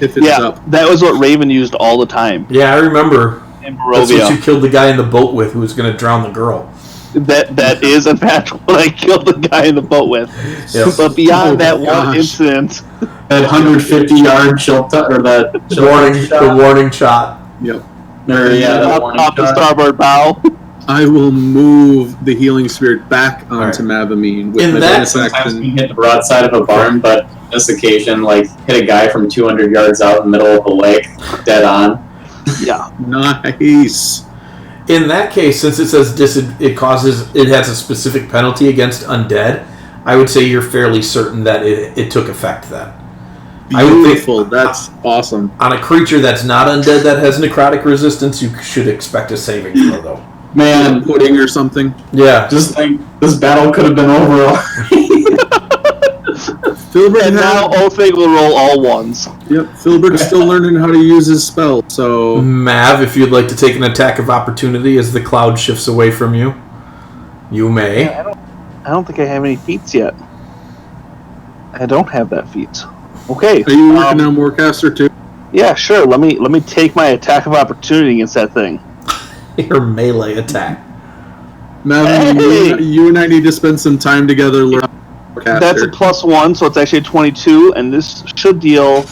If it's up. That was what Raven used all the time. Yeah, I remember. In That's what you killed the guy in the boat with who was going to drown the girl. That is in fact what I killed the guy in the boat with. Yes. But beyond that one incident, That 150-yard chill touch, or The warning shot. Yep. Or, yeah, that off warning the shot. starboard bow. I will move the healing spirit back onto Mavamine with In my that bonus Sometimes action. we hit the broadside of a barn, but this occasion, like, hit a guy from 200 yards out in the middle of a lake, dead on. Yeah. Nice. In that case, since it says it has a specific penalty against undead, I would say you're fairly certain that it took effect then. Beautiful. That's awesome. On a creature that's not undead that has necrotic resistance, you should expect a saving throw, though. Man, Pudding or something. Yeah. just think this battle could have been over already. Filbert And now Othig will roll all ones. Yep, Filbert's still learning how to use his spell, so... Mav, if you'd like to take an attack of opportunity as the cloud shifts away from you, you may. Yeah, I don't think I have any feats yet. I don't have that feat. Okay. Are you working on Warcaster too? Yeah, sure. Let me take my attack of opportunity against that thing. Your melee attack. Madeline, Hey! you and I need to spend some time together learning Warcaster. That's a +1, so it's actually a 22, and this should deal...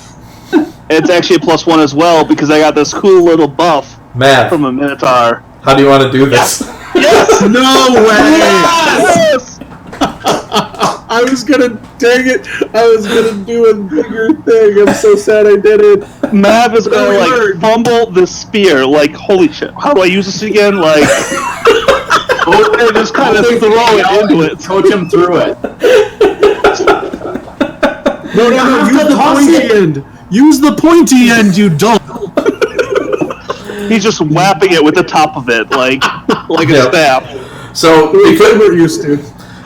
It's actually a +1 as well, because I got this cool little buff Mav, from a Minotaur. how do you want to do this? Yes! No way! Yes! I was gonna, dang it, I was gonna do a bigger thing. I'm so sad I did it. Mav is gonna, Really like, hard. fumble the spear, like, holy shit, how do I use this again? Like... and just kind of throw it into it. Coach him through it. No, use the pointy end. Use the pointy end, you dolt. He's just whapping it with the top of it, like a Yep. staff. So, Filbert used to.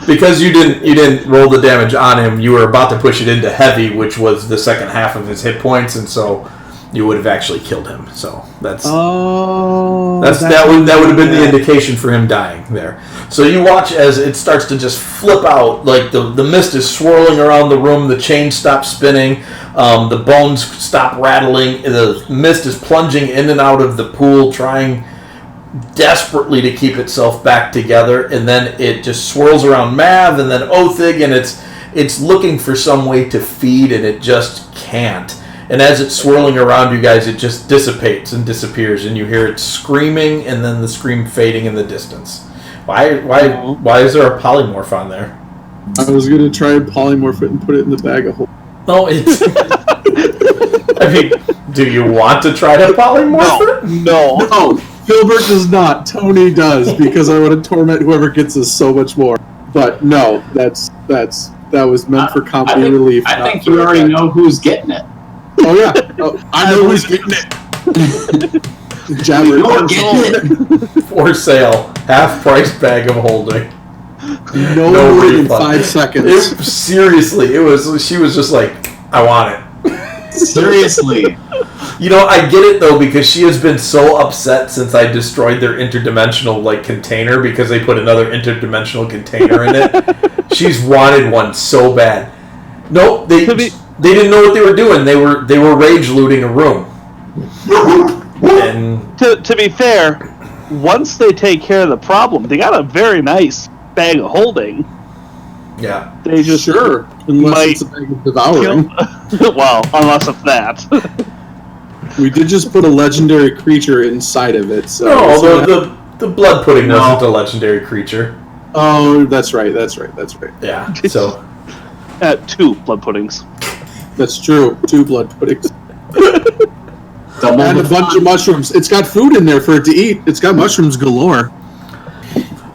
because you didn't roll the damage on him, you were about to push it into heavy, which was the second half of his hit points, and so you would have actually killed him. So that would have been the indication for him dying there. So you watch as it starts to just flip out, like the mist is swirling around the room, the chain stops spinning, the bones stop rattling, the mist is plunging in and out of the pool, trying desperately to keep itself back together, and then it just swirls around Mav and then Othig, and it's looking for some way to feed, and it just can't. And as it's swirling around you guys, it just dissipates and disappears, and you hear it screaming, and then the scream fading in the distance. Why is there a polymorph on there? I was gonna try and polymorph it and put it in the bag of holding. No, it's... I mean, do you want to try to polymorph it? No. No, Filbert does not. Tony does, because I want to torment whoever gets us so much more. But no, that was meant for comedy relief. I not think for you already attack. know who's getting it. Oh yeah, I know who's getting it. Jabber. You're getting it. For sale, half-price bag of holding. No No more than refund. 5 seconds. Seriously, she was just like, I want it. Seriously. You know, I get it though, because she has been so upset since I destroyed their interdimensional container, because they put another interdimensional container in it. She's wanted one so bad. Nope, they didn't know what they were doing. They were rage looting a room. And To be fair, once they take care of the problem, they got a very nice bag of holding. yeah, They just Sure, unless might it's a bag of devouring. well, unless it's that. We did just put a legendary creature inside of it. So no, the blood pudding No. wasn't a legendary creature. Oh, that's right. Yeah, so 2 blood puddings. That's true. 2 blood puddings. Double And a the bunch of mushrooms. It's got food in there for it to eat. It's got mushrooms galore.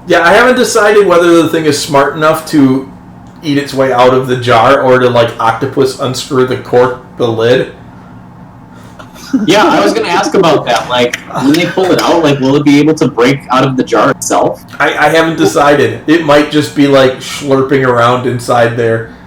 yeah, I haven't decided whether the thing is smart enough to eat its way out of the jar or to octopus unscrew the lid. Yeah, I was going to ask about that. Like, when they pull it out, will it be able to break out of the jar itself? I haven't decided. It might just be slurping around inside there,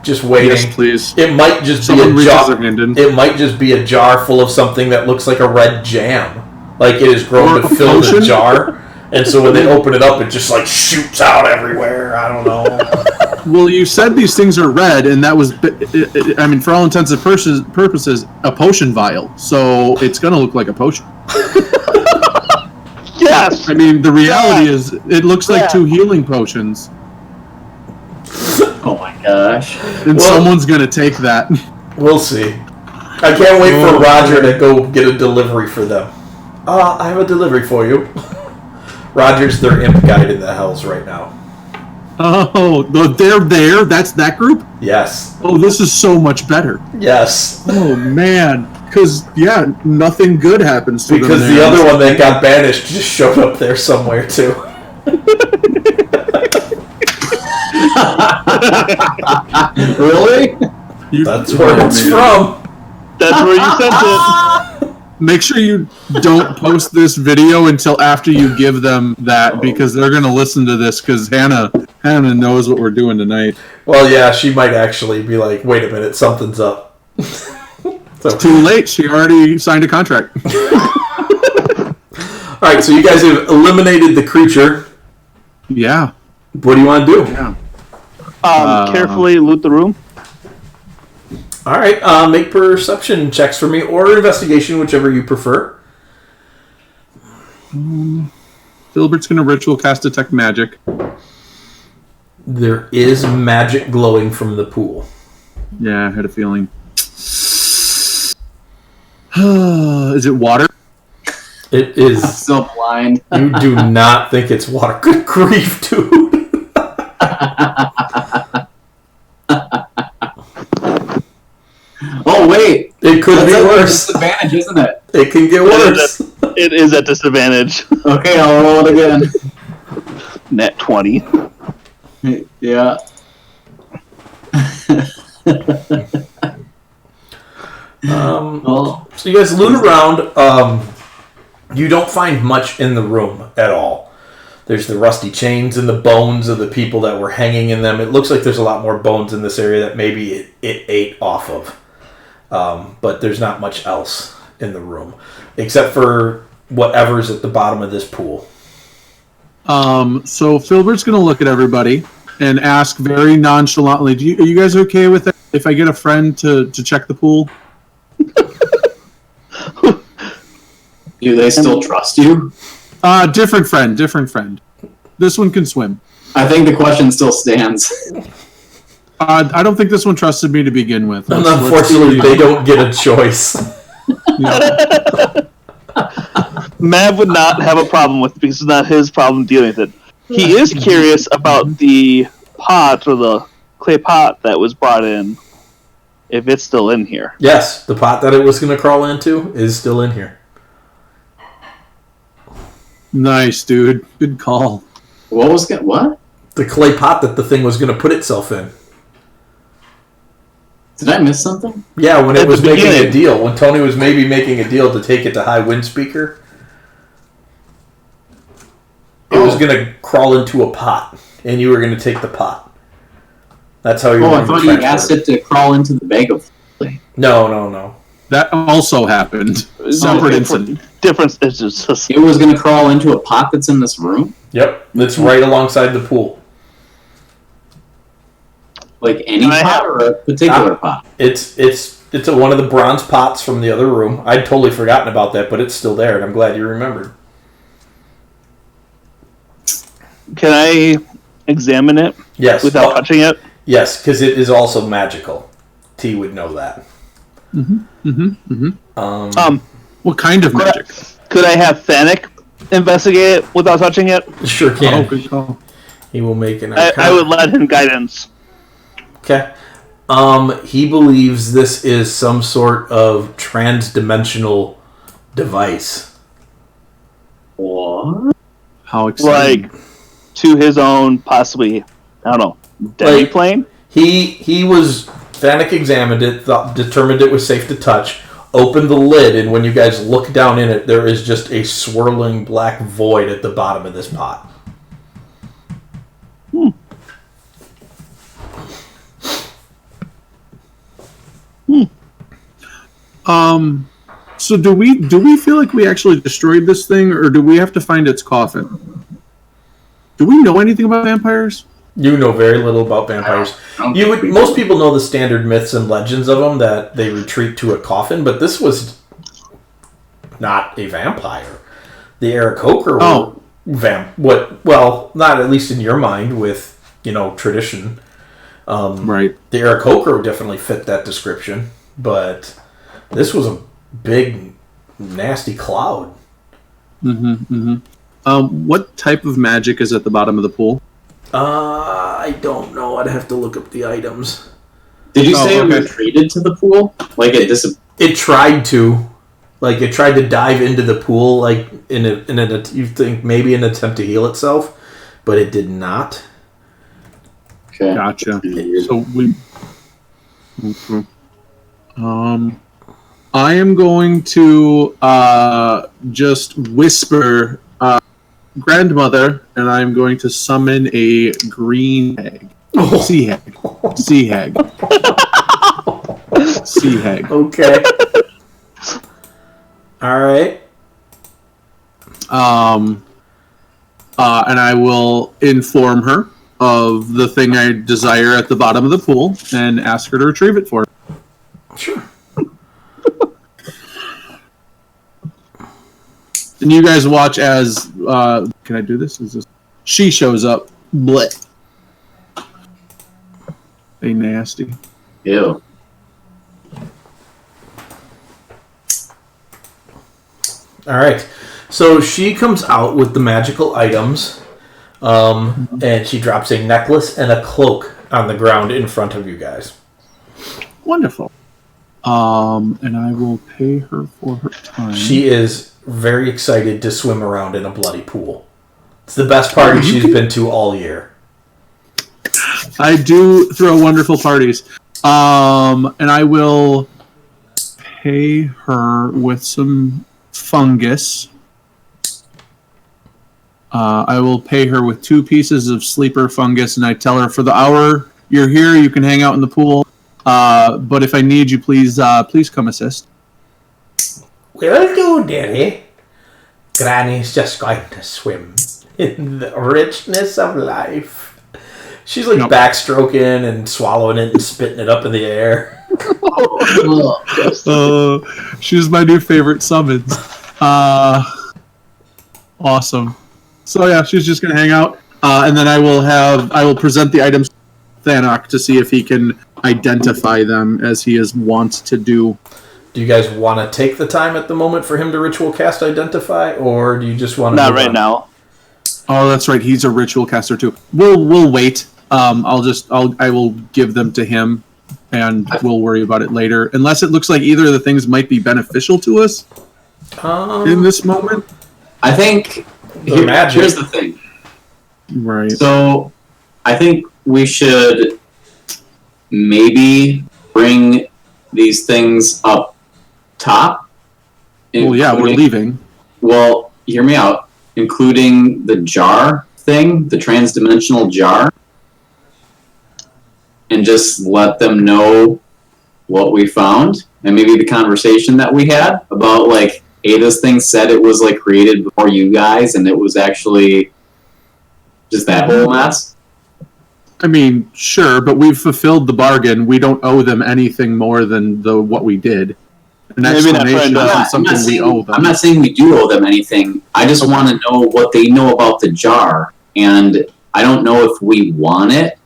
just waiting. Yes, please. It might just Someone be a reaches jar. their hand in. It might just be a jar full of something that looks like a red jam. It has grown Or to a fill the potion? jar. And so when they open it up, it just shoots out everywhere. I don't know. Well, you said these things are red, and that was, I mean, for all intents and purposes, a potion vial. So it's going to look like a potion. Yes! I mean, the reality is, it looks like Yeah. 2 healing potions, Oh my gosh. and Well- someone's going to take that. We'll see. I can't wait for Roger to go get a delivery for them. I have a delivery for you. Rogers, they're imp guide in the hells right now. Oh, they're there? That's that group? Yes. Oh, this is so much better. Yes. Oh, man. Because, yeah, nothing good happens to them because there. the other one that got banished just showed up there somewhere, too. Really? That's where it's from. That's where you sent it. Make sure you don't post this video until after you give them that, because they're going to listen to this, because Hannah knows what we're doing tonight. Well, yeah, she might actually be like, wait a minute, something's up. It's too late. She already signed a contract. Alright, so you guys have eliminated the creature. Yeah. What do you want to do? Yeah. Carefully loot the room. Alright, make perception checks for me, or investigation, whichever you prefer. Filbert's going to ritual cast detect magic. There is magic glowing from the pool. Yeah, I had a feeling. Is it water? It I'm is. so blind. You do not think it's water. Good grief, dude. Oh, wait. It could be That's a worse. disadvantage, isn't it? It can get worse. It is at disadvantage. Okay, I'll roll it again. Net 20. Yeah. Well, So you guys loot around. You don't find much in the room at all. There's the rusty chains and the bones of the people that were hanging in them. It looks like there's a lot more bones in this area that maybe it ate off of. But there's not much else in the room. Except for whatever's at the bottom of this pool. So Filbert's going to look at everybody and ask very nonchalantly, are you guys okay with it if I get a friend to check the pool? do they still trust you? Different friend. This one can swim. I think the question still stands. I don't think this one trusted me to begin with. And unfortunately, they don't get a choice. Mav would not have a problem with it because it's not his problem dealing with it. He is curious about the pot or the clay pot that was brought in, if it's still in here. Yes, the pot that it was going to crawl into is still in here. Nice, dude. Good call. What? The clay pot that the thing was going to put itself in. Did I miss something? Yeah, when it At was the making a beginning. deal. When Tony was maybe making a deal to take it to High Wind Speaker. It was going to crawl into a pot, and you were going to take the pot. That's how you were I going to thought you transfer asked it to crawl into the bag of clay. No. That also happened. Separate incident. Difference is just It was going to crawl into a pot that's in this room? Yep, it's right alongside the pool. Like any And I pot have- or a particular pot? It's one of the bronze pots from the other room. I'd totally forgotten about that, but it's still there, and I'm glad you remembered. Can I examine it Yes. without touching it? Yes, because it is also magical. T would know that. What kind of magic? Could I have Fennec investigate it without touching it? Sure can. Oh, good call. He will make an I would let him guidance. Okay. He believes this is some sort of trans-dimensional device. What? How exciting. Like, to his own, possibly, I don't know, demi-plane? He was... Fennec examined it, determined it was safe to touch, opened the lid, and when you guys look down in it, there is just a swirling black void at the bottom of this pot. So do we feel like we actually destroyed this thing, or do we have to find its coffin? Do we know anything about vampires? You know very little about vampires. Most people know the standard myths and legends of them, that they retreat to a coffin, but this was not a vampire. The Aarakocra were well, not at least in your mind with, tradition. Right. The Aarakocra definitely fit that description, but this was a big, nasty cloud. What type of magic is at the bottom of the pool? I don't know. I'd have to look up the items. Did you say it retreated to the pool? Like it tried to. Like, it tried to dive into the pool, like, you think maybe an attempt to heal itself, but it did not. Okay. Gotcha. So we... Okay. I am going to just whisper grandmother, and I'm going to summon a green hag. Sea hag. Sea hag. Sea hag. Okay. All right. And I will inform her of the thing I desire at the bottom of the pool and ask her to retrieve it for me. Sure. And you guys watch as can I do this? Is this she shows up? Blech. They nasty. Ew. All right. So she comes out with the magical items, and she drops a necklace and a cloak on the ground in front of you guys. Wonderful. And I will pay her for her time. She is very excited to swim around in a bloody pool. It's the best party she's been to all year. I do throw wonderful parties. And I will pay her with some fungus. I will pay her with 2 pieces of sleeper fungus, and I tell her for the hour you're here, you can hang out in the pool. But if I need you, please come assist. Will do, dearie. Granny's just going to swim in the richness of life. She's like backstroking and swallowing it and spitting it up in the air. She's my new favorite summons. Awesome. So yeah, she's just gonna hang out, and then I will present the items to Thanok to see if he can identify them as he is wont to do. Do you guys want to take the time at the moment for him to ritual cast identify, or do you just want to? Not right now. Oh, that's right. He's a ritual caster too. We'll wait. I will give them to him, and we'll worry about it later. Unless it looks like either of the things might be beneficial to us in this moment. I think here's the thing. Right. So I think we should maybe bring these things up top. Well, yeah, we're leaving. Well, hear me out. Including the jar thing, the trans-dimensional jar, and just let them know what we found, and maybe the conversation that we had about, like, hey, this thing said it was, like, created before you guys, and it was actually just that whole mess. I mean, sure, but we've fulfilled the bargain. We don't owe them anything more than what we did. An explanation isn't something we owe them. I'm not saying we do owe them anything. I just want to know what they know about the jar. And I don't know if we want it,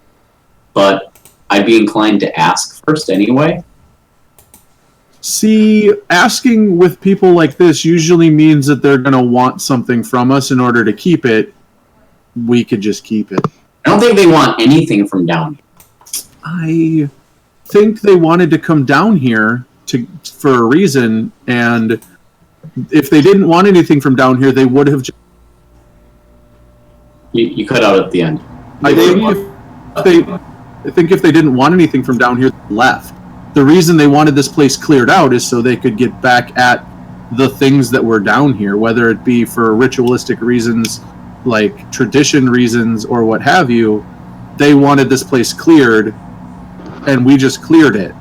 but I'd be inclined to ask first anyway. See, asking with people like this usually means that they're going to want something from us in order to keep it. We could just keep it. I don't think they want anything from down here. I think they wanted to come down here for a reason, and if they didn't want anything from down here, they would have just... You cut out at the end. I think if they didn't want anything from down here, they left. The reason they wanted this place cleared out is so they could get back at the things that were down here, whether it be for ritualistic reasons, like tradition reasons, or what have you. They wanted this place cleared, and we just cleared it.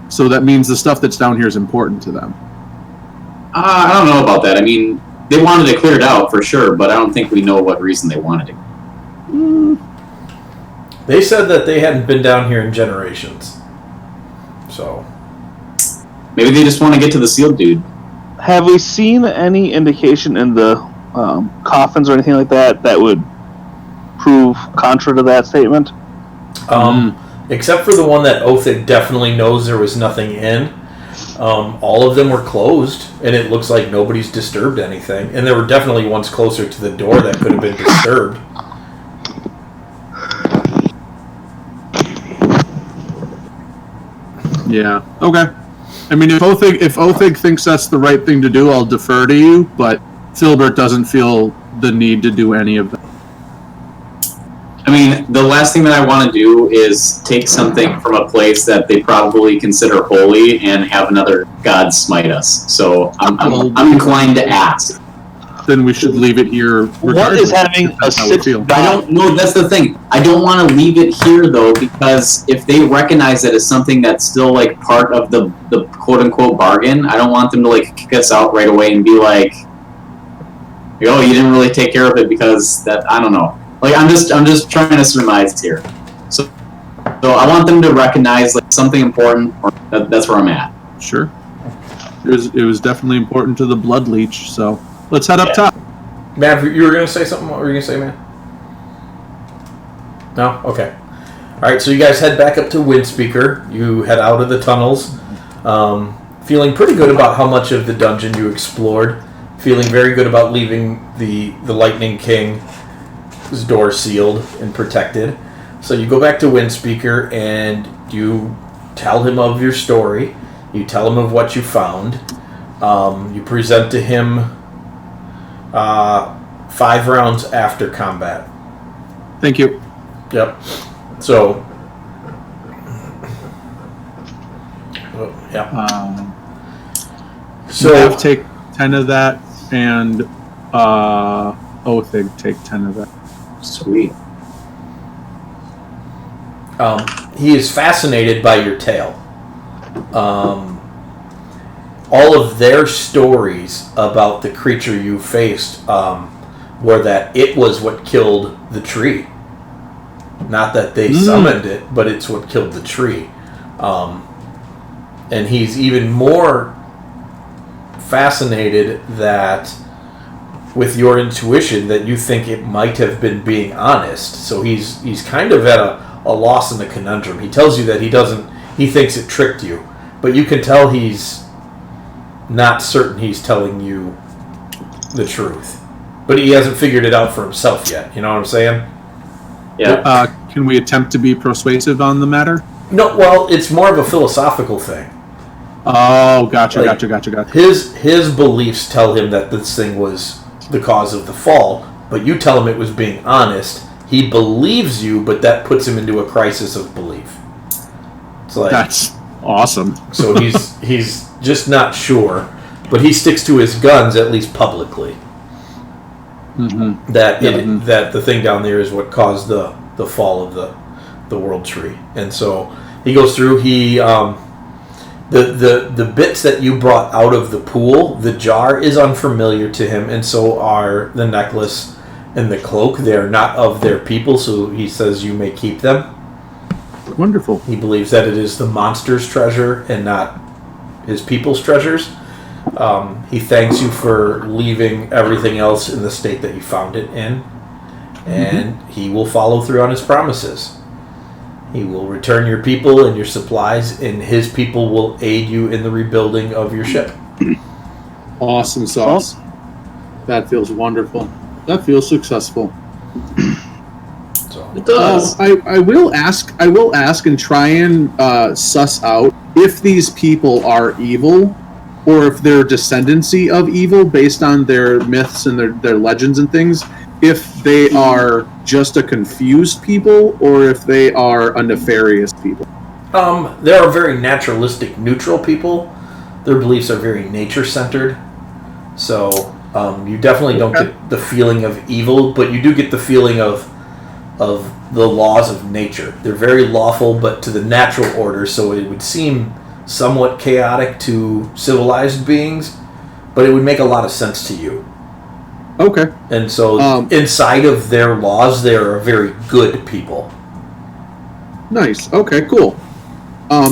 So that means the stuff that's down here is important to them. I don't know about that. I mean, they wanted it cleared out for sure, but I don't think we know what reason they wanted it. They said that they hadn't been down here in generations. So maybe they just want to get to the sealed dude. Have we seen any indication in the coffins or anything like that that would prove contrary to that statement? Except for the one that Othid definitely knows there was nothing in. All of them were closed, and it looks like nobody's disturbed anything. And there were definitely ones closer to the door that could have been disturbed. Yeah. Okay. I mean, if Othig thinks that's the right thing to do, I'll defer to you. But Filbert doesn't feel the need to do any of that. I mean, the last thing that I want to do is take something from a place that they probably consider holy and have another god smite us. So I'm inclined to ask. Then we should leave it here. What is having a sixth I don't know. That's the thing. I don't want to leave it here though, because if they recognize it as something that's still like part of the quote unquote bargain, I don't want them to like kick us out right away and be like, "Oh, you didn't really take care of it because that." I don't know. Like I'm just trying to surmise here. So I want them to recognize like something important. Or that's where I'm at. Sure. It was definitely important to the blood leech. So let's head up top. Matt, you were going to say something? What were you going to say, man? No? Okay. All right, so you guys head back up to Windspeaker. You head out of the tunnels, feeling pretty good about how much of the dungeon you explored, feeling very good about leaving the Lightning King's door sealed and protected. So you go back to Windspeaker and you tell him of your story. You tell him of what you found. You present to him 5 rounds after combat. Thank you. Yep. So, yeah. So I'll take 10 of that, and Othig take 10 of that. Sweet. He is fascinated by your tale. All of their stories about the creature you faced were that it was what killed the tree. Not that they summoned it, but it's what killed the tree. And he's even more fascinated that with your intuition that you think it might have been being honest. So he's kind of at a loss in the conundrum. He tells you that he thinks it tricked you, but you can tell he's not certain he's telling you the truth. But he hasn't figured it out for himself yet. You know what I'm saying? Yeah. Can we attempt to be persuasive on the matter? No, well, it's more of a philosophical thing. Oh, gotcha. His beliefs tell him that this thing was the cause of the fall, but you tell him it was being honest. He believes you, but that puts him into a crisis of belief. It's like, that's awesome. So he's just not sure, but he sticks to his guns, at least publicly. Mm-hmm. That the thing down there is what caused the fall of the world tree. And so he goes through. The bits that you brought out of the pool, the jar is unfamiliar to him, and so are the necklace and the cloak. They are not of their people, so he says you may keep them. Wonderful. He believes that it is the monster's treasure and not his people's treasures. He thanks you for leaving everything else in the state that you found it in, and he will follow through on his promises. He will return your people and your supplies, and his people will aid you in the rebuilding of your ship. Awesome sauce. That feels wonderful. That feels successful. So It does. I will ask and try and suss out if these people are evil, or if they're descendancy of evil based on their myths and their legends and things. If they are just a confused people, or if they are a nefarious people. They are very naturalistic, neutral people. Their beliefs are very nature-centered. So you definitely don't get the feeling of evil, but you do get the feeling of the laws of nature. They're very lawful, but to the natural order, so it would seem somewhat chaotic to civilized beings, but it would make a lot of sense to you. Okay. And so inside of their laws, they are very good people. Nice. Okay, cool.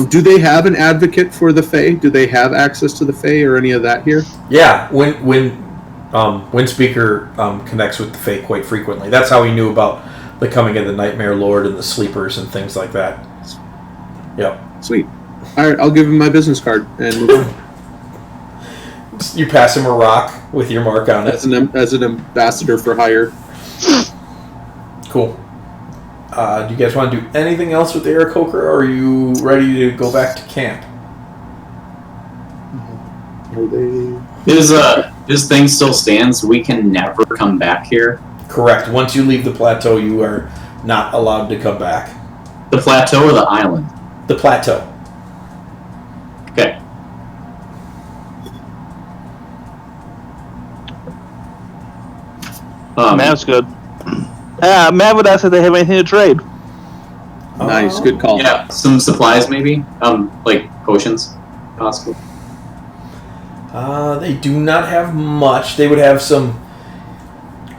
Do they have an advocate for the Fae? Do they have access to the Fae or any of that here? Yeah, when Windspeaker connects with the Fae quite frequently. That's how he knew about the coming of the Nightmare Lord and the Sleepers and things like that. Yep. Sweet. All right, I'll give him my business card and move on. You pass him a rock with your mark on it. As an ambassador for hire. Cool. Do you guys want to do anything else with the Aarakocra, or are you ready to go back to camp? Are they? This thing still stands. We can never come back here. Correct. Once you leave the plateau, you are not allowed to come back. The plateau or the island? The plateau. Okay. Mav's good. Mav would ask if they have anything to trade. Nice, good call. Yeah, some supplies maybe. Like potions, possible. They do not have much. They would have some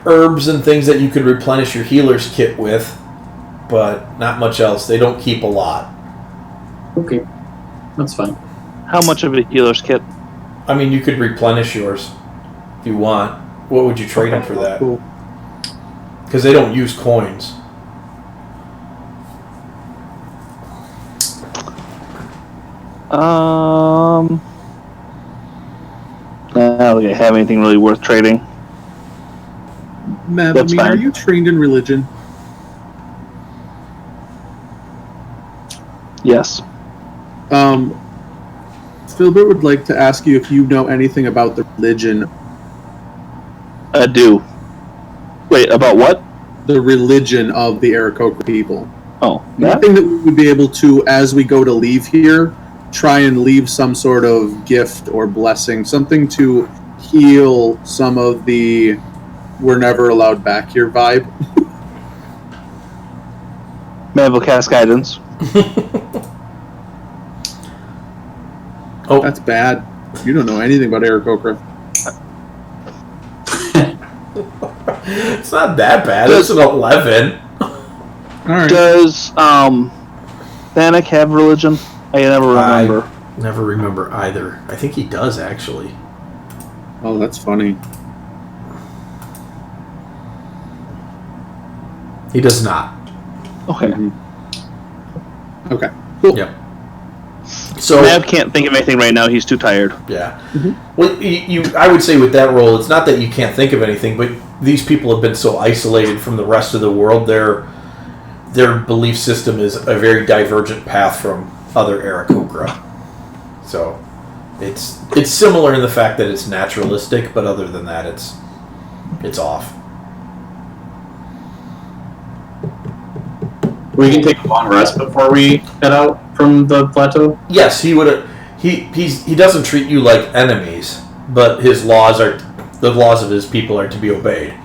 herbs and things that you could replenish your healer's kit with, but not much else. They don't keep a lot. Okay, that's fine. How much of a healer's kit? I mean, you could replenish yours if you want. What would you trade them for that? Cool. Because they don't use coins. I don't think I have anything really worth trading. Mav, That's are fine. you trained in religion? Yes. Philbert would like to ask you if you know anything about the religion. I do. Wait, about what? The religion of the Aarakocra people. Oh, that? Anything that we would be able to, as we go to leave here, try and leave some sort of gift or blessing, something to heal some of the "we're never allowed back here" vibe. Mav will cast guidance. Oh, That's bad. You don't know anything about Aarakocra. it's not that bad. It's an 11. Alright. Does Thanik have religion? I never remember. I never remember either. I think he does, actually. Oh, that's funny. He does not. Okay. Okay. Cool. Yep. So Mav can't think of anything right now. He's too tired. yeah. Well, I would say with that role, it's not that you can't think of anything, but these people have been so isolated from the rest of the world. Their belief system is a very divergent path from other Aarakocra. So it's similar in the fact that it's naturalistic, but other than that, it's off. We can take a long rest before we head out from the plateau. Yes, he would. He doesn't treat you like enemies, but the laws of his people are to be obeyed.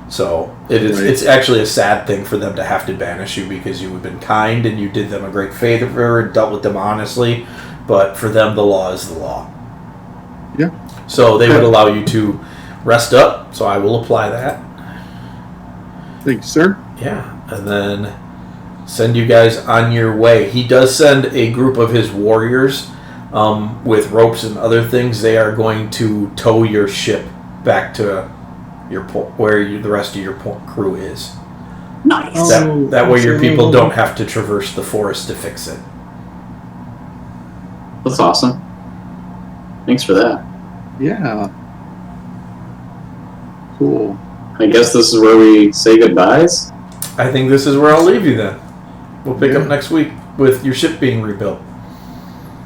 So it's actually a sad thing for them to have to banish you because you have been kind and you did them a great favor and dealt with them honestly. But for them, the law is the law. Yeah. So they would allow you to rest up. So I will apply that. Thank you, sir. Yeah, and then send you guys on your way. He does send a group of his warriors with ropes and other things. They are going to tow your ship back to your where the rest of your crew is. Nice. That way your people don't have to traverse the forest to fix it. That's awesome. Thanks for that. Yeah. Cool. I guess this is where we say goodbyes. I think this is where I'll leave you then. We'll pick Yeah. up next week with your ship being rebuilt.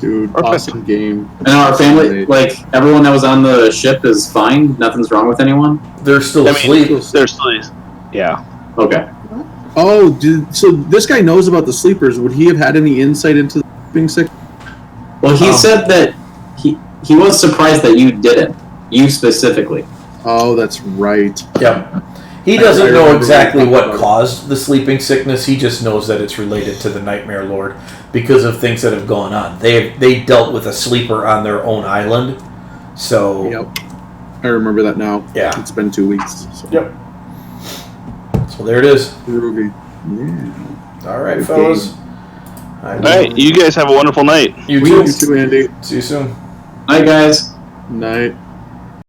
Dude, Perfect. awesome game. And our family, like everyone that was on the ship, is fine. Nothing's wrong with anyone. They're still asleep. They're still. Yeah. Okay. Oh, so this guy knows about the sleepers. Would he have had any insight into the sleeping sick? Well, he said that he was surprised that you didn't. You specifically. Oh, that's right. Yep. He I doesn't know remember exactly we talked what about it. caused the sleeping sickness. He just knows that it's related to the Nightmare Lord because of things that have gone on. They dealt with a sleeper on their own island. So Yep. I remember that now. Yeah. It's been 2 weeks. So. Yep. So there it is. Groovy. Yeah. All right, Okay. fellas. All right. You guys have a wonderful night. You You too. too, Andy. See you soon. Night, guys. Night.